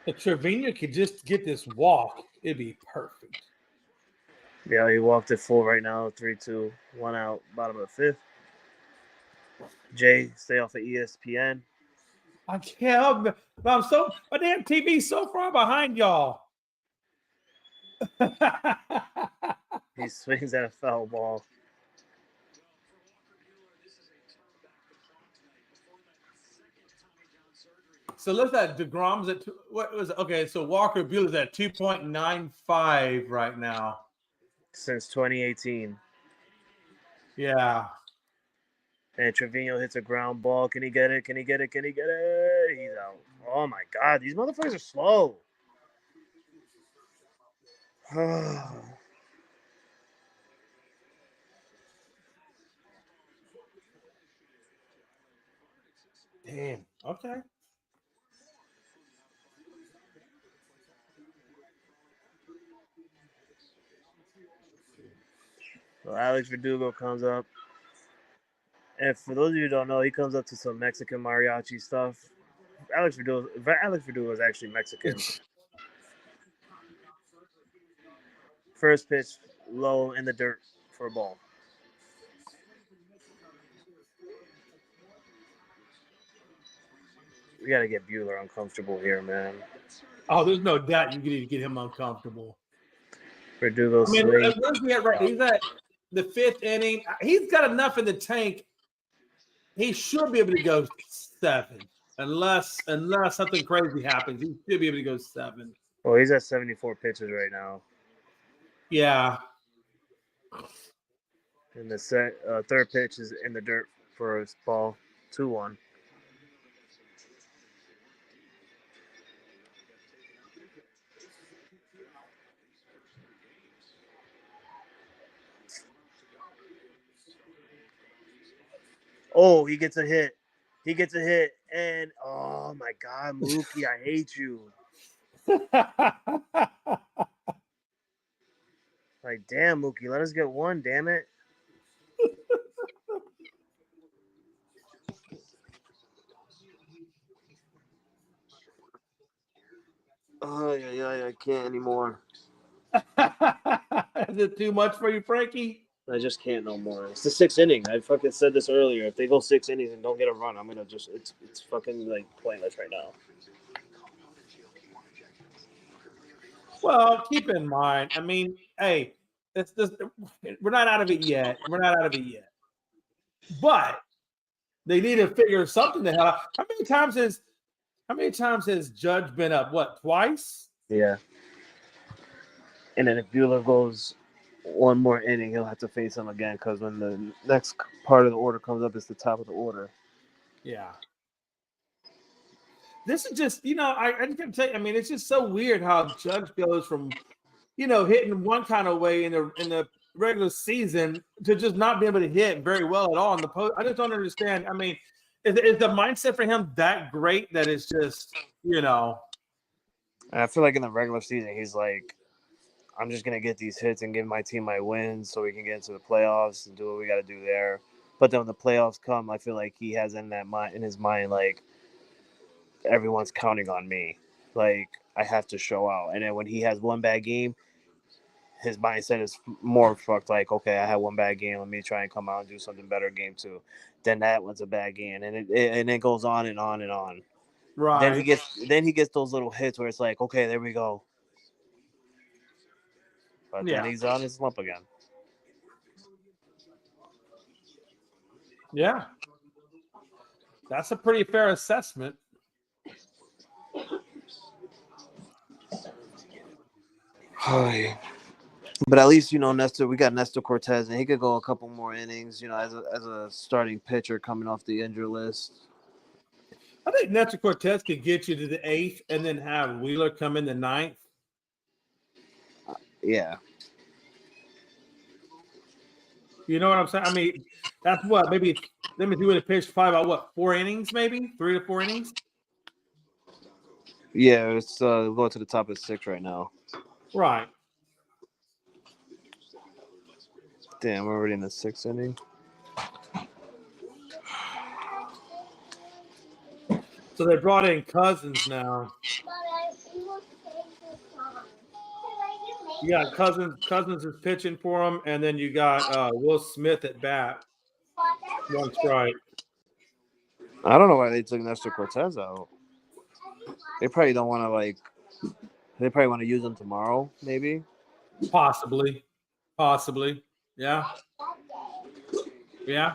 If Trevino could just get this walk, it'd be perfect. Yeah, he walked it full right now. 3-2. 1 out. Bottom of the 5th. Jay, stay off of ESPN. I can't help it. My damn TV's so far behind y'all. He swings at a foul ball. So let's at DeGrom's at what was it? Okay, so Walker Buehler's at 2.95 right now. Since 2018. Yeah. And Trevino hits a ground ball. Can he get it? Can he get it? Can he get it? He's out. Oh my God, these motherfuckers are slow. Damn. Okay. So Alex Verdugo comes up. And for those of you who don't know, he comes up to some Mexican mariachi stuff. Alex Verdugo is actually Mexican. First pitch, low in the dirt for a ball. We got to get Buehler uncomfortable here, man. Oh, there's no doubt you need to get him uncomfortable. Verdugo swing. Where's he at right? He's at the 5th inning. He's got enough in the tank. He should be able to go 7, unless something crazy happens. He should be able to go 7. Well, he's at 74 pitches right now. Yeah. And the third pitch is in the dirt for his ball. 2-1. Oh, he gets a hit. And oh my God, Mookie, I hate you. Like, damn, Mookie, let us get one, damn it. Oh, yeah, I can't anymore. Is it too much for you, Frankie? I just can't no more. It's the 6th inning. I fucking said this earlier. If they go 6 innings and don't get a run, I'm gonna just it's fucking like pointless right now. Well, keep in mind. I mean, hey, we're not out of it yet. But they need to figure something the hell out. How How many times has Judge been up? What, twice? Yeah. And then if Bueller goes one more inning, he'll have to face him again because when the next part of the order comes up, it's the top of the order. Yeah. This is just, I just gotta tell you, I mean, it's just so weird how Judge goes from, hitting one kind of way in the regular season to just not be able to hit very well at all in the post. I just don't understand. I mean, is the mindset for him that great that it's just, I feel like in the regular season, he's like, I'm just going to get these hits and give my team my wins so we can get into the playoffs and do what we got to do there. But then when the playoffs come, I feel like he has in his mind, like, everyone's counting on me. Like, I have to show out. And then when he has one bad game, his mindset is more fucked. Like, okay, I had one bad game. Let me try and come out and do something better game two. Then that one's a bad game. And it goes on and on and on. right. Then he gets those little hits where it's like, okay, there we go. But then he's on his slump again. Yeah. That's a pretty fair assessment. But at least, Nestor, we got Nestor Cortez, and he could go a couple more innings, as a starting pitcher coming off the injury list. I think Nestor Cortez could get you to the 8th and then have Wheeler come in the 9th. Yeah. You know what I'm saying? I mean, that's what, maybe, let me see what it pitched probably about 4 innings, maybe 3 to 4 innings. Yeah, it's going to the top of 6 right now. Right. Damn, we're already in the 6th inning. So they brought in Cousins now. You got Cousins is pitching for him, and then you got Will Smith at bat. 1 strike. I don't know why they took Nestor Cortez out. They probably don't want to, they probably want to use him tomorrow, maybe. Possibly. Yeah. Yeah.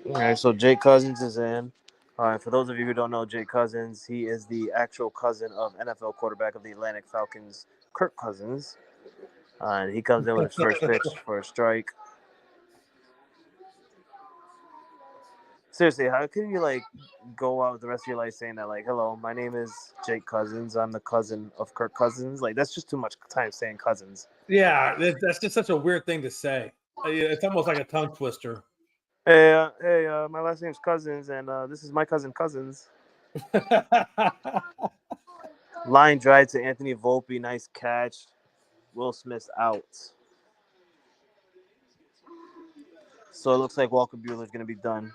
All right, so Jake Cousins is in. For those of you who don't know Jake Cousins, he is the actual cousin of NFL quarterback of the Atlantic Falcons, Kirk Cousins. And he comes in with his first pitch for a strike. Seriously, how can you go out with the rest of your life saying that hello, my name is Jake Cousins, I'm the cousin of Kirk Cousins? That's just too much time saying cousins. Yeah, that's just such a weird thing to say. It's almost like a tongue twister. Hey, my last name's Cousins, and this is my cousin Cousins. Line drive to Anthony Volpe, nice catch. Will Smith's out. So it looks like Walker Buehler's going to be done.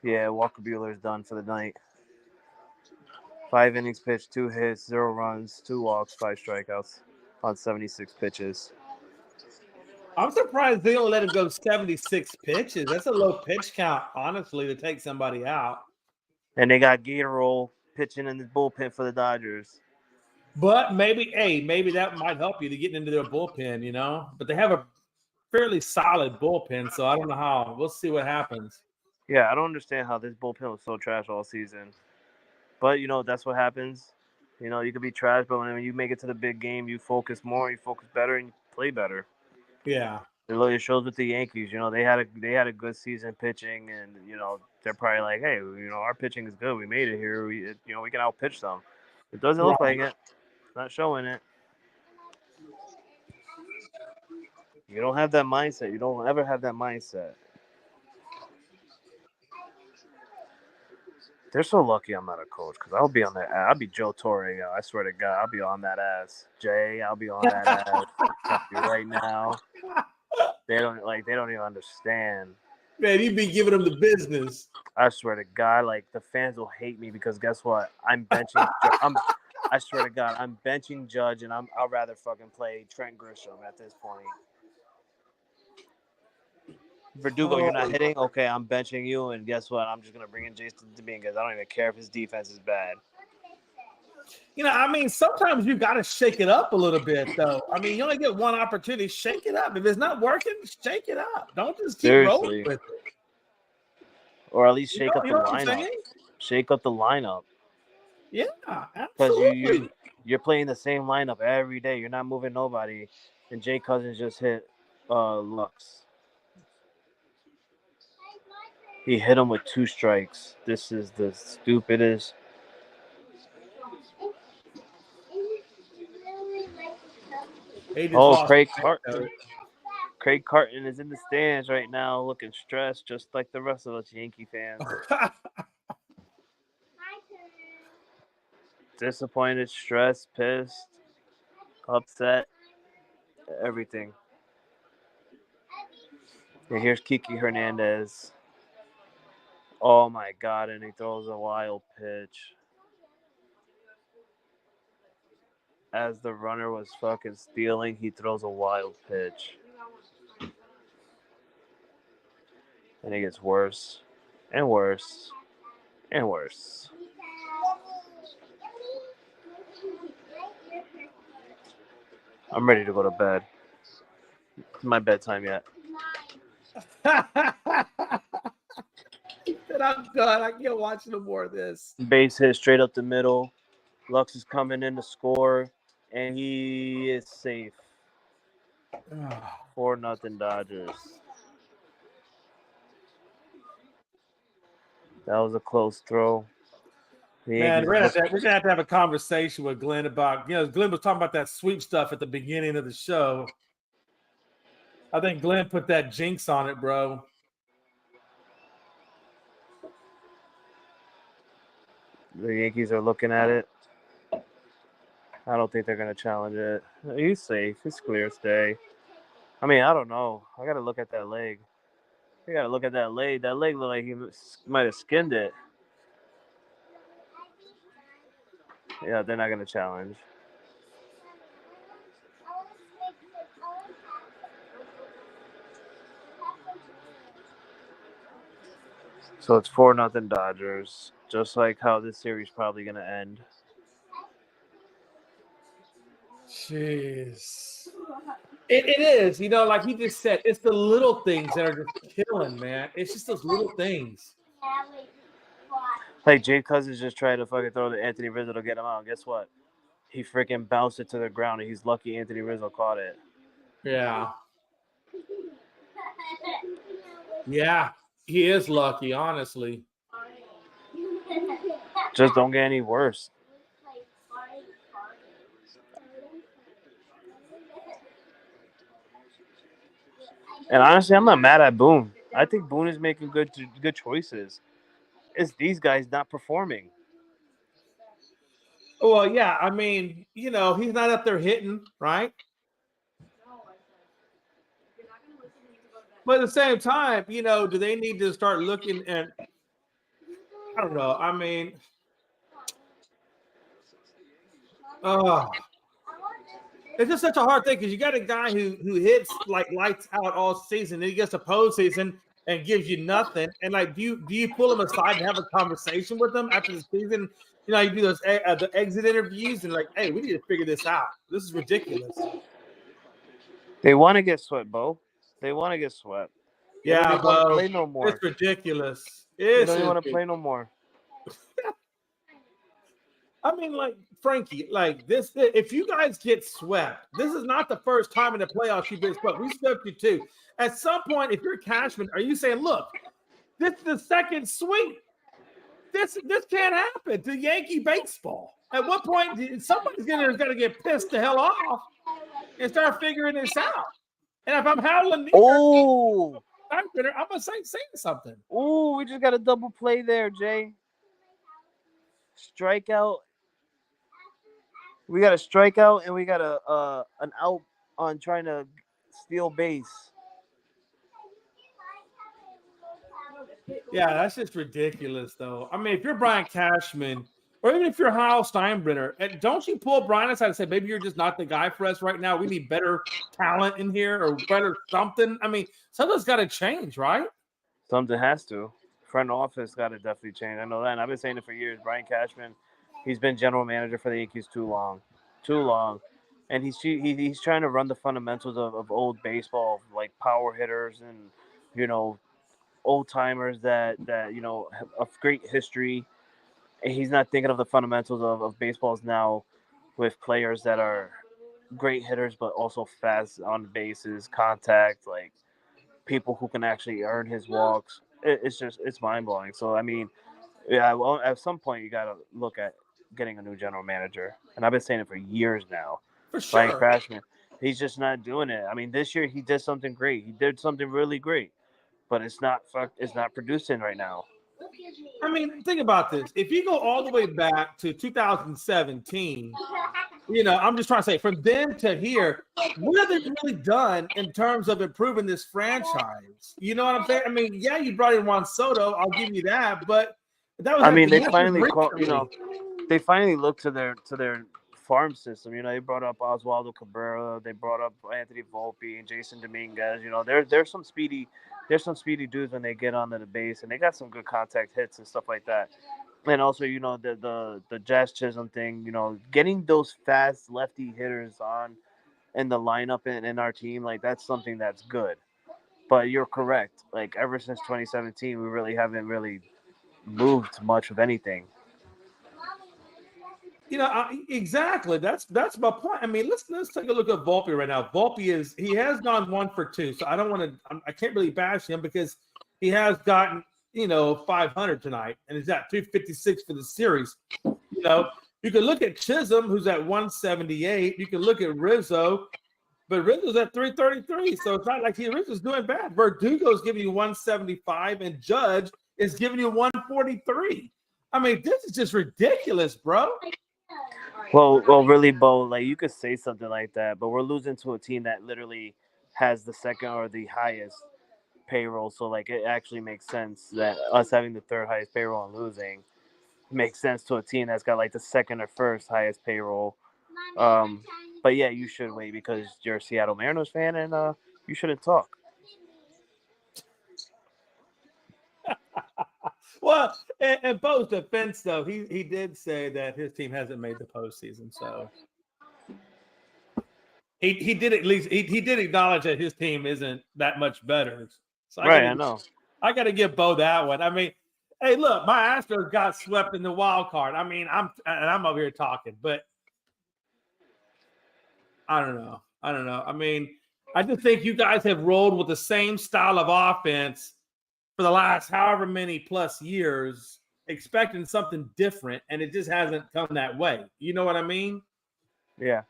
Yeah, Walker Buehler's done for the night. 5 innings pitched, 2 hits, 0 runs, 2 walks, 5 strikeouts on 76 pitches. I'm surprised they don't let him go 76 pitches. That's a low pitch count, honestly, to take somebody out. And they got Gatorol pitching in the bullpen for the Dodgers. But maybe that might help you to get into their bullpen, But they have a fairly solid bullpen, so I don't know how. We'll see what happens. Yeah, I don't understand how this bullpen was so trash all season. But, that's what happens. You could be trash, but when you make it to the big game, you focus more, you focus better, and you play better. Yeah. It shows with the Yankees. They had a good season pitching, and they're probably like, hey, our pitching is good. We made it here. We can outpitch them. It doesn't look like it. It's not showing it. You don't have that mindset. You don't ever have that mindset. They're so lucky I'm not a coach because I'll be on that. I'll be Joe Torre. I swear to God, I'll be on that ass. Jay, I'll be on that ass right now. They don't even understand. Man, you be giving them the business. I swear to God, the fans will hate me because guess what? I'm benching. I swear to God, I'm benching Judge, and I'll rather fucking play Trent Grisham at this point. Verdugo, you're not hitting? Okay, I'm benching you, and guess what? I'm just going to bring in Jason Dominguez. I don't even care if his defense is bad. Sometimes you got to shake it up a little bit, though. You only get one opportunity. Shake it up. If it's not working, shake it up. Don't just keep rolling with it. or at least shake up the You know what I'm lineup. saying? Shake up the lineup Yeah, because absolutely. you're playing the same lineup every day. You're not moving nobody, and Jay Cousins just hit Lux. He hit him with 2 strikes. This is the stupidest. He just Oh, lost. Craig Carton. Craig Carton is in the stands right now, looking stressed, just like the rest of us Yankee fans. Disappointed, stressed, pissed, upset, everything. And here's Kiki Hernandez. Oh my God, and he throws a wild pitch. As the runner was fucking stealing, he throws a wild pitch. And it gets worse and worse and worse. I'm ready to go to bed. It's my bedtime yet. And I'm done. I can't watch no more of this. Base hit straight up the middle. Lux is coming in to score, and he is safe. 4-0 Dodgers. That was a close throw. Man, we're gonna have to have a conversation with Glenn about, Glenn was talking about that sweep stuff at the beginning of the show. I think Glenn put that jinx on it, bro. The Yankees are looking at it. I don't think they're gonna challenge it. He's safe. He's clear as day. I mean, I don't know. I gotta look at that leg. You gotta look at that leg. That leg looked like he might have skinned it. Yeah, they're not gonna challenge. So it's 4-0 Dodgers. Just like how this series probably gonna end. Jeez. It is, like he just said, it's the little things that are just killing, man. It's just those little things. Like Jay Cousins just tried to fucking throw to Anthony Rizzo to get him out. Guess what? He freaking bounced it to the ground, and he's lucky Anthony Rizzo caught it. Yeah. Yeah, he is lucky, honestly. Just don't get any worse. And honestly, I'm not mad at Boone. I think Boone is making good choices. It's these guys not performing. Well, yeah, I mean, he's not up there hitting, right? But at the same time, do they need to start looking at, I don't know. I mean, it's just such a hard thing because you got a guy who hits like lights out all season, and he gets a postseason and gives you nothing. And like, do you pull him aside and have a conversation with him after the season? You do those the exit interviews and like, hey, we need to figure this out. This is ridiculous. They want to get swept, Bo. They want to get swept. Yeah, they don't want to play no more. It's ridiculous. They don't even want to play no more. I mean, like, Frankie, like this, if you guys get swept, this is not the first time in the playoffs you've been swept. We swept you too. At some point, if you're Cashman, are you saying, look, this is the second sweep? This can't happen to Yankee baseball. At what point somebody's gonna get pissed the hell off and start figuring this out? And if I'm howling, I'm gonna say something. Oh, we just got a double play there, Jay. Strikeout. We got a strikeout and we got an out on trying to steal base. Yeah, that's just ridiculous, though. I mean, if you're Brian Cashman, or even if you're Hal Steinbrenner, don't you pull Brian aside and say, maybe you're just not the guy for us right now. We need better talent in here or better something. I mean, something's got to change, right? Something has to. Front office got to definitely change. I know that. And I've been saying it for years. Brian Cashman, he's been general manager for the Yankees too long. And he's trying to run the fundamentals of old baseball, like power hitters and, old timers that you know have a great history. And he's not thinking of the fundamentals of baseballs now, with players that are great hitters but also fast on bases, contact, like people who can actually earn his walks. It's mind blowing. So I mean, yeah, well, at some point you got to look at getting a new general manager, and I've been saying it for years now. For Ryan sure. Crashman, he's just not doing it. I mean, this year he did something great. He did something really great, but it's not producing right now. I mean, think about this. If you go all the way back to 2017, I'm just trying to say from then to here, what have they really done in terms of improving this franchise? You know what I'm saying? I mean, yeah, you brought in Juan Soto, I'll give you that, but that was I at mean, the they end finally called. recently. They finally looked to their farm system. You know, they brought up Oswaldo Cabrera. They brought up Anthony Volpe and Jason Dominguez. You know, there's some speedy dudes when they get onto the base, and they got some good contact hits and stuff like that. And also, you know, the Jazz Chisholm thing. You know, getting those fast lefty hitters on in the lineup in our team, like that's something that's good. But you're correct. Like ever since 2017, we really haven't really moved much of anything. Exactly. That's my point. I mean, let's take a look at Volpe right now. Volpe he has gone 1 for 2, so I don't want to. I can't really bash him because he has gotten 500 tonight, and he's at 256 for the series. You can look at Chisholm, who's at 178. You can look at Rizzo, but Rizzo's at 333, so it's not like Rizzo's doing bad. Verdugo's giving you 175, and Judge is giving you 143. I mean, this is just ridiculous, bro. Well, really, Bo. Like you could say something like that, but we're losing to a team that literally has the second or the highest payroll. So like, it actually makes sense that us having the third highest payroll and losing makes sense to a team that's got like the second or first highest payroll. But yeah, you should wait because you're a Seattle Mariners fan, and you shouldn't talk. Well, in Bo's defense, though, he did say that his team hasn't made the postseason, so he did at least he did acknowledge that his team isn't that much better. So I know. I got to give Bo that one. I mean, hey, look, my Astros got swept in the wild card. I mean, I'm over here talking, but I don't know. I mean, I just think you guys have rolled with the same style of offense for the last however many plus years, expecting something different, and it just hasn't come that way. You know what I mean? Yeah.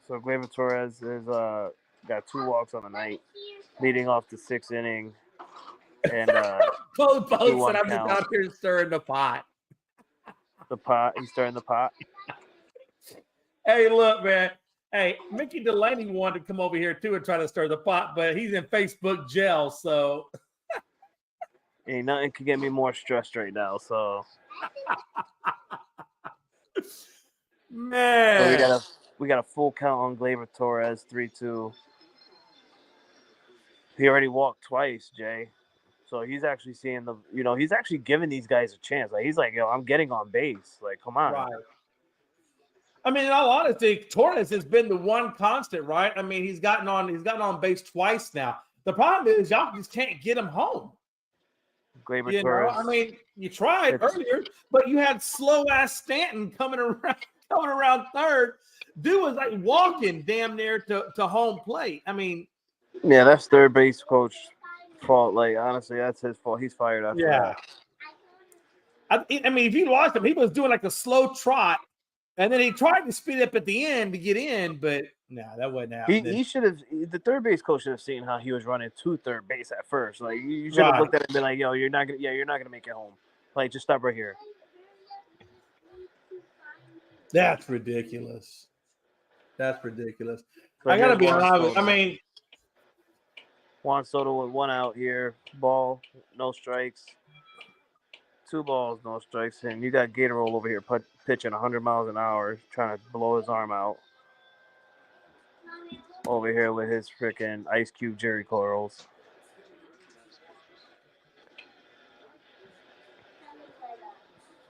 So Gleyber Torres is got 2 walks on the night, leading off the 6th inning, and Both said I'm just count. out here stirring the pot. The pot. He's stirring the pot. Hey, look, man. Hey, Mickey Delaney wanted to come over here too and try to stir the pot, but he's in Facebook jail, so Ain't nothing can get me more stressed right now. So man. so we got a full count on Gleyber Torres, 3-2. He already walked twice, Jay. So he's actually seeing he's actually giving these guys a chance. Like he's like, yo, I'm getting on base. Like, come on. Right. I mean, in all honesty, Torres has been the one constant, right? I mean, he's gotten on base twice now. The problem is y'all just can't get him home. Gleyber Torres. I mean, you tried earlier, but you had slow ass Stanton coming around third. Dude was like walking damn near to home plate. I mean, yeah, that's third base coach fault. Like honestly, that's his fault. He's fired after that. I mean, if you watched him, he was doing like a slow trot, and then he tried to speed up at the end to get in, but that wasn't happening. He should have. The third base coach should have seen how he was running to third base at first. Like you should have looked at it and been like, "Yo, you're not gonna make it home. Like just stop right here." That's ridiculous. That's ridiculous. So I gotta be honest. I mean, Juan Soto with 1 out here, ball, no strikes, 2 balls, no strikes, and you got Gatorole over here pitching 100 miles an hour, trying to blow his arm out. Over here with his freaking Ice Cube Jerry curls.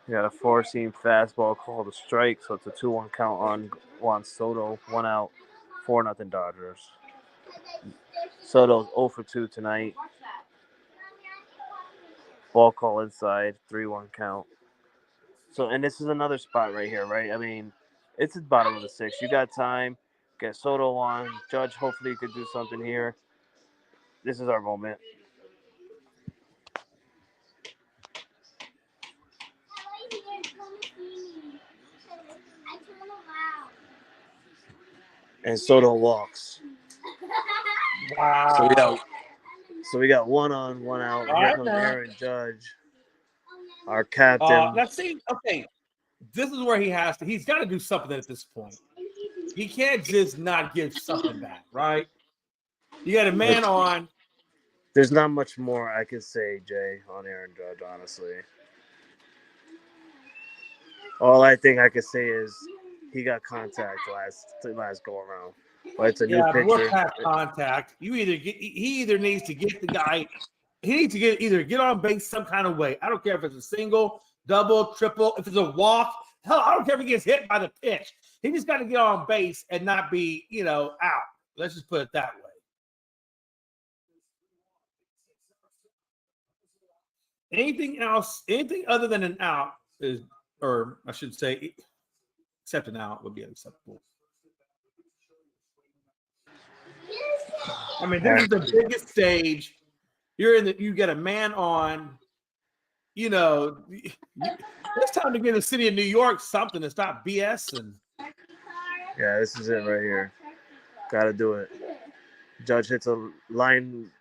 You got a 4-seam fastball called a strike, so it's a 2-1 count on Juan Soto. 1 out, 4-0 Dodgers. Soto's 0 for 2 tonight. Ball call inside, 3-1 count. So, and this is another spot right here, right? I mean, it's the bottom of the 6th. You got time. Get Soto on. Judge, hopefully you could do something here. This is our moment. And Soto walks. Wow. So we got 1 on, 1 out. All Here right, comes now. Aaron Judge, our captain. Let's see. Okay, this is where he's got to do something at this point. He can't just not give something back, right? You got a man on. There's not much more I can say, Jay, on Aaron Judge, honestly. All I think I can say is he got contact last go around. But it's a new But we're pitcher. past contact. He either needs to get the guy. He needs to get on base some kind of way. I don't care if it's a single, double, triple, if it's a walk. Hell, I don't care if he gets hit by the pitch. He just got to get on base and not be, out. Let's just put it that way. Anything else, anything other than an out is, or I should say, except an out would be unacceptable. I mean, this is the biggest stage. You get a man on. It's time to give the city of New York something to stop BSing. Yeah, this is it right here. Got to do it. Judge hits a line.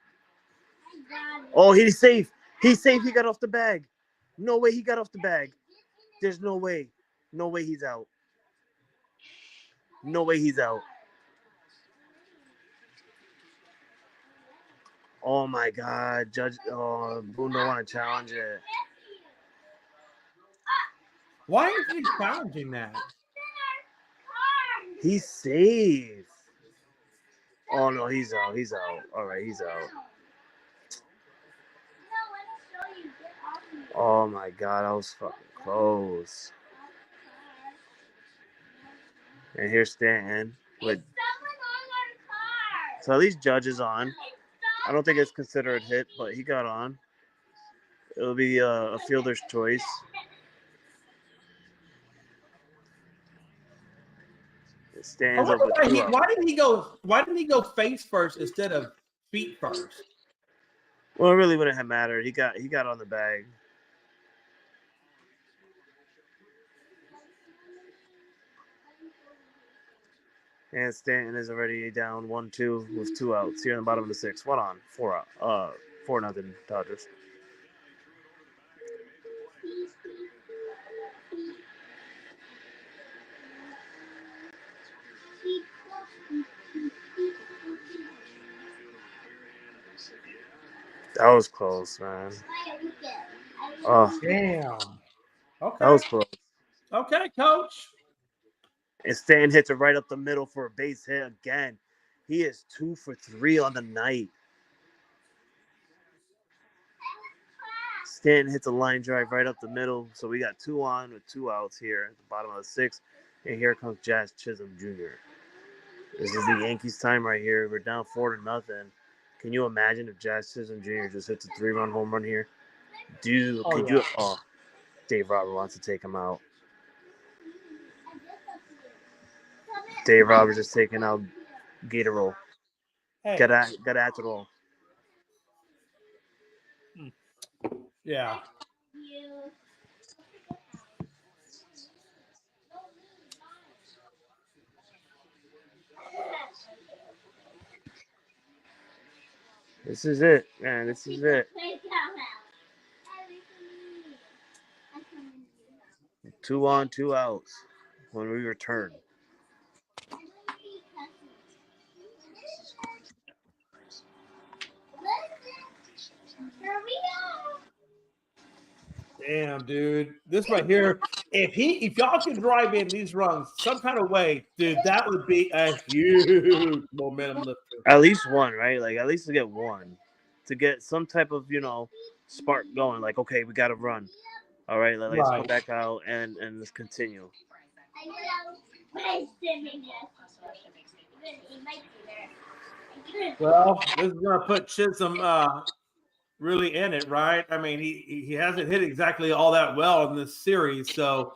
Oh, he's safe. He's safe. He got off the bag. No way he got off the bag. There's no way. No way he's out. No way he's out. Oh, my God. Judge. Oh, Boone don't want to challenge it. Why is he challenging that? He's safe. Oh, no, he's out. He's out. All right, he's out. Oh, my God. I was fucking close. And here's Stanton with. So at least Judge is on. I don't think it's considered hit, but he got on. It'll be a fielder's choice. Stanton's up with 2 out. Why didn't he go face first instead of feet first? Well, it really wouldn't have mattered. He got on the bag. And Stanton is already down 1-2 with 2 outs here in the bottom of the 6th. 1 on, 4 out. 4-0 Dodgers. That was close, man. Oh, Damn. Okay. that was close. Okay, coach. And Stanton hits it right up the middle for a base hit again. He is 2 for 3 on the night. Stanton hits a line drive right up the middle. So we got 2 on with 2 outs here at the bottom of the 6th. And here comes Jazz Chisholm Jr. This is the Yankees time right here. We're down 4-0. Can you imagine if Jazz Chisholm Jr. just hits a 3-run home run here? Dave Robert wants to take him out. Dave Roberts is taking out Gator roll. Hey. Got at roll. Yeah. This is it, man. This is it. 2 on, 2 outs when we return. Damn, dude. This right here, if y'all can drive in these runs some kind of way, dude, that would be a huge momentum lifter. At least one, right? Like, at least to get one. To get some type of, spark going. Like, okay, we got to run. All right, let's come back out and let's continue. Well, this is going to put Chisholm really in it, right? I mean, he hasn't hit exactly all that well in this series, so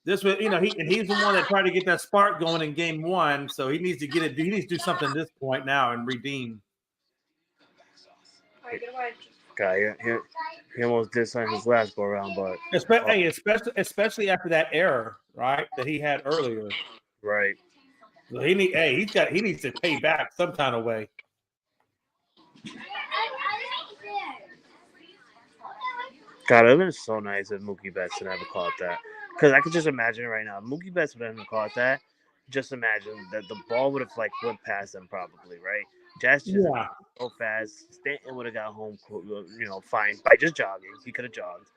this was, he's the one that tried to get that spark going in game one, so he needs to get it. He needs to do something at this point now and redeem. God, he almost did something his last go around, but especially after that error, right, that he had earlier. Right. So he needs to pay back some kind of way. God, it would have been so nice if Mookie Betts had never caught that. Because I could just imagine right now, Mookie Betts would have never caught that. Just imagine that the ball would have went past him probably, right? Jazz just so fast. Stanton would have got home, fine by just jogging. He could have jogged,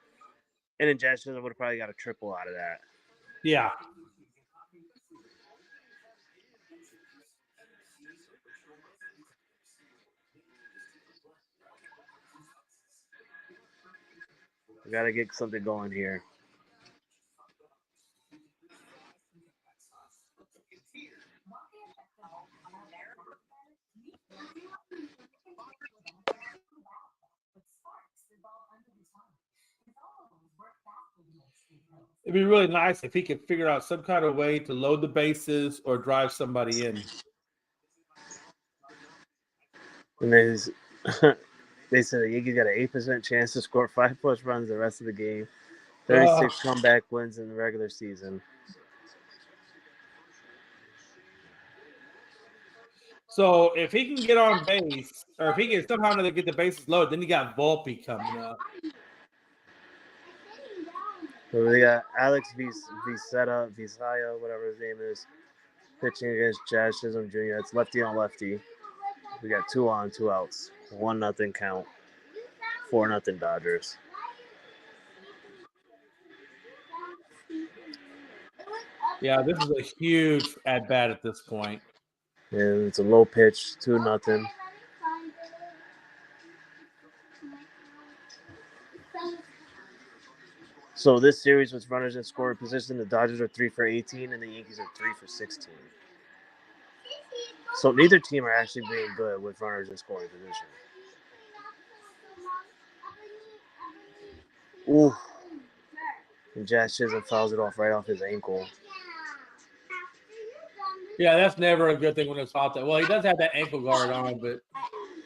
and then Jazz would have probably got a triple out of that. Yeah. We got to get something going here. It'd be really nice if he could figure out some kind of way to load the bases or drive somebody in. And they said the Yankees got an 8% chance to score 5+ runs the rest of the game. 36 comeback wins in the regular season. So if he can get on base, or if he can somehow get the bases loaded, then you got Volpe coming up. So we got Alex Visaya, whatever his name is, pitching against Jazz Chisholm Jr. It's lefty on lefty. We got 2 on, 2 outs. 1-0 count. 4-0 Dodgers. Yeah, this is a huge at bat at this point. And it's a low pitch, 2-0. So this series with runners in scoring position, the Dodgers are 3 for 18 and the Yankees are 3 for 16. So neither team are actually being good with runners in scoring position. Ooh. And Jazz Chisholm fouls it off right off his ankle. Yeah, that's never a good thing when it's hot. Well, he does have that ankle guard on, but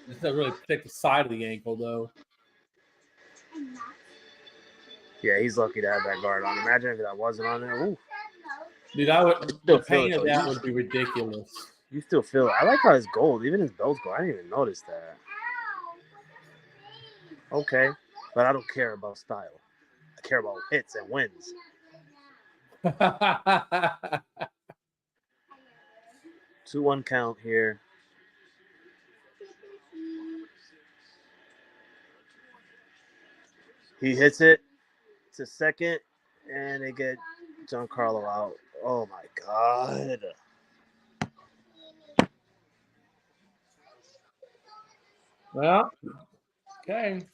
it doesn't really protect the side of the ankle, though. Yeah, he's lucky to have that guard on. Imagine if that wasn't on there. Ooh. Dude, the pain of that would be ridiculous. You still feel it. I like how it's gold. Even his belt's gold. I didn't even notice that. Okay. But I don't care about style. I care about hits and wins. 2-1 count here. He hits it to second, and they get Giancarlo out. Oh, my God. Well, okay.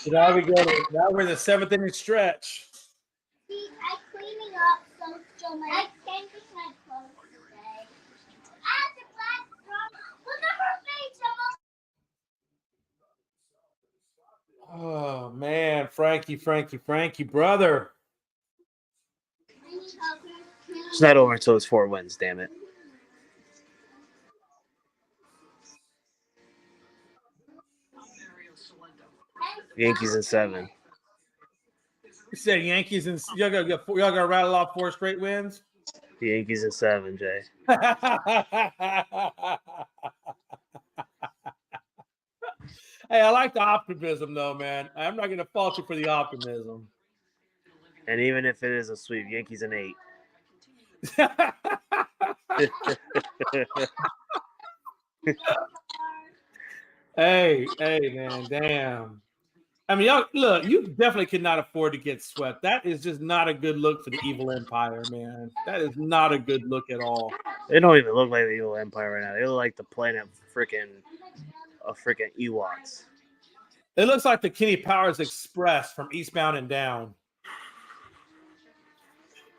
So now we go. Now we're in the 7th inning stretch. See, I'm cleaning up some I'm changing my clothes today. The black drum. Look at her face, Oh man, Frankie, brother. It's not over until it's 4 wins, damn it. Yankees in 7. You said Yankees and y'all gonna rattle off 4 straight wins? The Yankees in 7, Jay. Hey, I like the optimism though, man. I'm not gonna fault you for the optimism. And even if it is a sweep, Yankees in 8. Hey, man, damn. I mean, y'all, look, you definitely could not afford to get swept. That is just not a good look for the Evil Empire, man. That is not a good look at all. They don't even look like the Evil Empire right now. They look like the planet freaking Ewoks. It looks like the Kenny Powers Express from Eastbound and Down.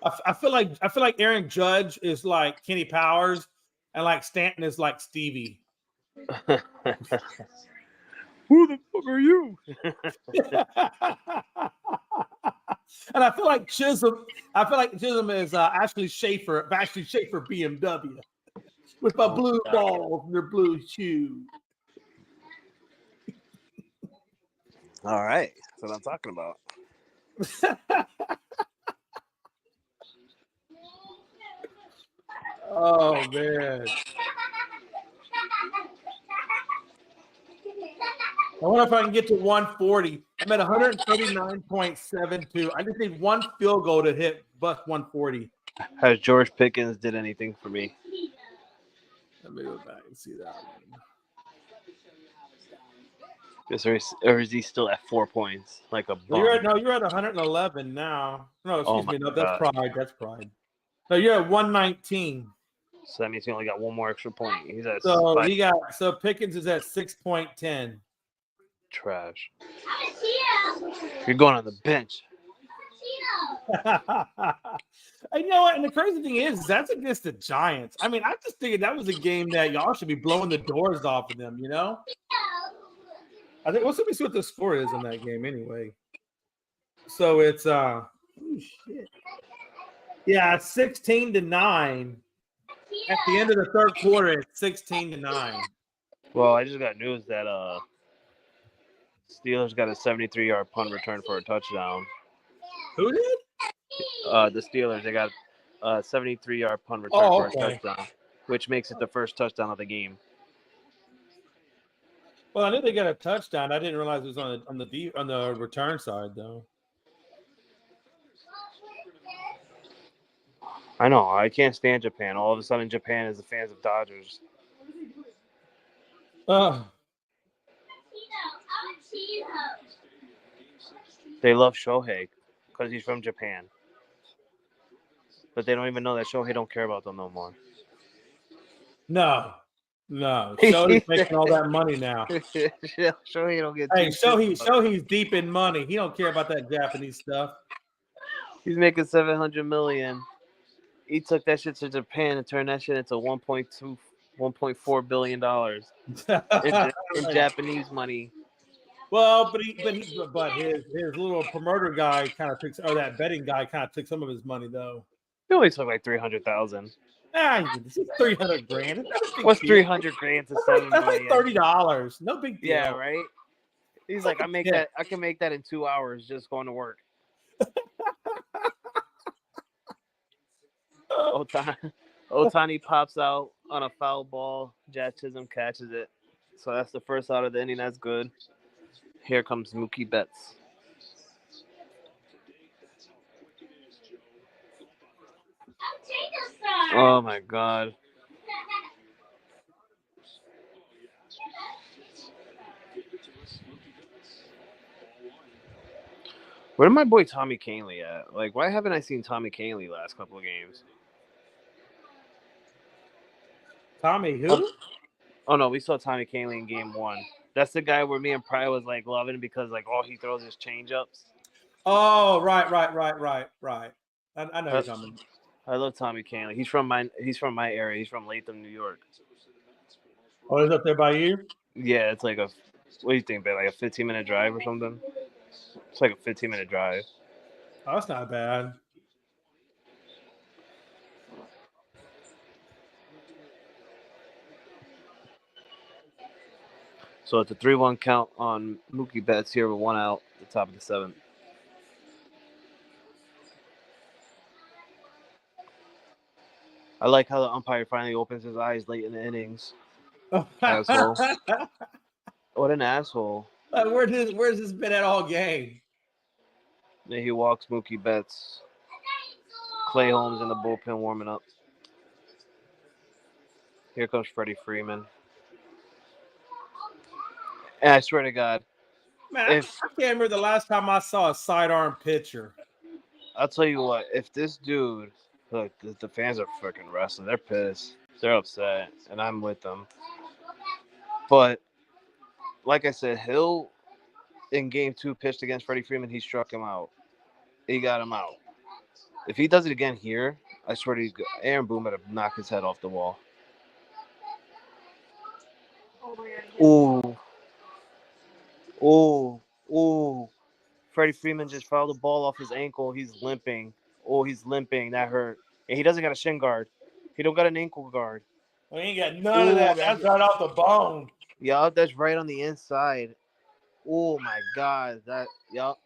I feel like Aaron Judge is like Kenny Powers, and like Stanton is like Stevie. Who the fuck are you? And I feel like Chisholm is Ashley Schaefer BMW with my blue balls and their blue shoes. All right, that's what I'm talking about. Oh man. I wonder if I can get to 140. I'm at 139.72. I just need one field goal to hit bust 140. Has George Pickens did anything for me? Let me go back and see that one. Or is he still at 4 points? Like a bum? You're at 111 now. No, excuse me. No, that's God. pride. That's pride. No, you're at 119. So that means he only got one more extra point. He's at so Pickens is at 6.10. Trash. You're going on the bench. And you know what? And the crazy thing is that's against the Giants. I mean, I just thinking that was a game that y'all should be blowing the doors off of them, you know? I think let me see what the score is in that game anyway. So it's 16-9. At the end of the third quarter, it's 16-9. Well, I just got news that Steelers got a 73-yard punt return for a touchdown. Who did? The Steelers, they got a 73-yard punt return for a touchdown, which makes it the first touchdown of the game. Well, I knew they got a touchdown. I didn't realize it was on the return side though. I know. I can't stand Japan. All of a sudden, Japan is the fans of Dodgers. They love Shohei because he's from Japan. But they don't even know that Shohei don't care about them no more. No. Shohei's making all that money now. Shohei don't get. Hey, Shohei's deep in money. He don't care about that Japanese stuff. He's making $700 million. He took that shit to Japan and turned that shit into $1.4 billion in Japanese money. Well, but his little promoter guy kind of took, or that betting guy kind of took some of his money though. He only took like $300,000. This is $300,000. What's $300,000 to $7 million? That's like $30. No big deal. Yeah, right. He's like, I can make that in 2 hours just going to work. Otani pops out on a foul ball. Jazz Chisholm catches it. So that's the first out of the inning. That's good. Here comes Mookie Betts. Oh, my God. Where did my boy Tommy Kahnle at? Like, why haven't I seen Tommy Kahnle last couple of games? Tommy who? Oh, no, we saw Tommy Kahnle in game 1. That's the guy where me and Pryor was, like, loving because, like, all he throws is change-ups. Oh, right. I know you're talking. I love Tommy Kahnle. He's from my area. He's from Latham, New York. Oh, is up there by you? Yeah, it's like what do you think, Ben? Like a 15-minute drive or something? It's like a 15-minute drive. Oh, that's not bad. So it's a 3-1 count on Mookie Betts here with 1 out at the top of the 7th. I like how the umpire finally opens his eyes late in the innings. Asshole. What an asshole. Where's this been at all game? Then he walks Mookie Betts. Clay Holmes in the bullpen warming up. Here comes Freddie Freeman. And I swear to God. Man, I can't remember the last time I saw a sidearm pitcher. I'll tell you what, if this dude, look, the fans are freaking wrestling. They're pissed. They're upset, and I'm with them. But, like I said, Hill, in game 2, pitched against Freddie Freeman. He struck him out. He got him out. If he does it again here, I swear to you, Aaron Boone better knock his head off the wall. Ooh. Ooh. Freddie Freeman just fouled the ball off his ankle. He's limping. Oh, he's limping. That hurt. And he doesn't got a shin guard. He don't got an ankle guard. We ain't got none of that. That's right off the bone. Yup, that's right on the inside. Oh my God. Yup.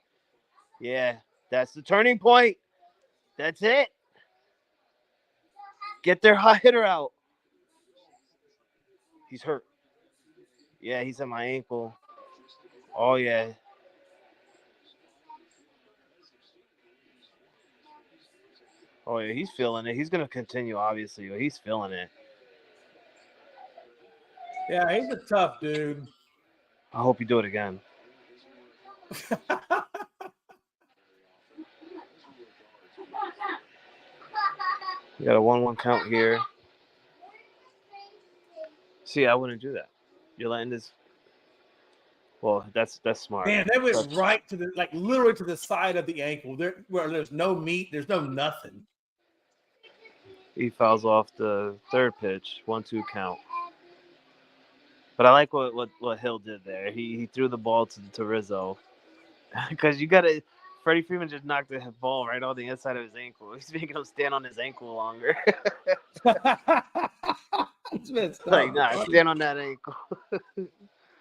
Yeah. That's the turning point. That's it. Get their hot hitter out. He's hurt. Yeah, he's at my ankle. Oh yeah. Oh yeah, he's feeling it. He's gonna continue, obviously, but he's feeling it. Yeah, he's a tough dude. I hope you do it again. You got a 1-1 count here. See, I wouldn't do that. You're letting this. Well, that's smart. Man, they went right to the literally to the side of the ankle. Where there's no meat, there's no nothing. He fouls off the third pitch, 1-2 count. But I like what Hill did there. He threw the ball to Rizzo, because you gotta. Freddie Freeman just knocked the ball right on the inside of his ankle. He's making him stand on his ankle longer. Like, nah, stand on that ankle.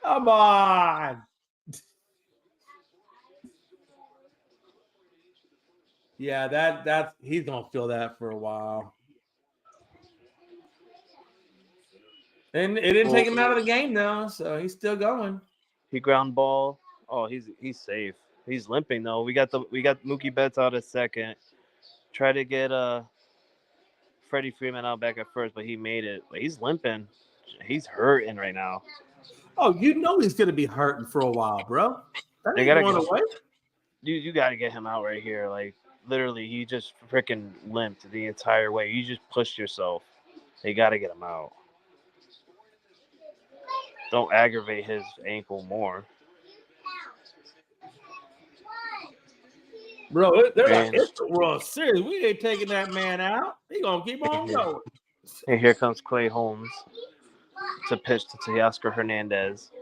Come on. Yeah, that's he's gonna feel that for a while. And it didn't take him out of the game though, so he's still going. He ground ball. Oh, he's safe. He's limping though. We got Mookie Betts out at second. Try to get Freddie Freeman out back at first, but he made it. But he's limping. He's hurting right now. Oh, you know he's gonna be hurting for a while, bro. That ain't going away. You gotta get him out right here. Like literally, he just freaking limped the entire way. You just pushed yourself. You gotta get him out. Don't aggravate his ankle more. Bro, they're like, it's the World Series. We ain't taking that man out. He gonna keep on going. And here comes Clay Holmes to pitch to Teoscar Hernandez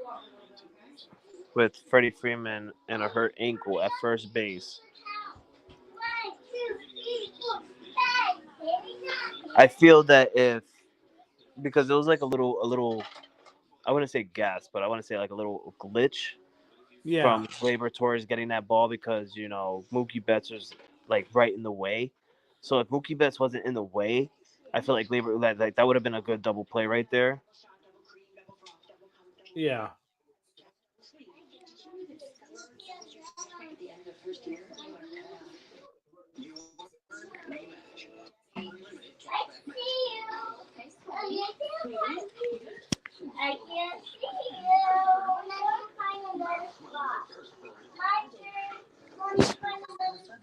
with Freddie Freeman and a hurt ankle at first base. I feel that because it was like a little, I wouldn't say gas, but I want to say like a little glitch from Gleyber Torres getting that ball, because Mookie Betts was like right in the way. So if Mookie Betts wasn't in the way, I feel like Gleyber that would have been a good double play right there. Yeah. I can't see you. Let me find another spot. My turn. Let me find another spot.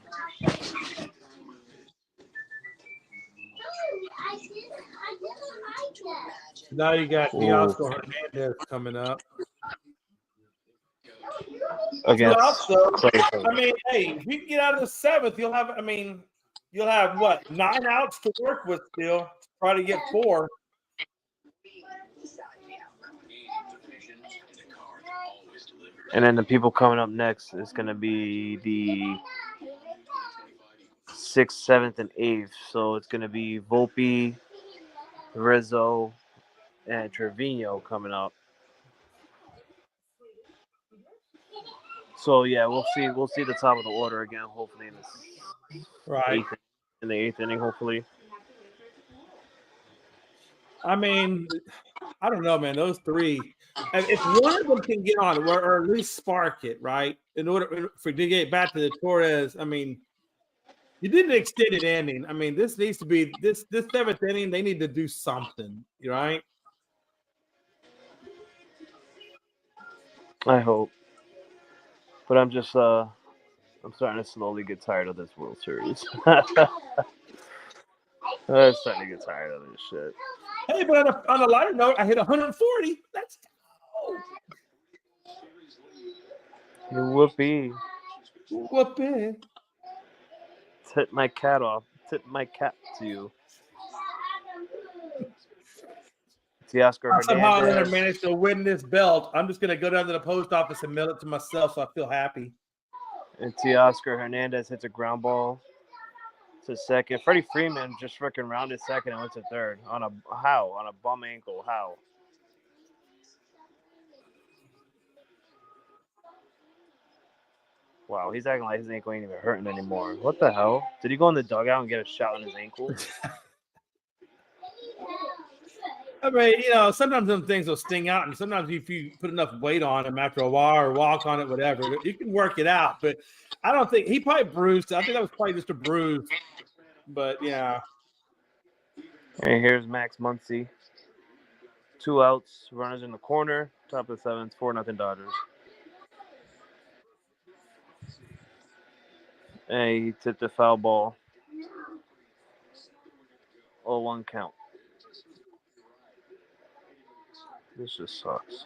I didn't hide them. Now you got Teoscar Hernandez coming up. Against I mean, hey, if you can get out of the seventh, you'll have what, 9 outs to work with still. Try to get 4. And then the people coming up next is going to be the 6th, 7th, and 8th. So it's going to be Volpe, Rizzo, and Trevino coming up. So yeah, we'll see the top of the order again. Hopefully in the eighth inning. Hopefully. I mean, I don't know, man. Those 3, if one of them can get on, or at least spark it, right? In order to get back to the Torres, I mean, you did an extended inning. I mean, this needs to be this 7th inning. They need to do something, right? I hope, but I'm just I'm starting to slowly get tired of this World Series. I'm starting to get tired of this shit. Hey, but on a lighter note, I hit 140. That's Whoopee. Whoopee. Tip my cat off. Tip my cap to you. Teoscar Somehow I Hernandez. managed to win this belt. I'm just gonna go down to the post office and mail it to myself, so I feel happy. And Teoscar Hernandez hits a ground ball to second. Freddie Freeman just freaking rounded second and went to third on a bum ankle. How? Wow, he's acting like his ankle ain't even hurting anymore. What the hell? Did he go in the dugout and get a shot on his ankle? I mean, sometimes them things will sting out, and sometimes if you put enough weight on them after a while or walk on it, whatever, you can work it out. But I don't think he probably bruised. I think that was probably just a bruise. But yeah. And here's Max Muncy. 2 outs, runners in the corner. Top of the seventh, 4-0 Dodgers. And he tipped the foul ball. 0-1 count. This just sucks.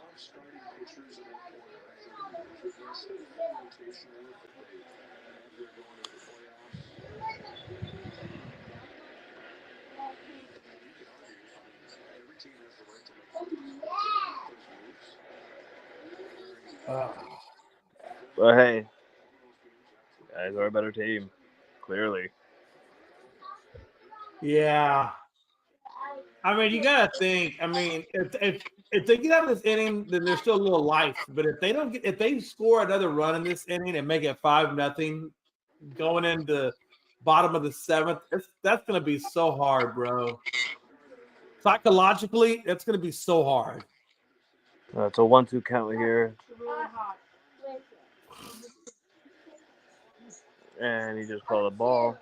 But hey, guys are a better team, clearly. Yeah. I mean, you gotta think. I mean, if they get out of this inning, then there's still a little life. But if they score another run in this inning and make it 5-0 going into bottom of the seventh, that's gonna be so hard, bro. Psychologically, that's gonna be so hard. It's a 1-2 count here. And he just called the ball.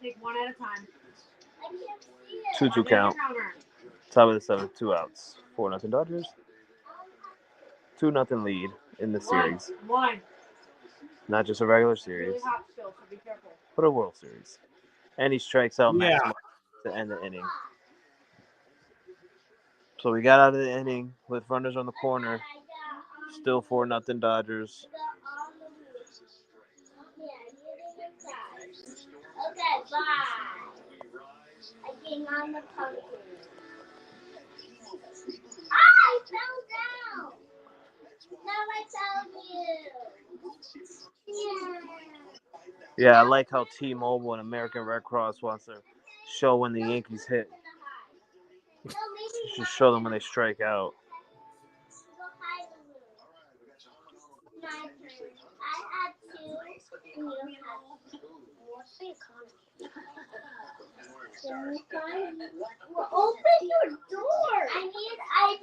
Take one at a time. 2-2 count. Top of the seventh, 2 outs. 4-0 Dodgers. 2-0 lead in the series. One. Not just a regular series, Really hot still, so be careful. but a World Series. And he strikes out Max Yeah. Muncy to end the inning. So we got out of the inning with runners on the corner. Still 4-0 Dodgers. Okay, bye. I'm on the pumpkin. I fell down. Now I tell you. Yeah, I like how T-Mobile and American Red Cross wants to show when the Yankees hit. Just show them when they strike out. I had 2, and you have 2. Well, open your door. I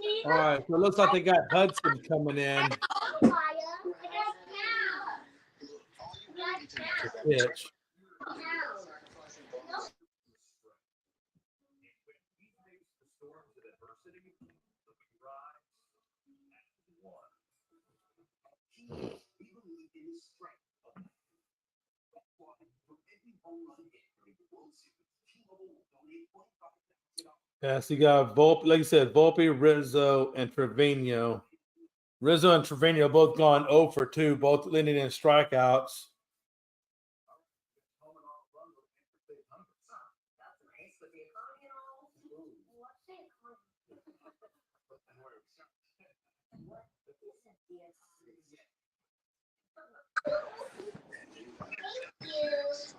need. All right, so it looks like they got Hudson coming in. To pitch. Yeah, so you got Volpe, like you said, Volpe, Rizzo, and Trevino. Rizzo and Trevino both gone 0 for 2, both leading in strikeouts.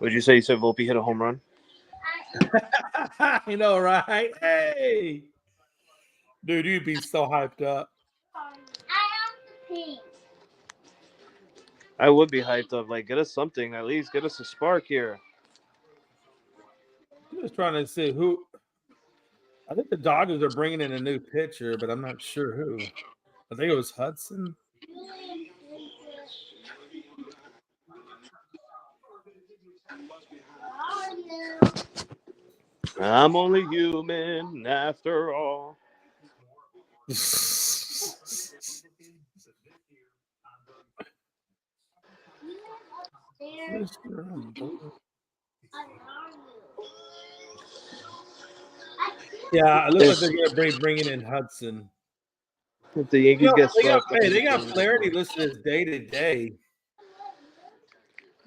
Would you say you said Volpe hit a home run? You know, right? Hey, dude, you'd be so hyped up. I am pink. I would be hyped up. Like, get us something. At least get us a spark here. I'm just trying to see who. I think the Dodgers are bringing in a new pitcher, but I'm not sure who. I think it was Hudson. I'm only human after all. Yeah, it looks like they're going to be bringing in Hudson. If the Yankees get swept, they got Flaherty listed as day to day.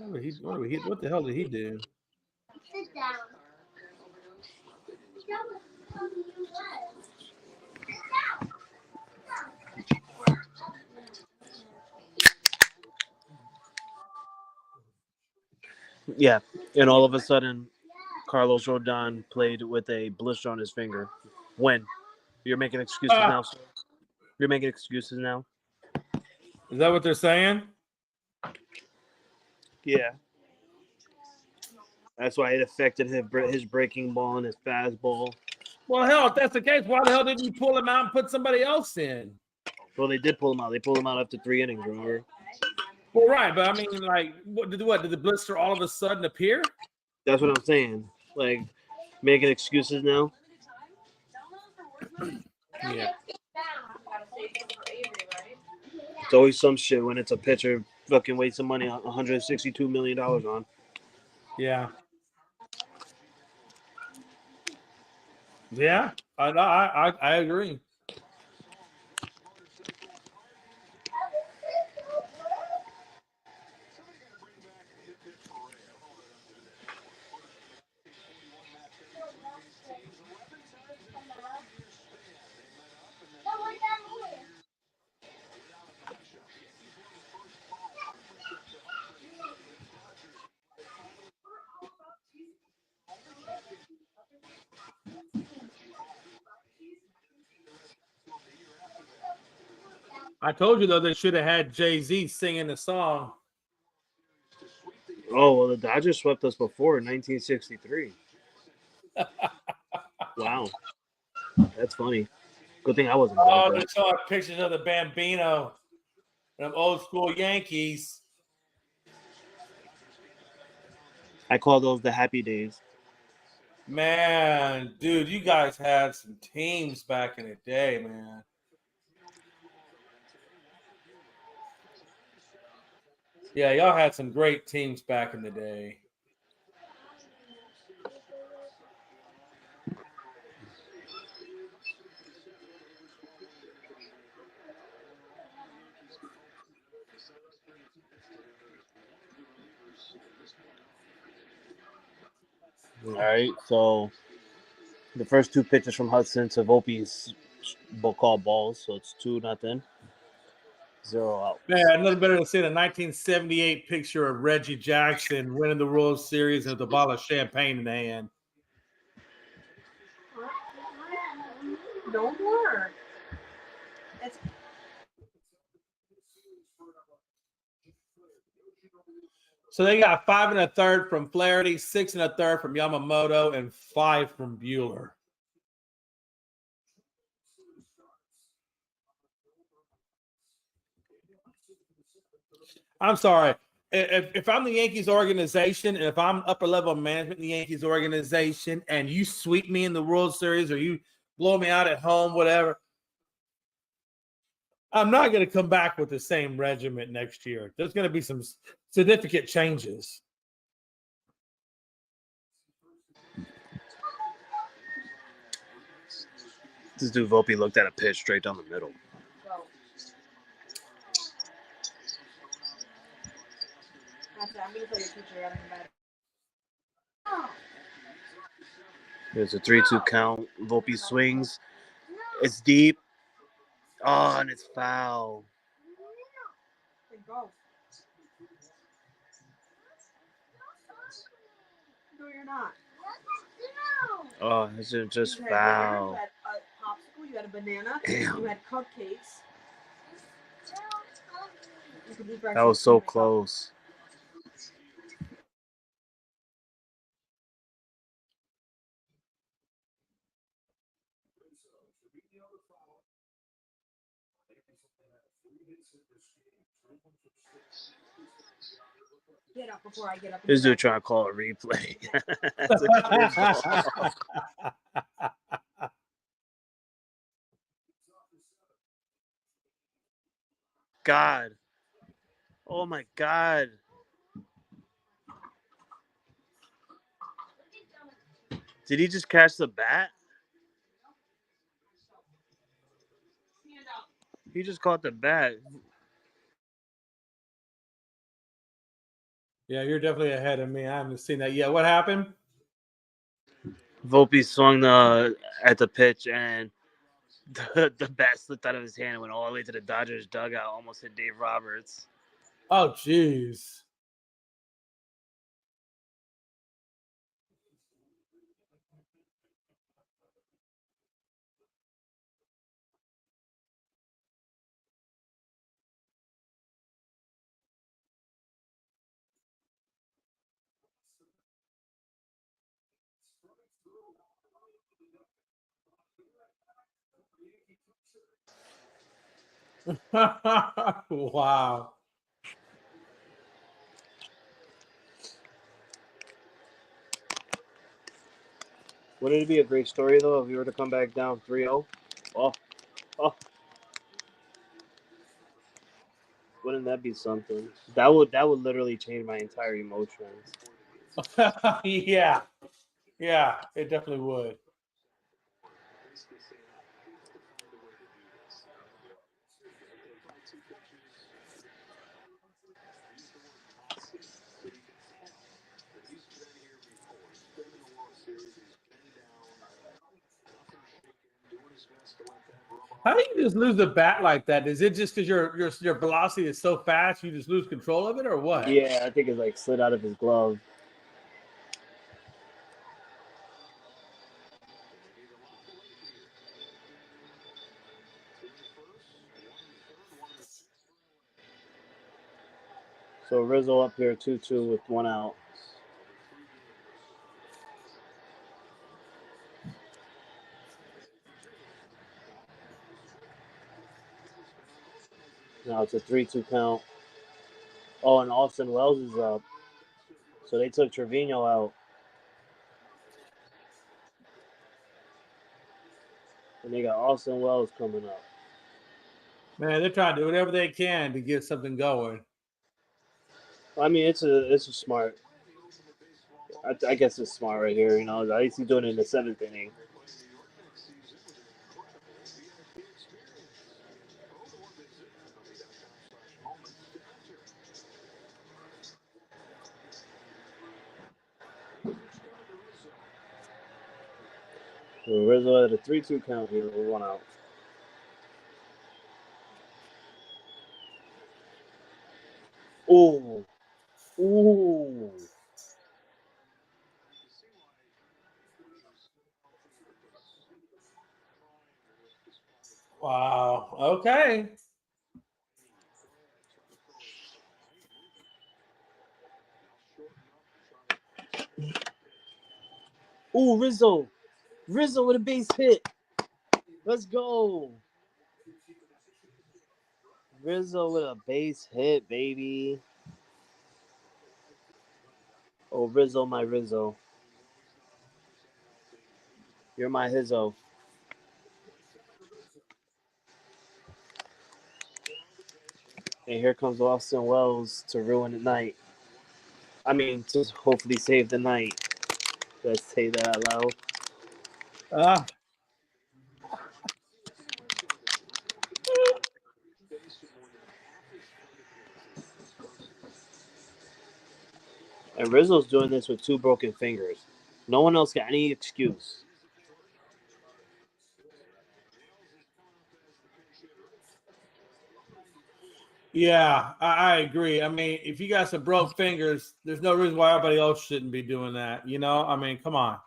What the hell did he do? Sit down. Tell me you was. Yeah, and all of a sudden, Carlos Rodon played with a blister on his finger. When you're making excuses now, sir? You're making excuses now. Is that what they're saying? Yeah, that's why it affected his breaking ball and his fastball. Well, hell, if that's the case, why the hell didn't you pull him out and put somebody else in? Well, they did pull him out. They pulled him out after 3 innings. Remember? Well, right, but I mean, like, what did the blister all of a sudden appear? That's what I'm saying. Like making excuses now. Yeah. It's always some shit when it's a pitcher fucking wasting money on $162 million on. Yeah. Yeah. I agree. I told you though they should have had Jay-Z singing the song. Oh well, the Dodgers swept us before in 1963. Wow, that's funny. Good thing I wasn't born. Oh, they saw pictures of the Bambino, them old school Yankees. I call those the happy days. Man, dude, you guys had some teams back in the day, man. Yeah, y'all had some great teams back in the day. All right, so the first 2 pitches from Hudson to Volpe's called balls, so it's 2-0. 0 out. Man, nothing better than seeing a 1978 picture of Reggie Jackson winning the World Series with a bottle of champagne in the hand. No more. It's So they got 5 1/3 from Flaherty, 6 1/3 from Yamamoto, and 5 from Bueller. I'm sorry. If I'm the Yankees organization and if I'm upper level management in the Yankees organization and you sweep me in the World Series or you blow me out at home, whatever, I'm not going to come back with the same regiment next year. There's going to be some significant changes. This dude Volpe looked at a pitch straight down the middle. I'm gonna put your picture out in the back. There's a 3-2 count. Volpe swings. It's deep. Oh, and it's foul. Go. No, you're not. Oh, this is just You had dinner, foul. you had a popsicle, you had a banana, Damn. you had cupcakes. You could eat That breakfast was so and wake up. close. Get up before I get up. This dude trying to call a replay. That's a kid ball. God. Oh my God. Did he just catch the bat? He just caught the bat. Yeah, you're definitely ahead of me. I haven't seen that yet. What happened? Volpe swung at the pitch, and the bat slipped out of his hand and went all the way to the Dodgers dugout. Almost hit Dave Roberts. Oh, jeez. Wow. Wouldn't it be a great story though if we were to come back down 3-0? Oh, oh, wouldn't that be something? That would literally change my entire emotions. Yeah. Yeah, it definitely would. How do you just lose the bat like that? Is it just because your velocity is so fast you just lose control of it, or what? Yeah, I think it like slid out of his glove. So Rizzo up here 2-2 with one out. Now it's a 3-2 count. Oh, and Austin Wells is up. So they took Trevino out. And they got Austin Wells coming up. Man, they're trying to do whatever they can to get something going. I mean, it's a smart. I guess it's smart right here. You know, at least he's doing it in the 7th inning. So Rizzo had a 3-2 count here with one out. Ooh. Ooh. Wow. Okay. Ooh, Rizzo. Rizzo with a base hit. Let's go. Rizzo with a base hit, baby. Oh, Rizzo, my Rizzo. You're my Hizzo. And here comes Austin Wells to ruin the night. I mean, to hopefully save the night. Let's say that out loud. Ah. And Rizzo's doing this with 2 broken fingers. No one else got any excuse. Yeah, I agree. I mean, if you got some broke fingers, there's no reason why everybody else shouldn't be doing that. You know, I mean, come on.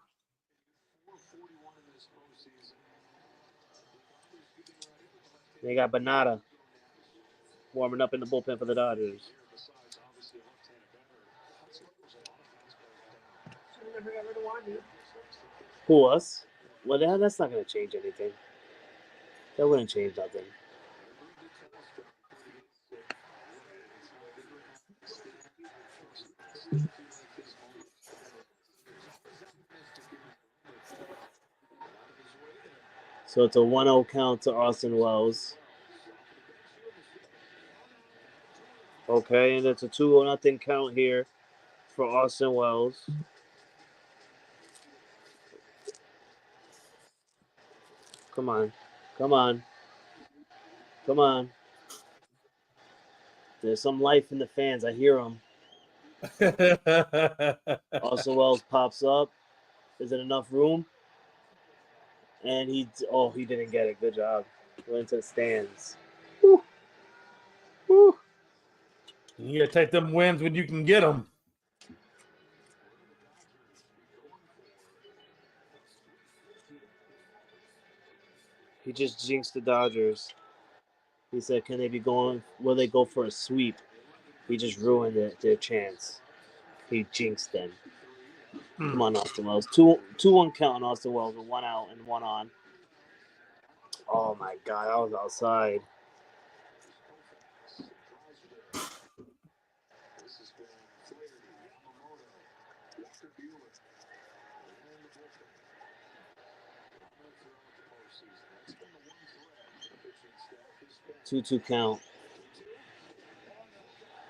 They got Banata warming up in the bullpen for the Dodgers. Never got rid of Wandy. Who, us? Well, that's not going to change anything. That wouldn't change nothing. So it's a 1-0 count to Austin Wells. Okay, and it's a 2-0 count here for Austin Wells. Come on. Come on. Come on. There's some life in the fans. I hear them. Austin Wells pops up. Is it enough room? And he didn't get it. Good job. Went into the stands. Woo. Woo. You gotta take them wins when you can get them. He just jinxed the Dodgers. He said, "Can they be going? Will they go for a sweep?" He just ruined their chance. He jinxed them. Come on, Austin Wells. 2-1 count on Austin Wells with 1 out and 1 on. Oh my God, I was outside. Two count.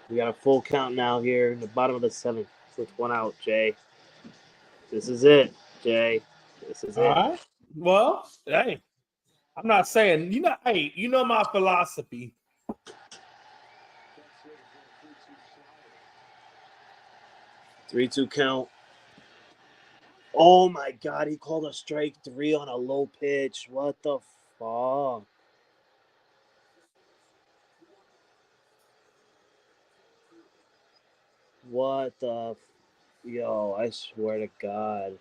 We got a full count now here in the bottom of the 7th with 1 out, Jay. This is it, Jay. This is All it. right. Well, hey, I'm not saying hey, you know my philosophy. Three-two count. Oh my God, he called a strike 3 on a low pitch. What the fuck? What the yo, I swear to God.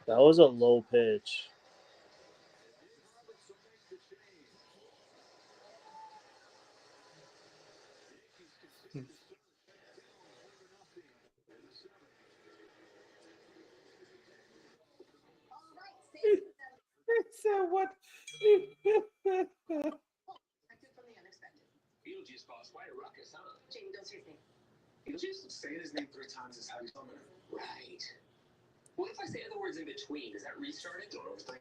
That was a low pitch. So what? Beetlejuice caused quite a ruckus, huh? Jamie, don't say his name. Beetlejuice? Saying his name 3 times is how you summon him. Right. What if I say other words in between? Does that restart it? Don't overthink.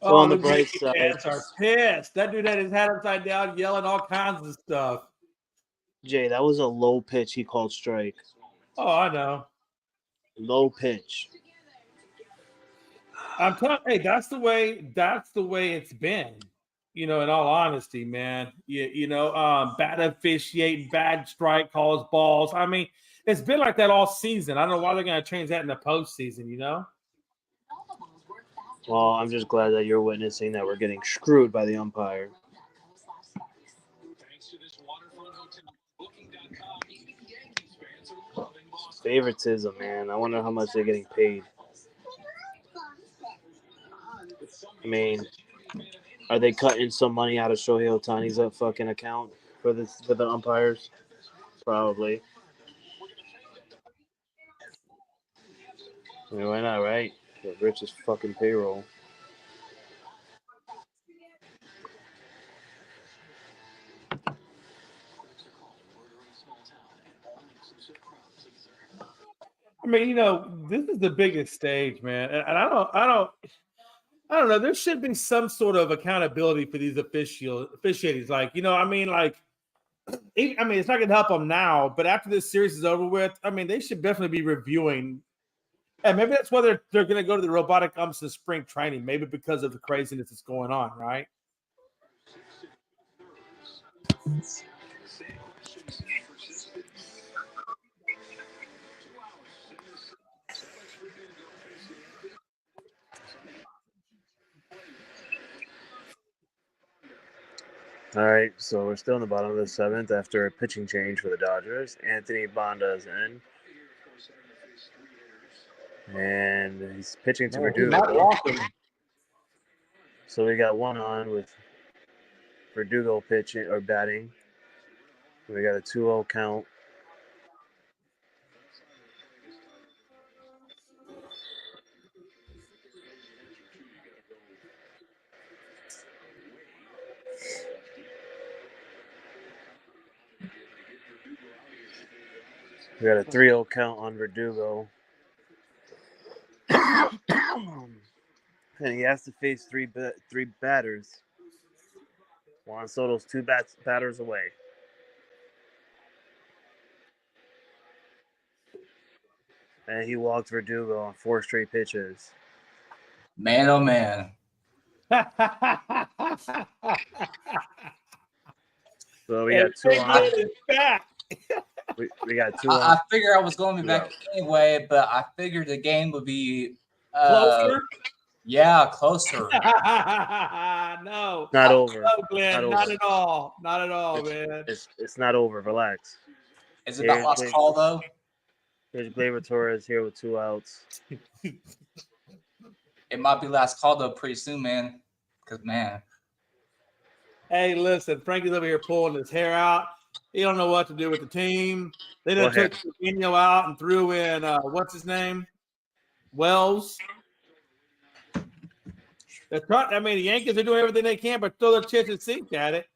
So on the The bright Yankees side, fans are pissed. That dude had his hat upside down, yelling all kinds of stuff. Jay, that was a low pitch he called strike. Oh, I know. Low pitch. I'm telling. Hey, that's the way. That's the way it's been. In all honesty, man. Bad officiating, bad strike calls, balls. I mean, it's been like that all season. I don't know why they're going to change that in the postseason. Well, I'm just glad that you're witnessing that we're getting screwed by the umpire. Favoritism, man. I wonder how much they're getting paid. I mean, are they cutting some money out of Shohei Ohtani's fucking account for the umpires? Probably. I mean, why not, right? The richest fucking payroll. I mean, this is the biggest stage, man, and I don't know. There should be some sort of accountability for these officiating. Like, it's not going to help them now, but after this series is over with, I mean, they should definitely be reviewing. And maybe that's why they're going to go to the robotic umps in spring training. Maybe because of the craziness that's going on, right? All right, so we're still in the bottom of the 7th after a pitching change for the Dodgers. Anthony Banda is in. And he's pitching to Verdugo. So we got 1 on with Verdugo pitching or batting. We got a 2-0 count. We got a 3-0 count on Verdugo. And he has to face three batters. Juan Soto's two batters away. And he walked Verdugo on 4 straight pitches. Man, oh man. So we got 2 on. Back. We got 2 I on. figured I was going to be back anyway, but I figured the game would be Closer? Yeah, closer. No. Not over. No, Glenn. Not over. at all. Not at all, man. It's not over. Relax. Is it about last call, though? Here's Gleyber Torres here with 2 outs. It might be last call, though, pretty soon, man. Because, man. Hey, listen, Frankie's over here pulling his hair out. He don't know what to do with the team. They done took Trevino out and threw in, what's his name? Wells. I mean, the Yankees are doing everything they can, but throw their kitchen sink at it.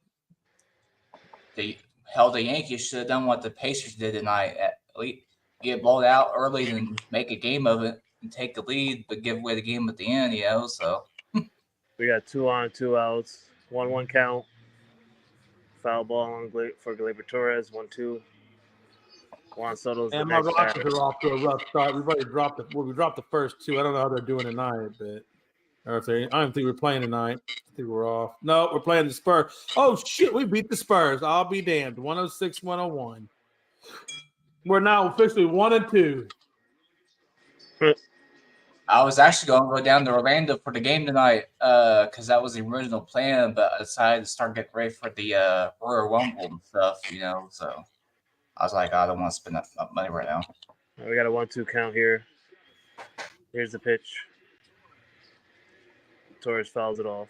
The Yankees should have done what the Pacers did tonight. At least get balled out early and make a game of it and take the lead, but give away the game at the end, so. We got 2 on, 2 outs. 1-1 count. Foul ball for Gleyber Torres. 1-2. Juan Soto's and the my next Rockets batter. are off to a rough start. We've already dropped we dropped the first 2. I don't know how they're doing tonight, but I don't think we're playing tonight. I think we're off. No, we're playing the Spurs. Oh shit, we beat the Spurs. I'll be damned. 106-101. We're now officially 1-2. I was actually going to go down to Orlando for the game tonight because that was the original plan, but I decided to start getting ready for the Royal Rumble and stuff, so I was like, I don't want to spend that money right now. We got a 1-2 count here. Here's the pitch. Torres fouls it off.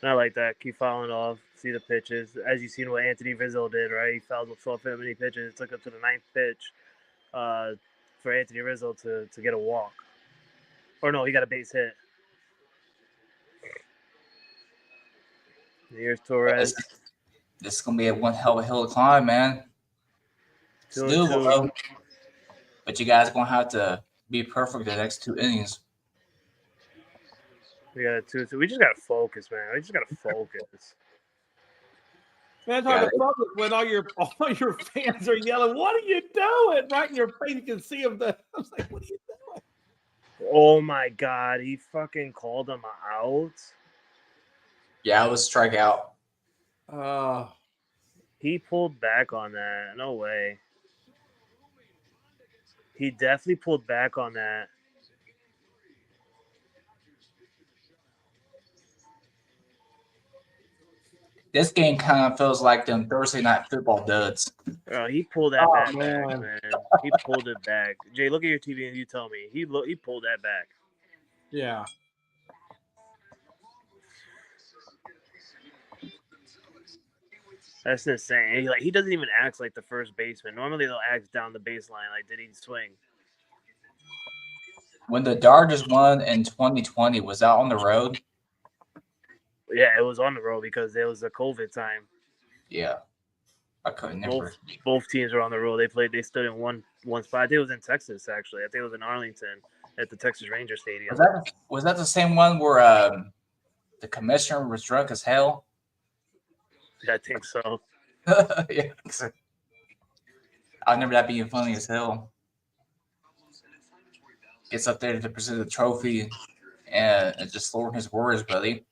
Not like that. Keep fouling off. See the pitches. As you've seen what Anthony Rizzo did, right? He fouled with 12 many pitches. It took up to the 9th pitch for Anthony Rizzo to get a walk. Or no, he got a base hit. Here's Torres. This is going to be one hell of a hill to climb, man. It's doable, though. But you guys are going to have to be perfect the next 2 innings. We got a 2. So we just got to focus, man. We just got to focus. Man, it's hard to focus when all your fans are yelling, "What are you doing?" Right in your face, you can see them. I was like, "What are you doing?" Oh my God, he fucking called him out. Yeah, it was a strikeout. He pulled back on that. No way. He definitely pulled back on that. This game kind of feels like them Thursday night football duds. He pulled that back, man. He pulled it back. Jay, look at your TV and you tell me. He pulled that back. Yeah. That's insane. He doesn't even act like the first baseman. Normally they'll act down the baseline. Like, did he swing? When the Dodgers won in 2020, was that on the road? Yeah, it was on the road because it was a COVID time. Yeah. I couldn't remember. Both teams were on the road. They stood in one spot. I think it was in Texas, actually. I think it was in Arlington at the Texas Ranger Stadium. Was that the same one where the commissioner was drunk as hell? I think so. Yeah. I remember that being funny as hell. Gets up there to present the trophy and just slurring his words, buddy.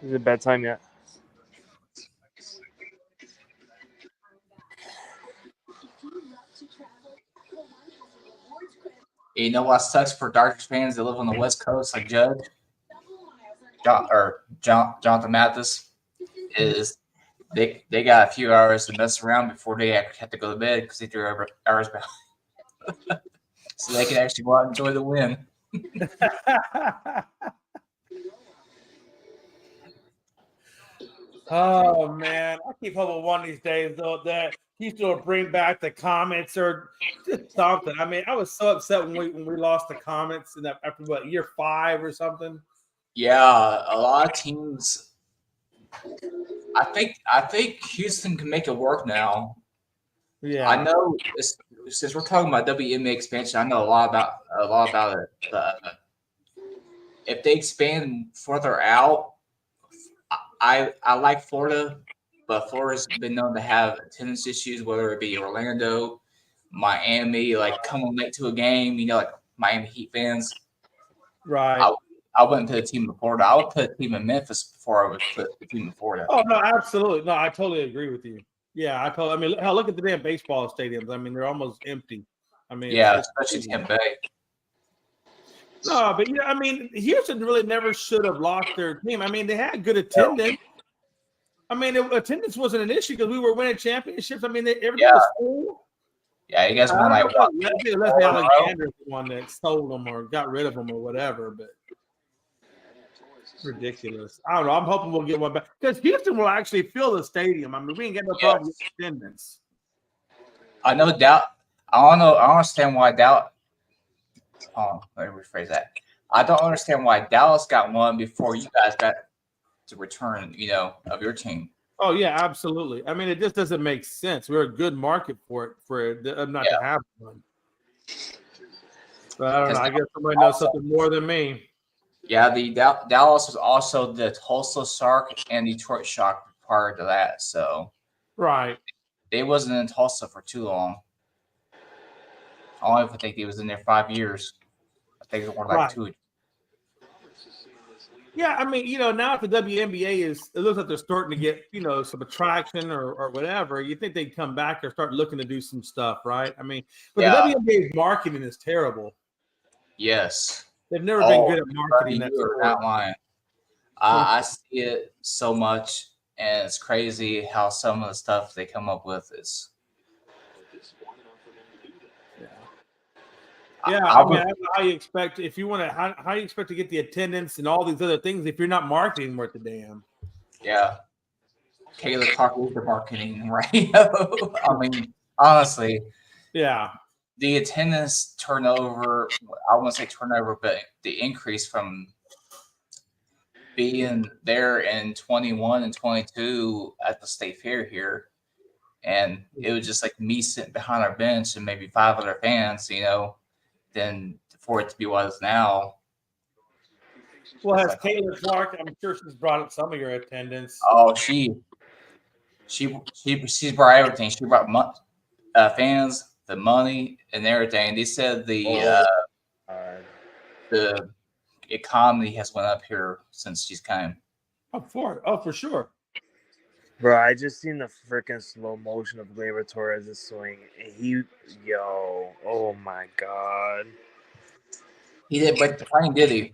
Is it bedtime yet? You know what sucks for Dodgers fans that live on the West Coast, like Judge Jonathan Mathis, is they got a few hours to mess around before they actually have to go to bed because they threw hours behind, so they can actually go out and enjoy the win. Oh man, I keep hoping one of these days though that he's going to bring back the comments or just something. I mean, I was so upset when we lost the comments in that after year 5 or something. Yeah, a lot of teams. I think Houston can make it work now. Yeah. I know since we're talking about WNBA expansion, I know a lot about it. But if they expand further out, I like Florida, but Florida's been known to have attendance issues, whether it be Orlando, Miami, like coming late to a game. Like Miami Heat fans. Right. I wouldn't put a team in Florida. I would put a team in Memphis before I would put a team in Florida. Oh no, absolutely. No, I totally agree with you. Yeah, I mean, hell, look at the damn baseball stadiums. I mean, they're almost empty. I mean, Yeah, especially Tampa Bay. No, but yeah, I mean, Houston really never should have lost their team. I mean, they had good attendance. I mean, attendance wasn't an issue because we were winning championships. I mean, everything was full. Yeah, you guys won like what? Leslie Alexander the one that stole them or got rid of them or whatever, but ridiculous. I don't know. I'm hoping we'll get one back because Houston will actually fill the stadium. I mean, we ain't got no problem with attendance. I know doubt. I don't know. I don't understand why doubt. Oh, let me rephrase that. I don't understand why Dallas got one before you guys got to return. Of your team. Oh yeah, absolutely. I mean, it just doesn't make sense. We're a good market for it not to have one. But I don't know. I guess somebody knows something more than me. Yeah, the Dallas was also the Tulsa Shark and Detroit Shock prior to that. So right, they wasn't in Tulsa for too long. I don't even think he was in there 5 years. I think it was more like 2. Yeah, I mean, now if the WNBA it looks like they're starting to get, some attraction or whatever, you think they'd come back or start looking to do some stuff, right? I mean, but the WNBA's marketing is terrible. Yes. They've never been good at marketing that sport. Not lying. I see it so much, and it's crazy how some of the stuff they come up with is. Yeah, I mean, I don't know how you expect if you want to how you expect to get the attendance and all these other things if you're not marketing worth a damn. Yeah, Kayla Clark is the marketing, right? I mean, honestly, yeah, the attendance turnover. I won't say turnover, but the increase from being there in 21 and 22 at the state fair here, and it was just like me sitting behind our bench and maybe 5 other fans, then for it to be what it is now. Well, has Kayla Clark? I'm sure she's brought up some of your attendance. Oh, she's brought everything. She brought fans, the money, and everything. They said the economy has went up here since she's came. For sure. Bro, I just seen the freaking slow motion of Gleyber Torres' swing. Oh my god. He didn't break the plane, did he?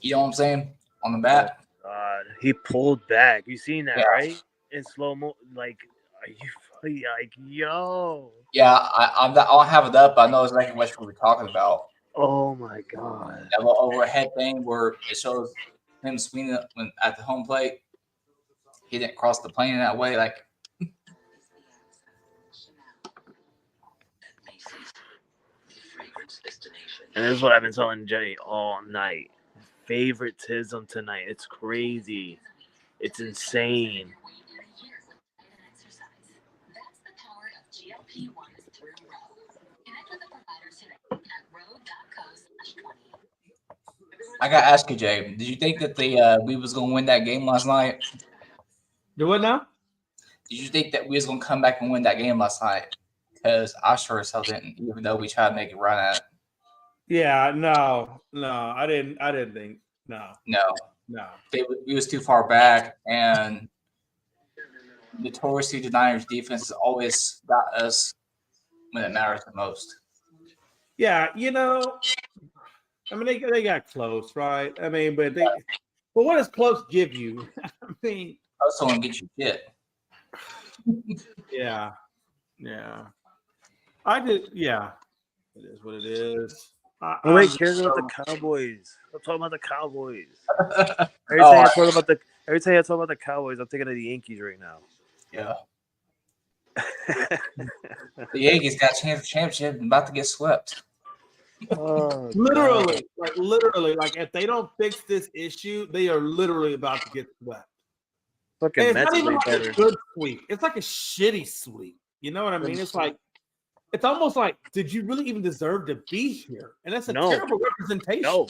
You know what I'm saying? On the bat. Oh god, he pulled back. You seen that, right? In slow mo, like, are you like, yo? Yeah, I don't have it up. But I know exactly what we were talking about. Oh my god. That little overhead thing where it shows him swinging at the home plate. He didn't cross the plane that way, like. And this is what I've been telling Jenny all night. Favoritism tonight. It's crazy. It's insane. I got to ask you, Jay. Did you think that we was going to win that game last night? Do what now? Did you think that we was going to come back and win that game last night? Because I sure as hell didn't, even though we tried to make it run at it. Yeah, no, I didn't think. No. We was too far back, and notoriously the Niners defense has always got us when it matters the most. Yeah, I mean they got close, right? I mean, but what does close give you? I mean, close don't get you shit. Yeah. I did. Yeah, it is what it is. Nobody cares about the Cowboys. I'm talking about the Cowboys. Every time I talk about the Cowboys, I'm thinking of the Yankees right now. Yeah. The Yankees got a chance for championship and about to get swept. Oh, Literally, like if they don't fix this issue, they are literally about to get swept. fucking And it's Mets not even way like better. a good sweep. It's like a shitty sweep. You know what I mean? It's like it's almost like, did you really even deserve to be here? And that's a No. terrible representation. No.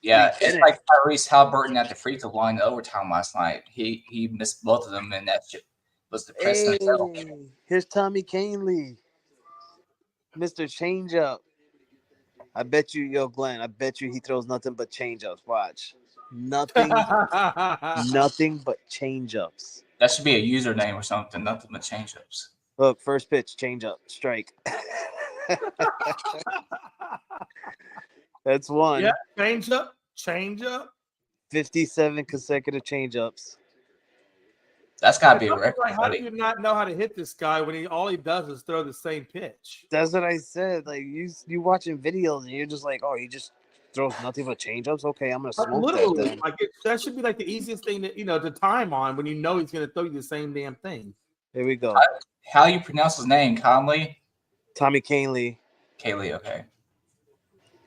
Yeah, We it's didn't. like Tyrese Halliburton at the free throw line in overtime last night. He missed both of them, and that shit was depressing. Hey, here's Tommy Canley, Mr. Changeup. I bet you, Glenn. I bet you he throws nothing but changeups. Watch, nothing but changeups. That should be a username or something. Nothing but changeups. Look, first pitch, changeup, strike. That's one. Yeah, change up. 57 consecutive changeups. That's got to be a Like, record, how do buddy. you not know how to hit this guy when all he does is throw the same pitch? That's what I said. Like you watching videos and you're just like, oh, he just throws nothing but changeups. Okay, I'm gonna Like, smoke that literally, then. like that should be like the easiest thing to time on when you know he's going to throw you the same damn thing. Here we go. How you pronounce his name? Conley? Tommy Canley. Kaylee, okay.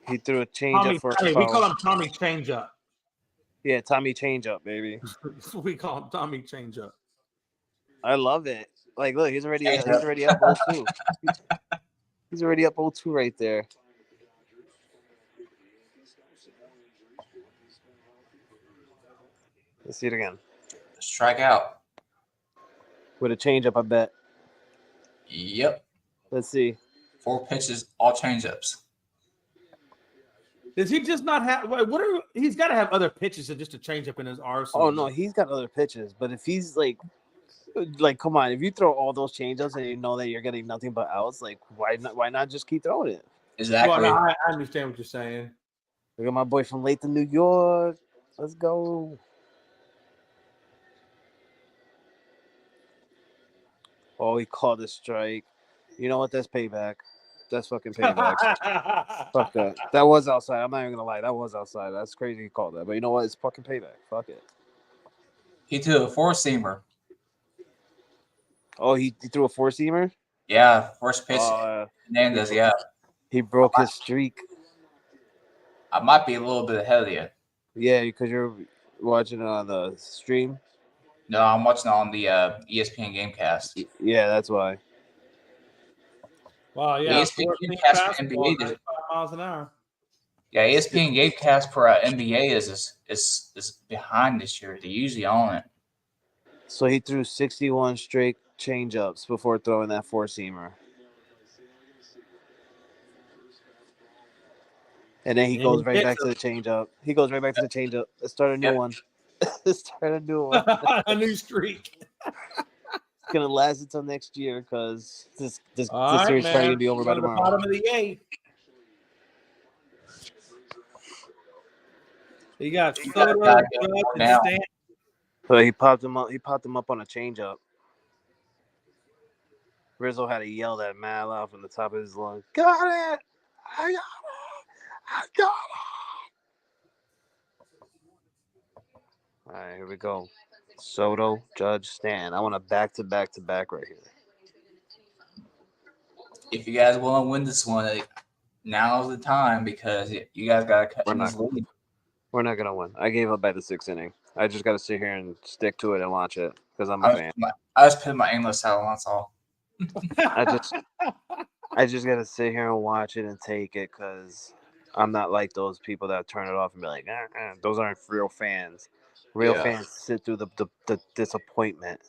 He threw a changeup for a we call him Tommy Changeup. Yeah, Tommy Changeup, baby. We call him Tommy Changeup. I love it. Like, look, he's already up 0-2. He's already up 0-2 right there. Let's see it again. Strike out. With a changeup, I bet. Yep. Let's see. 4 pitches, all changeups. Does he just not have? He's got to have other pitches than just a changeup in his arsenal. Oh no, he's got other pitches. But if he's like, come on, if you throw all those changeups and you know that you're getting nothing but outs, like why not just keep throwing it? Exactly. Well, I understand what you're saying. Look at my boy from Lathan, New York. Let's go. Oh, he called a strike. You know what? That's payback. That's fucking payback. Fuck that. That was outside. I'm not even gonna lie. That was outside. That's crazy he called that. But you know what? It's fucking payback. Fuck it. He threw a 4-seamer. Oh, he threw a 4-seamer? Yeah, first pitch. Hernandez, yeah. He broke his streak. I might be a little bit ahead of you. Yeah, because you're watching it on the stream. No, I'm watching on the ESPN Gamecast. Yeah, that's why. Wow, yeah. ESPN Gamecast for NBA. 95 miles an hour. Yeah, ESPN Gamecast for NBA is behind this year. They're usually on it. So he threw 61 straight changeups before throwing that 4-seamer. And then he goes right back to the changeup. He goes right back to the changeup. Let's start a new one. Let's start a new one. A new streak. It's gonna last until next year because this series Right, is probably gonna be over by the tomorrow. bottom of the 8th. You got Soto, Judge, and Stan. So he popped him up. He popped him up on a changeup. Rizzo had to yell that mad loud from the top of his lungs. Got it! I got it! I got it! All right, here we go. Soto, Judge, Stan. I want a back-to-back-to-back right here. If you guys want to win this one, now's the time because you guys got to cut We're in not. this lead. We're not gonna win. I gave up by the 6th inning. I just got to sit here and stick to it and watch it because I'm a fan. I just put my aimless out on. That's all. I just got to sit here and watch it and take it because I'm not like those people that turn it off and be like, those aren't real fans. Real fans sit through the disappointment.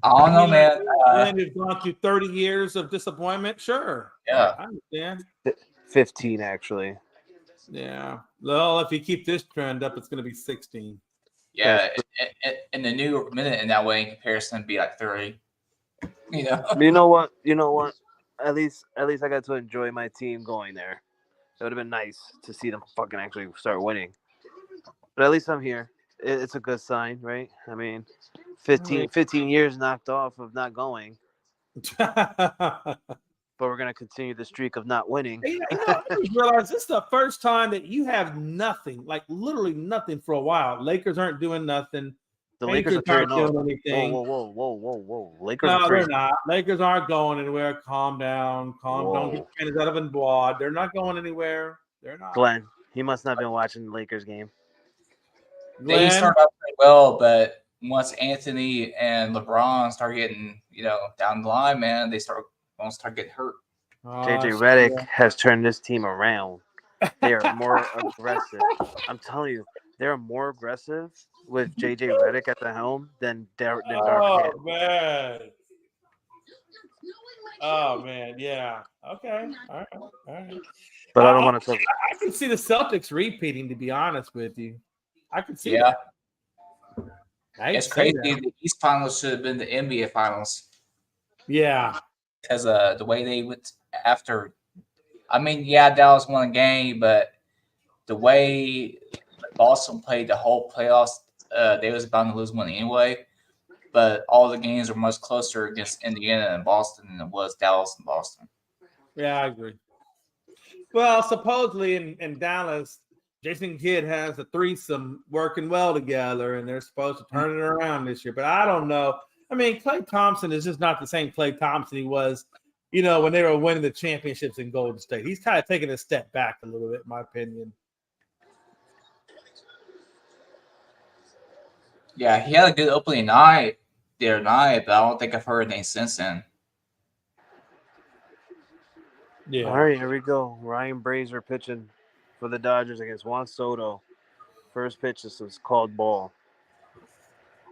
I don't know, man. And you've gone through 30 years of disappointment. Sure. Yeah. I understand. 15 actually. Yeah. Well, if you keep this trend up, it's going to be 16. Yeah, in the New York minute in that way, in comparison, it'd be like 30. You know what? At least I got to enjoy my team going there. It would have been nice to see them fucking actually start winning. But at least I'm here. It's a good sign, right? I mean, 15 years knocked off of not going. But we're going to continue the streak of not winning. I just realized this is the first time that you have nothing, like literally nothing for a while. Lakers aren't doing nothing. The Lakers are aren't 3-0. doing anything. Whoa. Lakers No, are they're 3. not. Lakers aren't going anywhere. Calm down. Don't get your fans out of involved. They're not going anywhere. They're not. Glenn, he must not have been watching the Lakers game. They Glenn, started out pretty well, but once Anthony and LeBron start getting, down the line, man, they start getting hurt. JJ Redick has turned this team around. They are more aggressive. I'm telling you, they're more aggressive with JJ Redick at the helm than Darvin Ham. Oh man, yeah. Okay. All right. But I don't want to talk. I can see the Celtics repeating, to be honest with you. I can see Yeah. that. It's crazy. The East Finals should have been the NBA Finals. Yeah. Because the way they went after, Dallas won a game, but the way Boston played the whole playoffs, they was bound to lose one anyway. But all the games were much closer against Indiana and Boston than it was Dallas and Boston. Yeah, I agree. Well, supposedly in Dallas, Jason Kidd has a threesome working well together, and they're supposed to turn it around this year. But I don't know. I mean, Klay Thompson is just not the same Klay Thompson he was, when they were winning the championships in Golden State. He's kind of taking a step back a little bit, in my opinion. Yeah, he had a good opening night the other night, but I don't think I've heard anything since then. Yeah. All right, here we go. Ryan Brazier pitching for the Dodgers against Juan Soto. First pitch is called ball.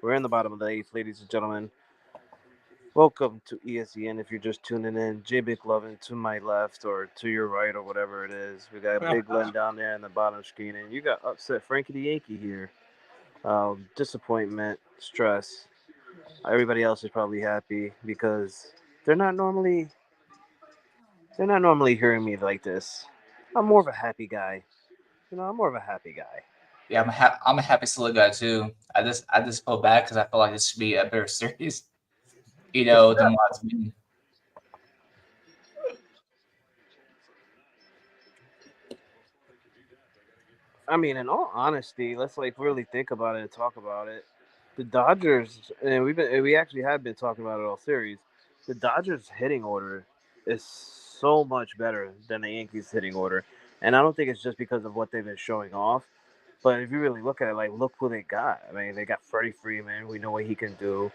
We're in the bottom of the 8th, ladies and gentlemen. Welcome to ESPN. If you're just tuning in, J. McLovin to my left or to your right or whatever it is. We got Big Glenn down there in the bottom screen, and you got upset Frankie the Yankee here. Disappointment, stress. Everybody else is probably happy because they're not normally hearing me like this. I'm more of a happy guy. I'm more of a happy guy. Yeah, I'm a happy silly guy too. I just feel bad because I feel like this should be a better series, than what it's been. I mean, in all honesty, let's really think about it and talk about it. The Dodgers, and we actually have been talking about it all series. The Dodgers hitting order is so much better than the Yankees hitting order, and I don't think it's just because of what they've been showing off. But if you really look at it, look who they got. I mean, they got Freddie Freeman. We know what he can do.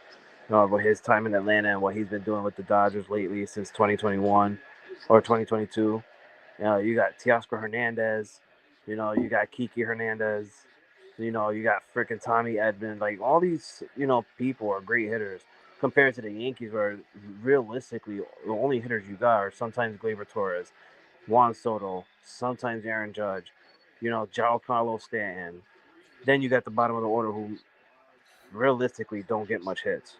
With his time in Atlanta and what he's been doing with the Dodgers lately since 2021 or 2022. You got Teoscar Hernandez. You got Kiki Hernandez. You got freaking Tommy Edman. All these, people are great hitters compared to the Yankees, where realistically the only hitters you got are sometimes Gleyber Torres, Juan Soto, sometimes Aaron Judge, Giancarlo Stanton. Then you got the bottom of the order who realistically don't get much hits.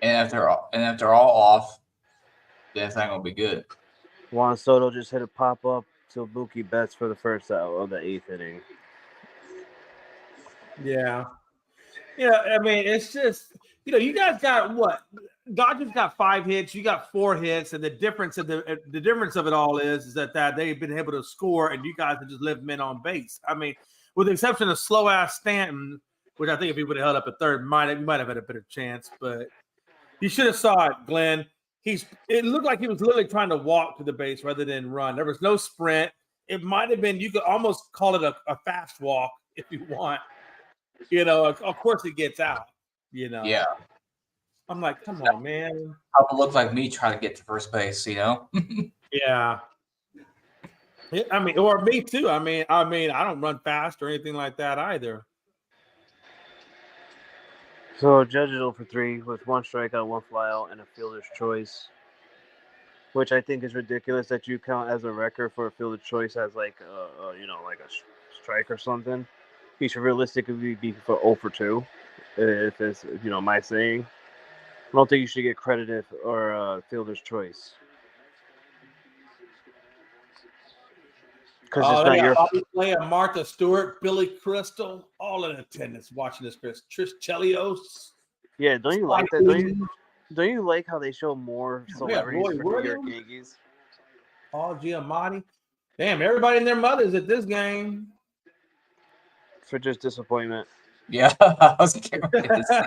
And if they're all off, then it's not gonna be good. Juan Soto just hit a pop up to Mookie Betts for the first out of the 8th inning. Yeah. I mean, it's just you guys got what? Dodgers got 5 hits. You got 4 hits, and the difference of it all is that they've been able to score, and you guys have just left men on base. I mean, with the exception of slow ass Stanton, which I think if he would have held up at third, might have had a better chance. But you should have saw it, Glenn. It looked like he was literally trying to walk to the base rather than run. There was no sprint. It might have been, you could almost call it a fast walk if you want. Of course it gets out. Yeah. I'm like, come on, man. How it look like me trying to get to first base, Yeah. I mean, or me too. I mean, I don't run fast or anything like that either. So Judge is 0 for 3 with 1 strikeout, 1 flyout, and a fielder's choice, which I think is ridiculous that you count as a record for a fielder's choice as like a strike or something. He should realistically be for 0 for 2, if it's my saying. I don't think you should get credited or fielder's choice. Because it's not your Bobby Player, Martha Stewart, Billy Crystal, all in attendance watching this. Trish Chelios. Yeah, don't you like that? Don't you like how they show more celebrities for New York Yankees? Paul Giamatti. Damn, everybody and their mothers at this game. For just disappointment. Yeah, I was getting ready to say.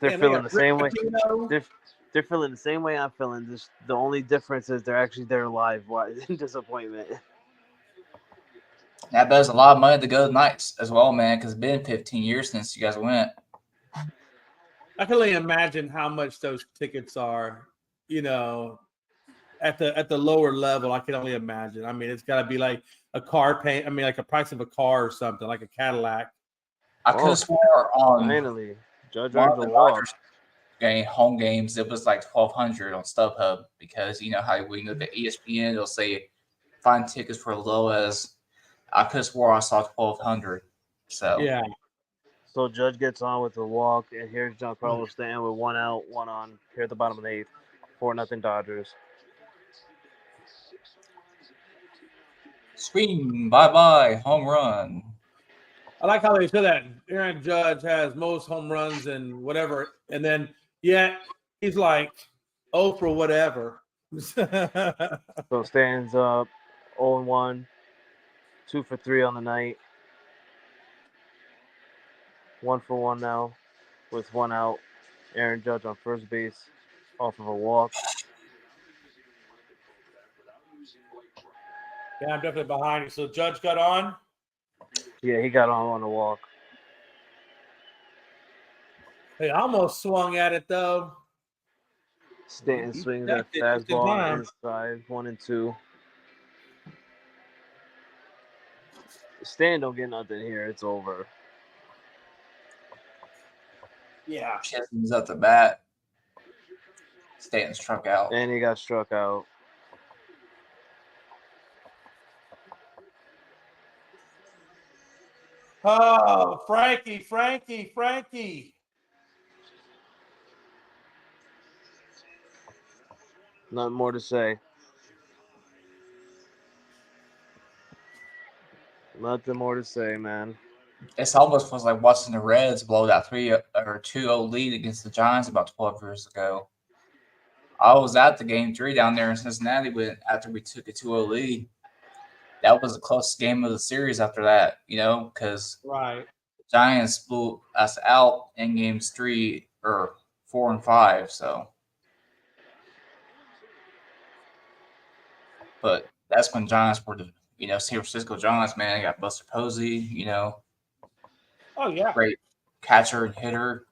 They're Man, they feeling got the same way. Rick Pitino. They're feeling the same way I'm feeling. Just the only difference is they're actually there live. Why disappointment? That bet is a lot of money to go to Knights as well, man, because it's been 15 years since you guys went. I can only imagine how much those tickets are, you know, at the lower level. I can only imagine. I mean, it's got to be like a car pay. I mean, like a price of a car or something, like a Cadillac. I could have swore on Finally, Judge one earns of a the walk. Dodgers home games, it was like $1,200 on StubHub because you know how when you go to ESPN, it'll say find tickets for as low as. I could have swore I saw 1,200. So Yeah. So Judge gets on with a walk, and here's Giancarlo Stanton with 1 out, 1 on here at the bottom of the 8th, 4-0 Dodgers. swing, bye, home run. I like how they said that Aaron Judge has most home runs and whatever, and then yet he's like, oh for whatever. So Stanton's up 0-1, 2 for 3 on the night, 1 for 1 now, with 1 out. Aaron Judge on first base, off of a walk. Yeah, I'm definitely behind you. So Judge got on. Yeah, he got on a walk. Hey, I almost swung at it though. Stanton He swings checked at it just in fastball time. inside, 1-2. Stanton don't get nothing here. It's over. Yeah. Chisholm's at the bat. Stanton struck out. And he got struck out. Oh, Frankie. Nothing more to say. Nothing more to say, man. It's almost was like watching the Reds blow that 2-0 lead against the Giants about 12 years ago. I was at the game 3 down there in Cincinnati after we took a 2-0 lead. That was the closest game of the series after that, because Right. Giants blew us out in games 3 or 4 and 5. So, but that's when Giants were the San Francisco Giants, man. They got Buster Posey, Oh yeah. great catcher and hitter.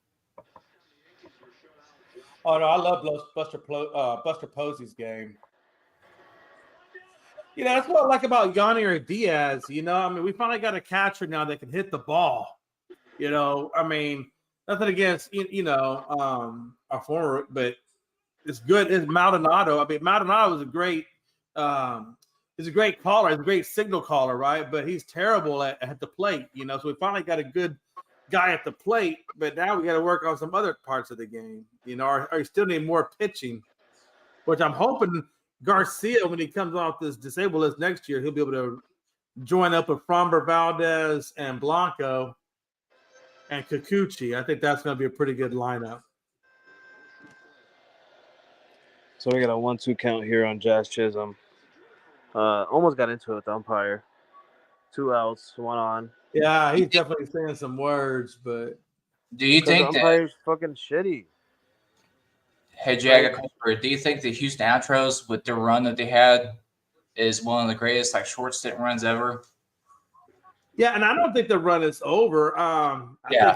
Oh no, I love Buster Posey's game. That's what I like about Yanni or Diaz. I mean, we finally got a catcher now that can hit the ball. I mean, nothing against our former, but it's good. It's Maldonado. I mean, Maldonado is a great caller. He's a great signal caller, right? But he's terrible at the plate. So we finally got a good guy at the plate, but now we got to work on some other parts of the game. Or we still need more pitching, which I'm hoping Garcia, when he comes off this disabled list next year, he'll be able to join up with Framber Valdez and Blanco and Kikuchi. I think that's going to be a pretty good lineup. So we got a 1-2 count here on Jazz Chisholm. Almost got into it with the umpire. 2 outs, 1 on. Yeah, he's definitely saying some words, but do you think the umpire's fucking shitty? Hey, Jay, I got a question for you. Do you think the Houston Astros, with the run that they had, is one of the greatest short stint runs ever? Yeah, and I don't think the run is over. I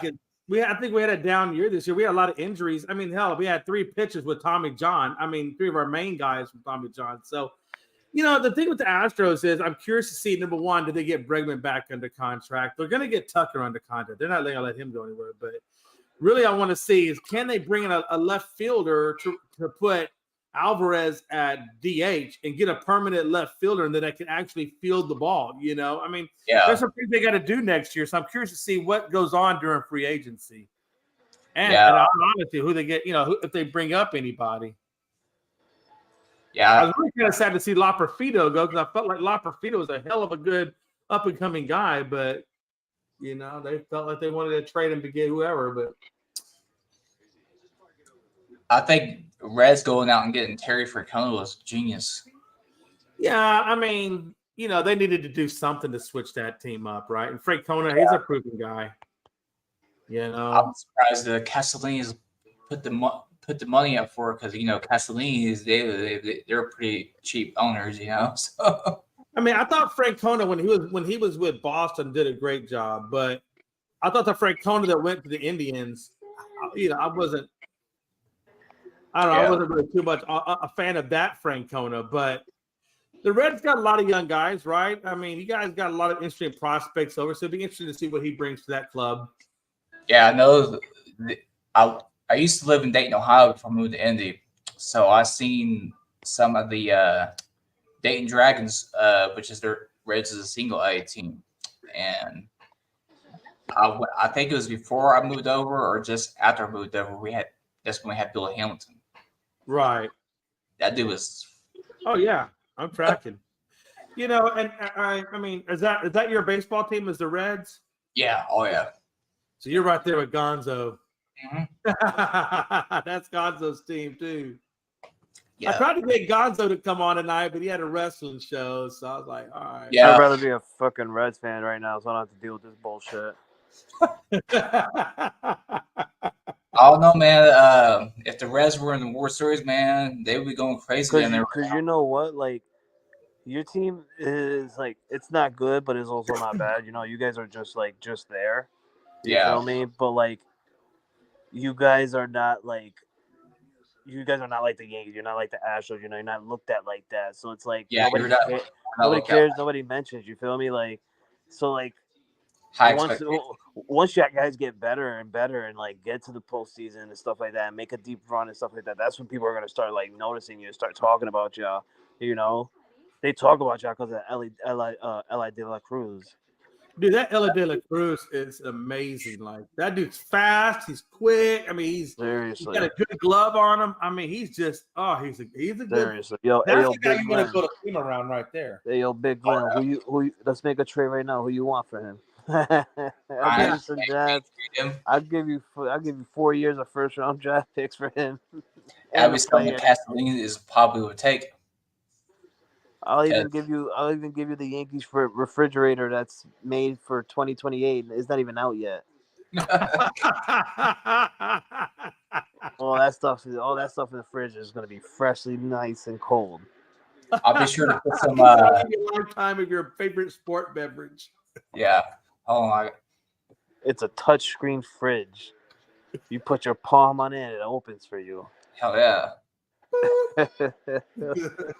think we had a down year this year. We had a lot of injuries. I mean, hell, we had 3 pitchers with Tommy John. I mean, 3 of our main guys from Tommy John. So, the thing with the Astros is I'm curious to see, number one, did they get Bregman back under contract? They're going to get Tucker under contract. They're not going to let him go anywhere. But really, I want to see is can they bring in a left fielder to put Alvarez at DH and get a permanent left fielder and that can actually field the ball. I mean, there's some things they got to do next year. So I'm curious to see what goes on during free agency. And honestly, who they get, if they bring up anybody. Yeah. I was really kind of sad to see La Perfito go because I felt like La Perfito was a hell of a good up and coming guy, but they felt like they wanted to trade him to get whoever, but I think Reds going out and getting Terry Francona was genius. Yeah, I mean, they needed to do something to switch that team up, right? And Frank Kona, he's a proven guy. I'm surprised the Castellini's put the money up for it because Castellini's they're pretty cheap owners, So I mean, I thought Frank Kona when he was with Boston did a great job, but I thought the Frank Kona that went to the Indians, I wasn't. I don't know. I wasn't really too much a fan of that Frank Kona, but the Reds got a lot of young guys, right? I mean, you guys got a lot of interesting prospects over, so it'd be interesting to see what he brings to that club. Yeah, I know. I used to live in Dayton, Ohio before I moved to Indy, so I seen some of the Dayton Dragons, which is their Reds is a single A team, and I think it was before I moved over or just after I moved over. That's when we had Bill Hamilton. Right. That dude was. Oh yeah, I'm tracking. And I mean, is that your baseball team? Is the Reds? Yeah. Oh yeah. So you're right there with Gonzo. Mm-hmm. That's Gonzo's team too. Yeah. I tried to get Gonzo to come on tonight, but he had a wrestling show, so I was like, all right. Yeah. I'd rather be a fucking Reds fan right now, so I don't have to deal with this bullshit. I don't know, man. If the Reds were in the World Series, man, they would be going crazy down there. Because you know what, like, your team is like it's not good, but it's also not bad. You guys are just there. You feel me? But like, you guys are not like the Yankees. You're not like the Astros. You're not looked at like that. So it's like nobody cares. Nobody mentions. You feel me? Like, so like once you guys get better and better and like get to the postseason and stuff like that, and make a deep run and stuff like that, that's when people are gonna start like noticing you, start talking about y'all. They talk about y'all because of Eli De La Cruz. Dude, that Eli De La Cruz is amazing. Like that dude's fast. He's quick. I mean, he's got a good glove on him. I mean, he's just he's a good. Seriously, that's the guy you want to build a team around right there. Hey, yo, Big Glenn, who? Let's make a trade right now. Who you want for him? I'll give you some drafts. I'll give you 4 years of first round draft picks for him. That'd be something Castellini is probably would take. I'll even give you the Yankees for refrigerator that's made for 2028. It's not even out yet. all that stuff in the fridge is gonna be freshly nice and cold. I'll be sure to put some lifetime of your favorite sport beverage. Yeah. Oh my. It's a touchscreen fridge. You put your palm on it, it opens for you. Hell yeah.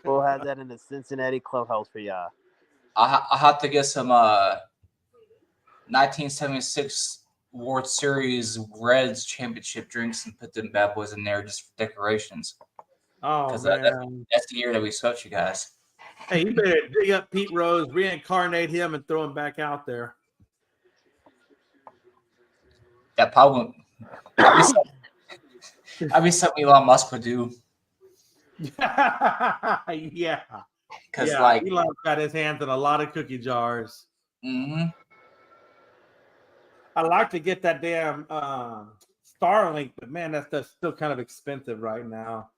We'll have that in the Cincinnati clubhouse for y'all. I'll have to get some 1976 World Series Reds championship drinks and put them bad boys in there just for decorations. Oh, man. That's the year that we swept you guys. Hey, you better dig up Pete Rose, reincarnate him, and throw him back out there. That probably I'd be something Elon Musk would do. Yeah. Because Elon's got his hands in a lot of cookie jars. Mm-hmm. I'd like to get that damn Starlink, but man, that's still kind of expensive right now.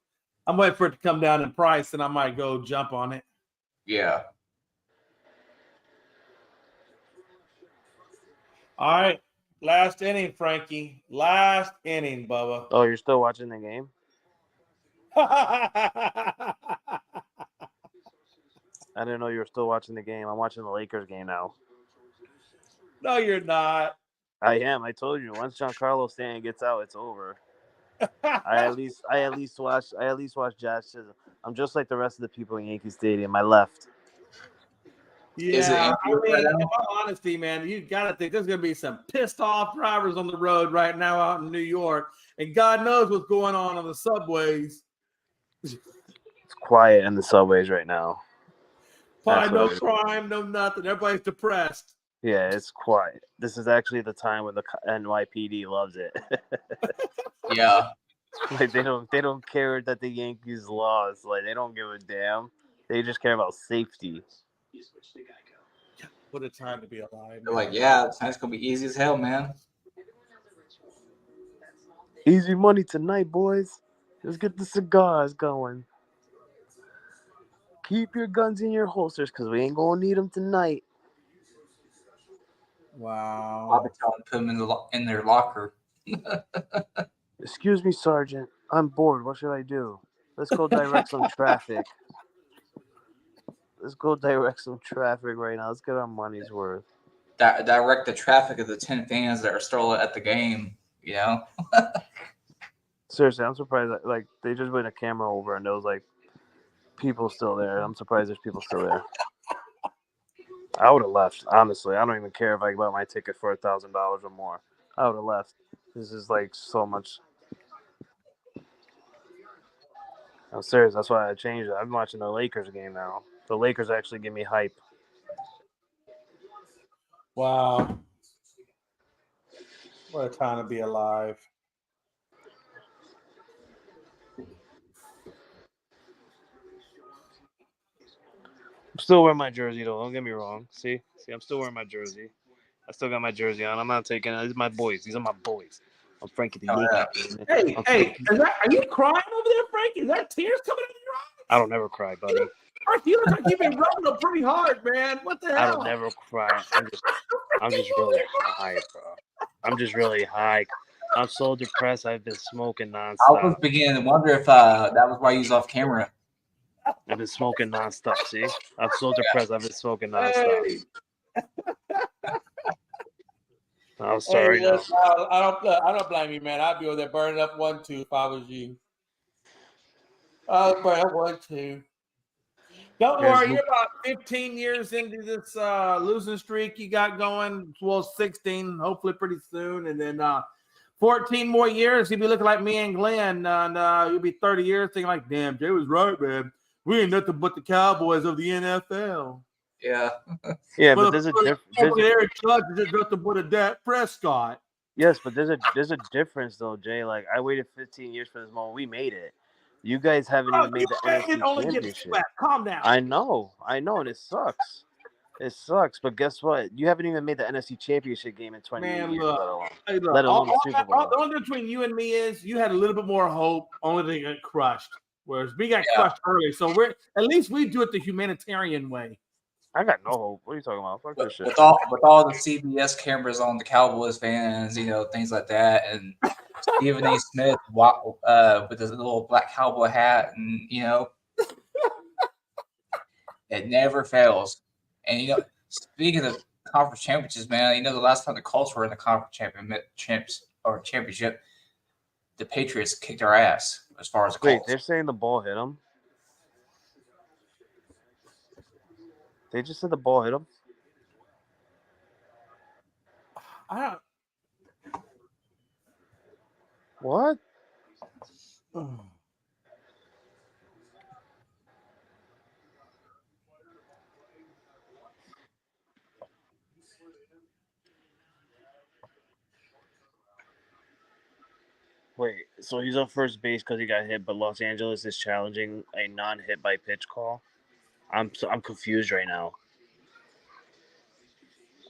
I'm waiting for it to come down in price, and I might go jump on it. Yeah. All right. Last inning, Frankie. Last inning, Bubba. Oh, you're still watching the game? I didn't know you were still watching the game. I'm watching the Lakers game now. No, you're not. I am. I told you. Once Giancarlo Stanton gets out, it's over. I at least watch Josh Chisholm. I'm just like the rest of the people in Yankee Stadium. I left. Yeah, I mean, in all honesty, man, you got to think there's going to be some pissed off drivers on the road right now out in New York, and God knows what's going on the subways. It's quiet in the subways right now. Probably no crime, no nothing. Everybody's depressed. Yeah, it's quiet. This is actually the time when the NYPD loves it. Yeah. Like they don't care that the Yankees lost. Like they don't give a damn. They just care about safety. What a time to be alive. They're like, yeah, tonight's gonna be easy as hell, man. Easy money tonight, boys. Let's get the cigars going. Keep your guns in your holsters because we ain't gonna need them tonight. Wow. Probably tell them to put them in their locker. Excuse me, Sergeant. I'm bored. What should I do? Let's go direct some traffic. Let's go direct some traffic right now. Let's get our money's worth. Direct the traffic of the 10 fans that are still at the game. You know. Seriously, I'm surprised that, like, they just went a camera over and there was like people still there. I'm surprised there's people still there. I would have left, honestly. I don't even care if I bought my ticket for $1,000 or more. I would have left. This is like so much. I'm serious. That's why I changed it. I'm watching the Lakers game now. The Lakers actually give me hype. Wow. What a time to be alive. I'm still wearing my jersey, though. Don't get me wrong. See, I'm still wearing my jersey. I still got my jersey on. I'm not taking it. These are my boys. These are my boys. I'm Frankie the Yankee. Hey, are you crying over there, Frank? Is that tears coming out of your eyes? I don't never cry, buddy. Frank, you look like you've been rubbing them pretty hard, man. What the hell? I don't never cry. I'm just really high, bro. I'm just really high. I'm so depressed. I've been smoking nonstop. I was beginning to wonder if that was why you was off camera. I've been smoking nonstop. See, I'm so depressed. I've been smoking nonstop. Hey. I'm sorry. Hey, look, I don't blame you, man. I'd be over there burning up 1-2 if I was you. I'll burn up 1-2. Don't worry, you're about 15 years into this losing streak you got going. Well, 16, hopefully pretty soon, and then 14 more years, you'll be looking like me and Glenn, and you'll be 30 years thinking like, damn, Jay was right, man. We ain't nothing but the Cowboys of the NFL. Yeah. Yeah, but there's a difference. Eric Judge is just nothing but a Dak Prescott. Yes, but there's a difference though, Jay. Like I waited 15 years for this moment. We made it. You guys haven't even made the NFC Championship. Calm down. I know, and it sucks. It sucks, but guess what? You haven't even made the NFC Championship game in 20 years, let alone the Super Bowl. The only between you and me is you had a little bit more hope, only to get crushed. Whereas we got crushed early, so at least we do it the humanitarian way. I got no hope. What are you talking about? Fuck this shit. With all the CBS cameras on the Cowboys fans, things like that, and Stephen A. Smith with his little black cowboy hat, and it never fails. And speaking of conference championships, man, the last time the Colts were in the conference championship, the Patriots kicked our ass as far as the Colts. Wait, they're saying the ball hit them? They just said the ball hit him? I don't. What? Wait, so he's on first base because he got hit, but Los Angeles is challenging a non-hit by pitch call? I'm confused right now.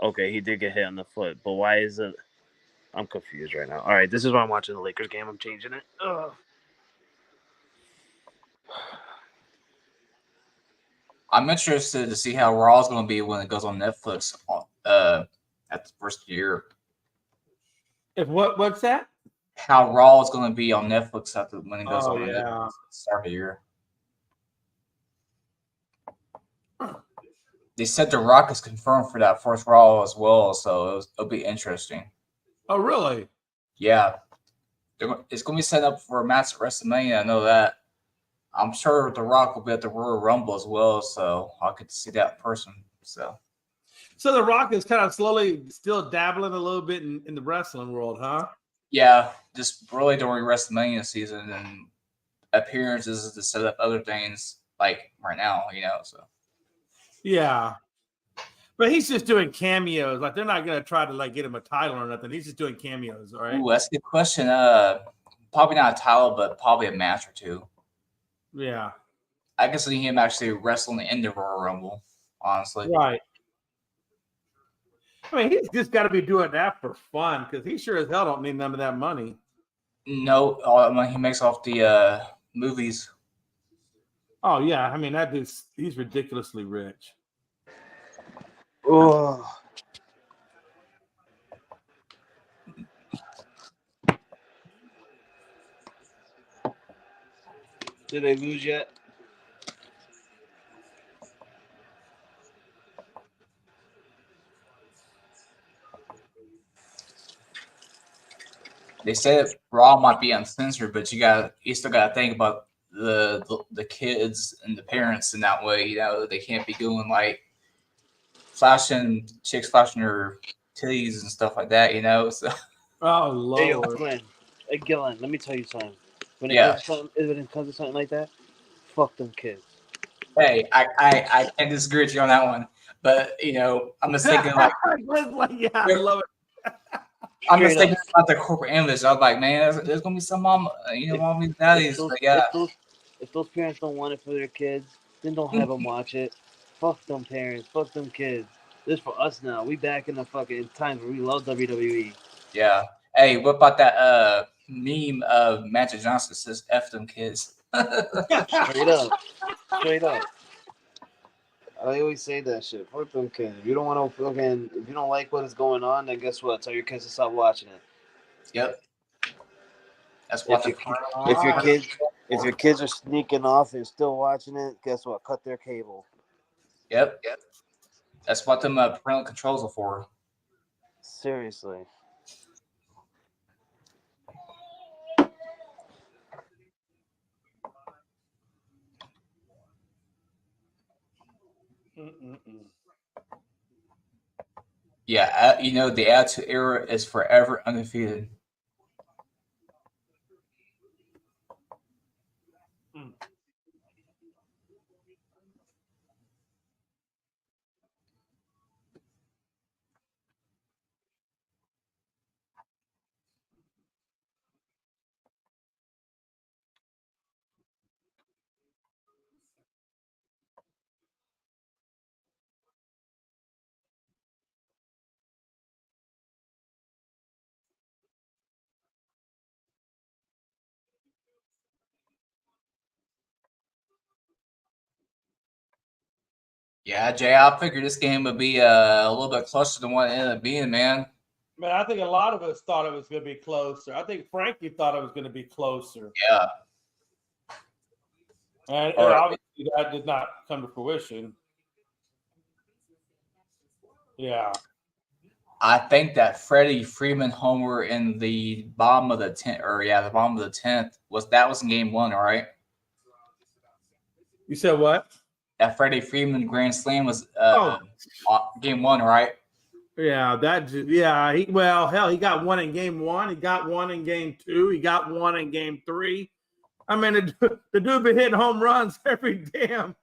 Okay, he did get hit on the foot, but why is it? I'm confused right now. All right, this is why I'm watching the Lakers game. I'm changing it. Ugh. I'm interested to see how Raw is going to be when it goes on Netflix at the first year. If what's that? How Raw is going to be on Netflix when it goes on Netflix at the start of the year. They said The Rock is confirmed for that first Raw as well, so it'll be interesting. Oh, really? Yeah. It's going to be set up for a match at WrestleMania. I know that. I'm sure The Rock will be at the Royal Rumble as well, so I'll get to see that person. So The Rock is kind of slowly still dabbling a little bit in the wrestling world, huh? Yeah, just really during WrestleMania season and appearances to set up other things like right now, so. Yeah. But he's just doing cameos. Like, they're not going to try to, get him a title or nothing. He's just doing cameos, all right? Ooh, that's a good question. Probably not a title, but probably a match or two. Yeah. I can see him actually wrestling in the Royal Rumble, honestly. Right. I mean, he's just got to be doing that for fun because he sure as hell don't need none of that money. No, all that money he makes off the movies. Oh yeah, I mean that dude's he's ridiculously rich. Oh, did they lose yet? They said Raw might be uncensored, but you still got to think about the kids and the parents in that way. You know, they can't be doing like chicks flashing their titties and stuff like that. You know, so Oh Hey, yo, Lord. Glenn. Hey, Gillen, let me tell you something. When it yeah. comes to something like that, fuck them kids. Hey, I can't disagree with you on that one, but you know, I'm just thinking like Yeah, I love it. I'm just Straight up. thinking about the corporate image. I was like, man, there's gonna be some mom, If, mommies, if daddies. those Like, yeah, if those parents don't want it for their kids, then don't have them watch it. Fuck them parents. Fuck them kids. This for us now. We back in the fucking times where we love WWE. yeah. Hey, what about that meme of Magic Johnson says "F them kids"? Straight up. Straight up. I always say that shit. Fuck them kids. If you don't want to fucking, if you don't like what is going on, then guess what? Tell your kids to stop watching it. Yep, that's what If the your if your kids if your kids are sneaking off and still watching it, guess what? Cut their cable. Yep, that's what them parental controls are for. Seriously. Mm-mm-mm. Yeah, you know, the Attitude Era is forever undefeated. Mm. Yeah, Jay, I figured this game would be a little bit closer than what it ended up being, man. Man, I think a lot of us thought it was going to be closer. I think Frankie thought it was going to be closer, Yeah. and All right. obviously that did not come to fruition. Yeah. I think that Freddie Freeman homer in the bottom of the 10th, the bottom of the 10th was in game one, all right? You said what? That Freddie Freeman grand slam was Oh, game one, right? yeah. Hell, he got one in game one. He got one in game two. He got one in game three. I mean, the dude been hitting home runs every damn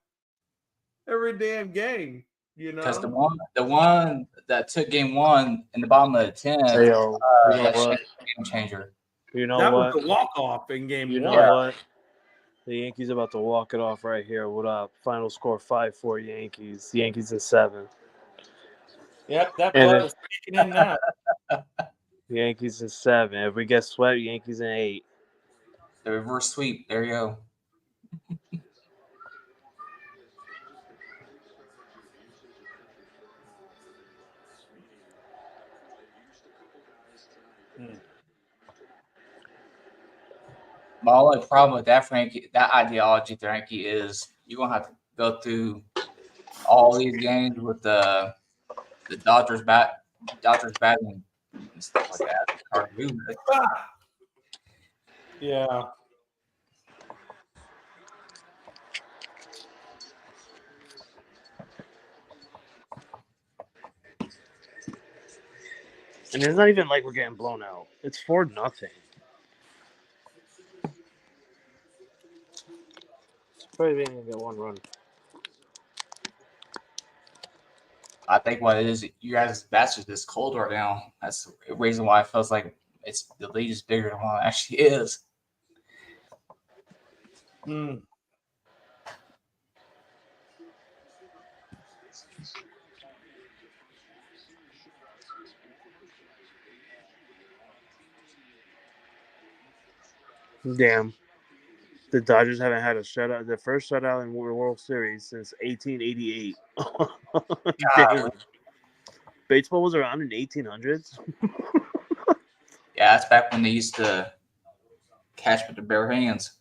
game. You Because the know. one that took game one in the bottom of the 10th, Hey yo, you know that what? game changer. You know That was what? the walk off in game You one. know what? The Yankees about to walk it off right here. What up? Final score 5-4 Yankees. Yankees in 7. Yep, that And blood then is kicking in now. Yankees in 7. If we get swept, Yankees in 8. The reverse sweep. There you go. My only problem with that, Frankie, that ideology, Frankie, is you're gonna have to go through all these games with the Dodgers batting and stuff like that. It's hard to do. Yeah. And it's not even like we're getting blown out. It's 4-0. Probably gonna get one run. I think what it is, you guys' bats are this cold right now. That's the reason why it feels like the lead is bigger than what it actually is. Mm. Damn. The Dodgers haven't had a shutout. The first shutout in World Series since 1888. Damn. Baseball was around in 1800s. Yeah, that's back when they used to catch with their bare hands.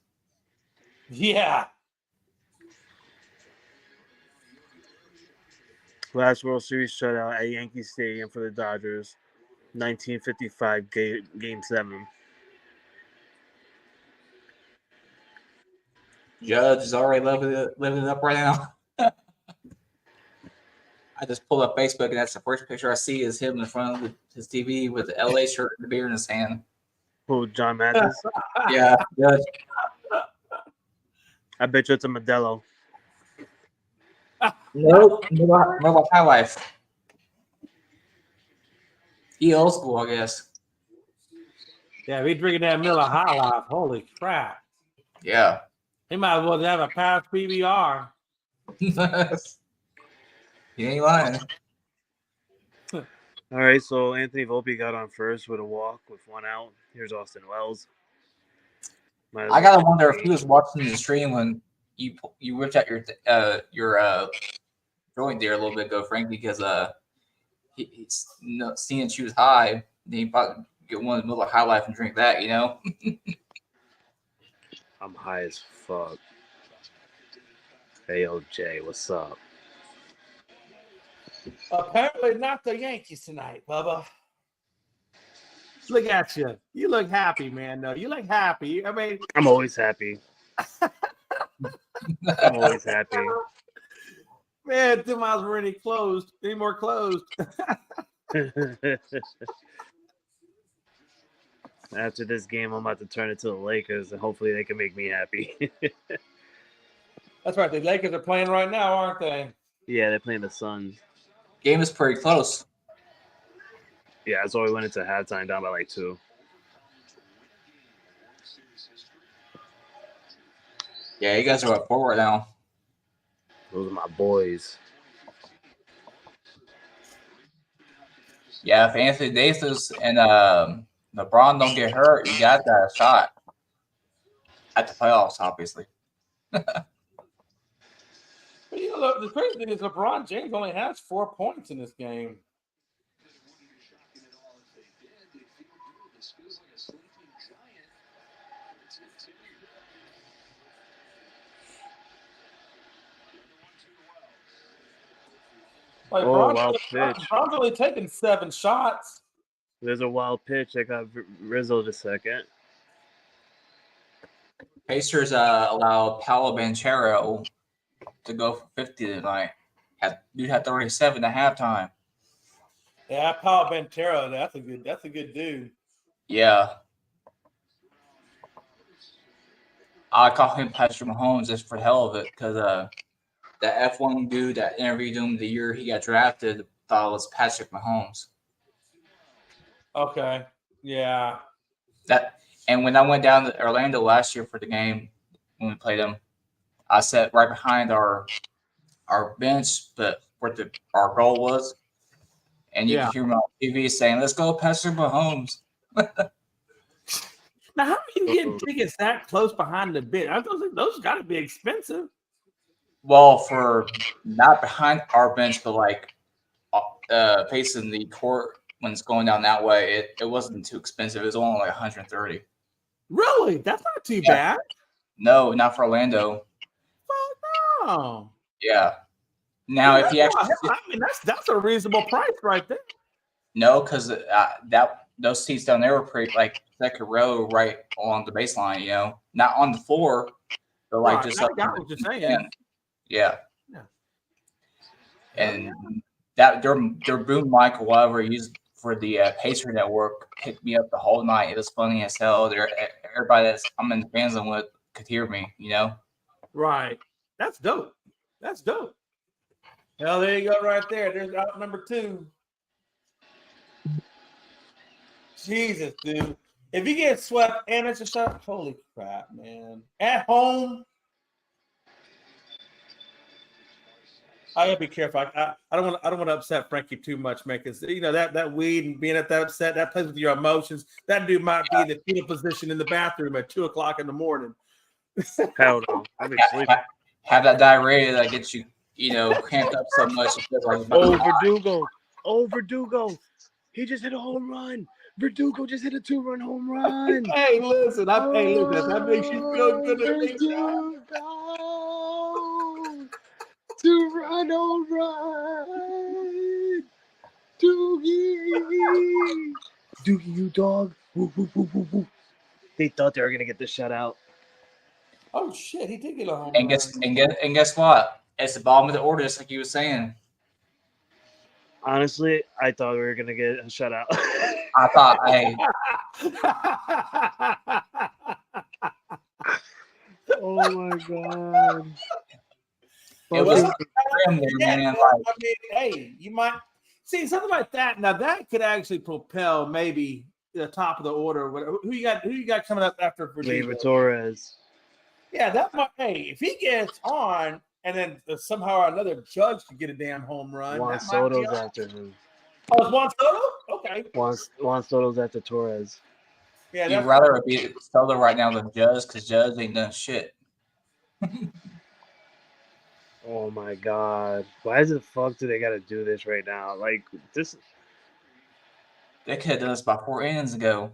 Yeah. Last World Series shutout at Yankee Stadium for the Dodgers, 1955 Game 7. Judge is already living it up right now. I just pulled up Facebook, and that's the first picture I see is him in front of his TV with the LA shirt and the beer in his hand. Who, John Mathis? Yeah, Judge. I bet you it's a Modelo. Nope, more like High Life. He old school, I guess. Yeah, he drinking that Miller High Life. Holy crap. Yeah. He might as well have a past PBR. He ain't lying. All right, so Anthony Volpe got on first with a walk with 1 out. Here's Austin Wells. I gotta wonder if he was watching the stream when you ripped out your joint there a little bit ago, Frank, because he's seeing she was high. Then he probably get one in the middle of High Life and drink that, you know. I'm high as fuck. Hey, yo, Jay, what's up? Apparently not the Yankees tonight, Bubba. Look at you. You look happy, man. No, you look happy. I mean, I'm always happy. I'm always happy. Man, 2 miles were any closed. Any more closed. After this game, I'm about to turn it to the Lakers, and hopefully they can make me happy. That's right. The Lakers are playing right now, aren't they? Yeah, they're playing the Suns. Game is pretty close. Yeah, so we went into halftime down by like 2. Yeah, you guys are up 4 right now. Those are my boys. Yeah, if Anthony Davis and LeBron don't get hurt, you got that shot at the playoffs, obviously. But you know, the crazy thing is LeBron James only has 4 points in this game. Like Wild pitch. Bron's only taken 7 shots. There's a wild pitch. I got Rizzo the second. Pacers allowed Paolo Banchero to go for 50 tonight. Dude had 37 at halftime. Yeah, Paolo Banchero, that's a good dude. Yeah. I call him Patrick Mahomes just for the hell of it because that F1 dude that interviewed him the year he got drafted thought it was Patrick Mahomes. Okay. Yeah. And when I went down to Orlando last year for the game when we played them, I sat right behind our bench, but where our goal was, and you could hear me on TV saying, "Let's go, Patrick Mahomes." Now, how are you getting tickets that close behind the bench? I don't think those got to be expensive. Well, for not behind our bench, but like facing the court when it's going down that way, it wasn't too expensive. It was only like 130. Really? That's not too bad. No, not for Orlando. Fuck no. Yeah. Now, if you actually, I mean, that's a reasonable price right there. No, because those seats down there were pretty like second row, right along the baseline. You know, not on the floor, but like just up. I got what you're saying. Yeah. And that their boom mic or whatever used for the Pacer Network picked me up the whole night. It was funny as hell. Everybody that's I'm in the fan zone with could hear me. You know. Right. That's dope. That's dope. Well, there you go, right there. There's out number 2. Jesus, dude. If you get swept and it's a shot, holy crap, man. At home, I gotta be careful. I don't want to upset Frankie too much, man, because you know that weed and being at that upset, that plays with your emotions. That dude might be in the fetal position in the bathroom at 2:00 in the morning. Hell no. I've been sleeping. Have that diarrhea that gets you, cramped up so much. It feels like it's about to die. Verdugo. Oh, Verdugo. He just hit a home run. Verdugo just hit a 2-run home run. Hey, listen. If that makes you feel good to think that. Verdugo. 2-run home run. Doogie. Doogie, you dog. Woo, woo, woo, woo, woo. They thought they were going to get the shutout. Oh shit, he did get a home And run. guess what? It's the bottom of the order, just like you were saying. Honestly, I thought we were going to get a shutout. I thought, hey, Oh, my God. it was Well, grim there, yeah, man. well, I mean, hey, you might see something like that. Now that could actually propel maybe the top of the order. Who you got coming up after Verdugo? Gleyber Torres. Yeah, that might. Hey, if he gets on, and then somehow or another Judge could get a damn home run. Juan That might be Soto's all. after him. Oh, it's Juan Soto? Okay. Juan Soto's after Torres. Yeah, You'd that's rather it be Soto right now than Judge, because Judge ain't done shit. Oh my God! Why the fuck do they got to do this right now? Like this. They could have done this about 4 innings ago.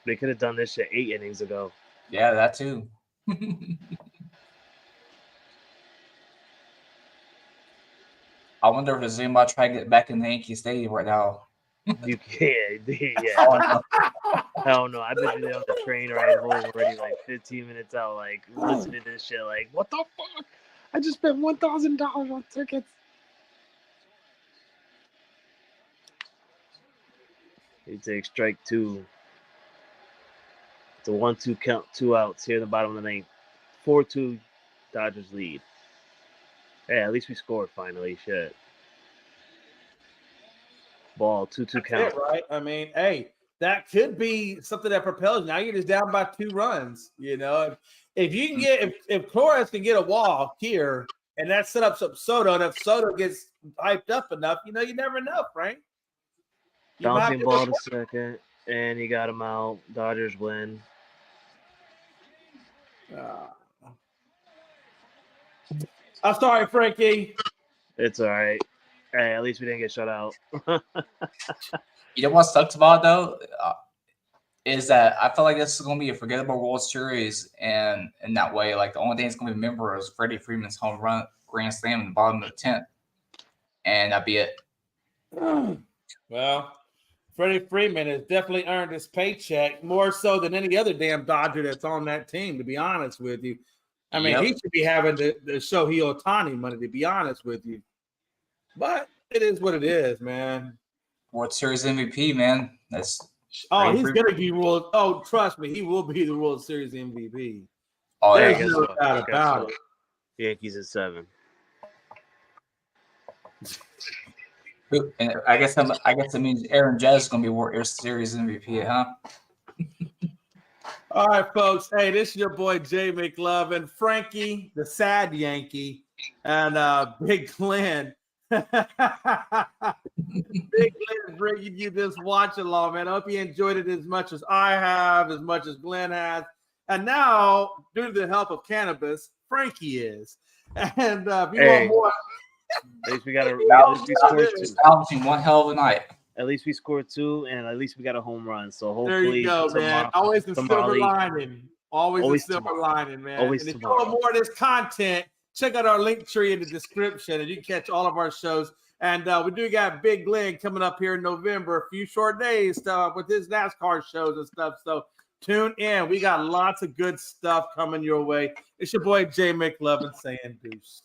They could have done this shit 8 innings ago. Yeah, that too. I wonder if there's anybody trying to get back in the Yankee Stadium right now. You can't. Yeah. Hell no! I bet you're on the train ride home already, like 15 minutes out, like listening to this shit. Like, what the fuck? I just spent $1,000 on tickets. He takes strike 2. It's a 1-2 count, 2 outs here at the bottom of the ninth. 4-2, Dodgers lead. Hey, at least we scored finally. Shit. Ball 2-2 count. it, right? I mean, hey, that could be something that propels. Now you're just down by 2 runs. If you can get if Torres can get a walk here, and that set up some Soto, and if Soto gets hyped up enough, you never know, Frank. Bouncing ball to second, and he got him out. Dodgers win. I'm sorry, Frankie. It's all right. Hey, at least we didn't get shut out. You know what sucks about it, though? Is that I feel like this is going to be a forgettable World Series, and in that way, like the only thing that's going to be remembered is Freddie Freeman's home run grand slam in the bottom of the 10th, and that'd be it. Well, Freddie Freeman has definitely earned his paycheck more so than any other damn Dodger that's on that team, to be honest with you. I mean, he should be having the Shohei Ohtani money, to be honest with you. But it is what it is, man. World Series MVP, man. He's going to be World. Oh, trust me, he will be the World Series MVP. Oh, There's yeah. no doubt about it. Yankees at 7. And I guess it means Aaron Judge is going to be World Series MVP, huh? All right, folks. Hey, this is your boy Jay McLovin, Frankie, the sad Yankee, and Big Glenn. Big Glenn bringing you this watch along, man. I hope you enjoyed it as much as I have, as much as Glenn has. And now, due to the help of cannabis, Frankie is. And if you want more, at least we scored 2. One hell of a night. At least we scored 2, and at least we got a home run. So hopefully, there you go, man. Always the silver lining. Always the silver lining, man. And if you want more of this content, check out our link tree in the description, and you can catch all of our shows. And we do got Big Glenn coming up here in November, a few short days with his NASCAR shows and stuff. So tune in. We got lots of good stuff coming your way. It's your boy Jay McLovin saying deuce.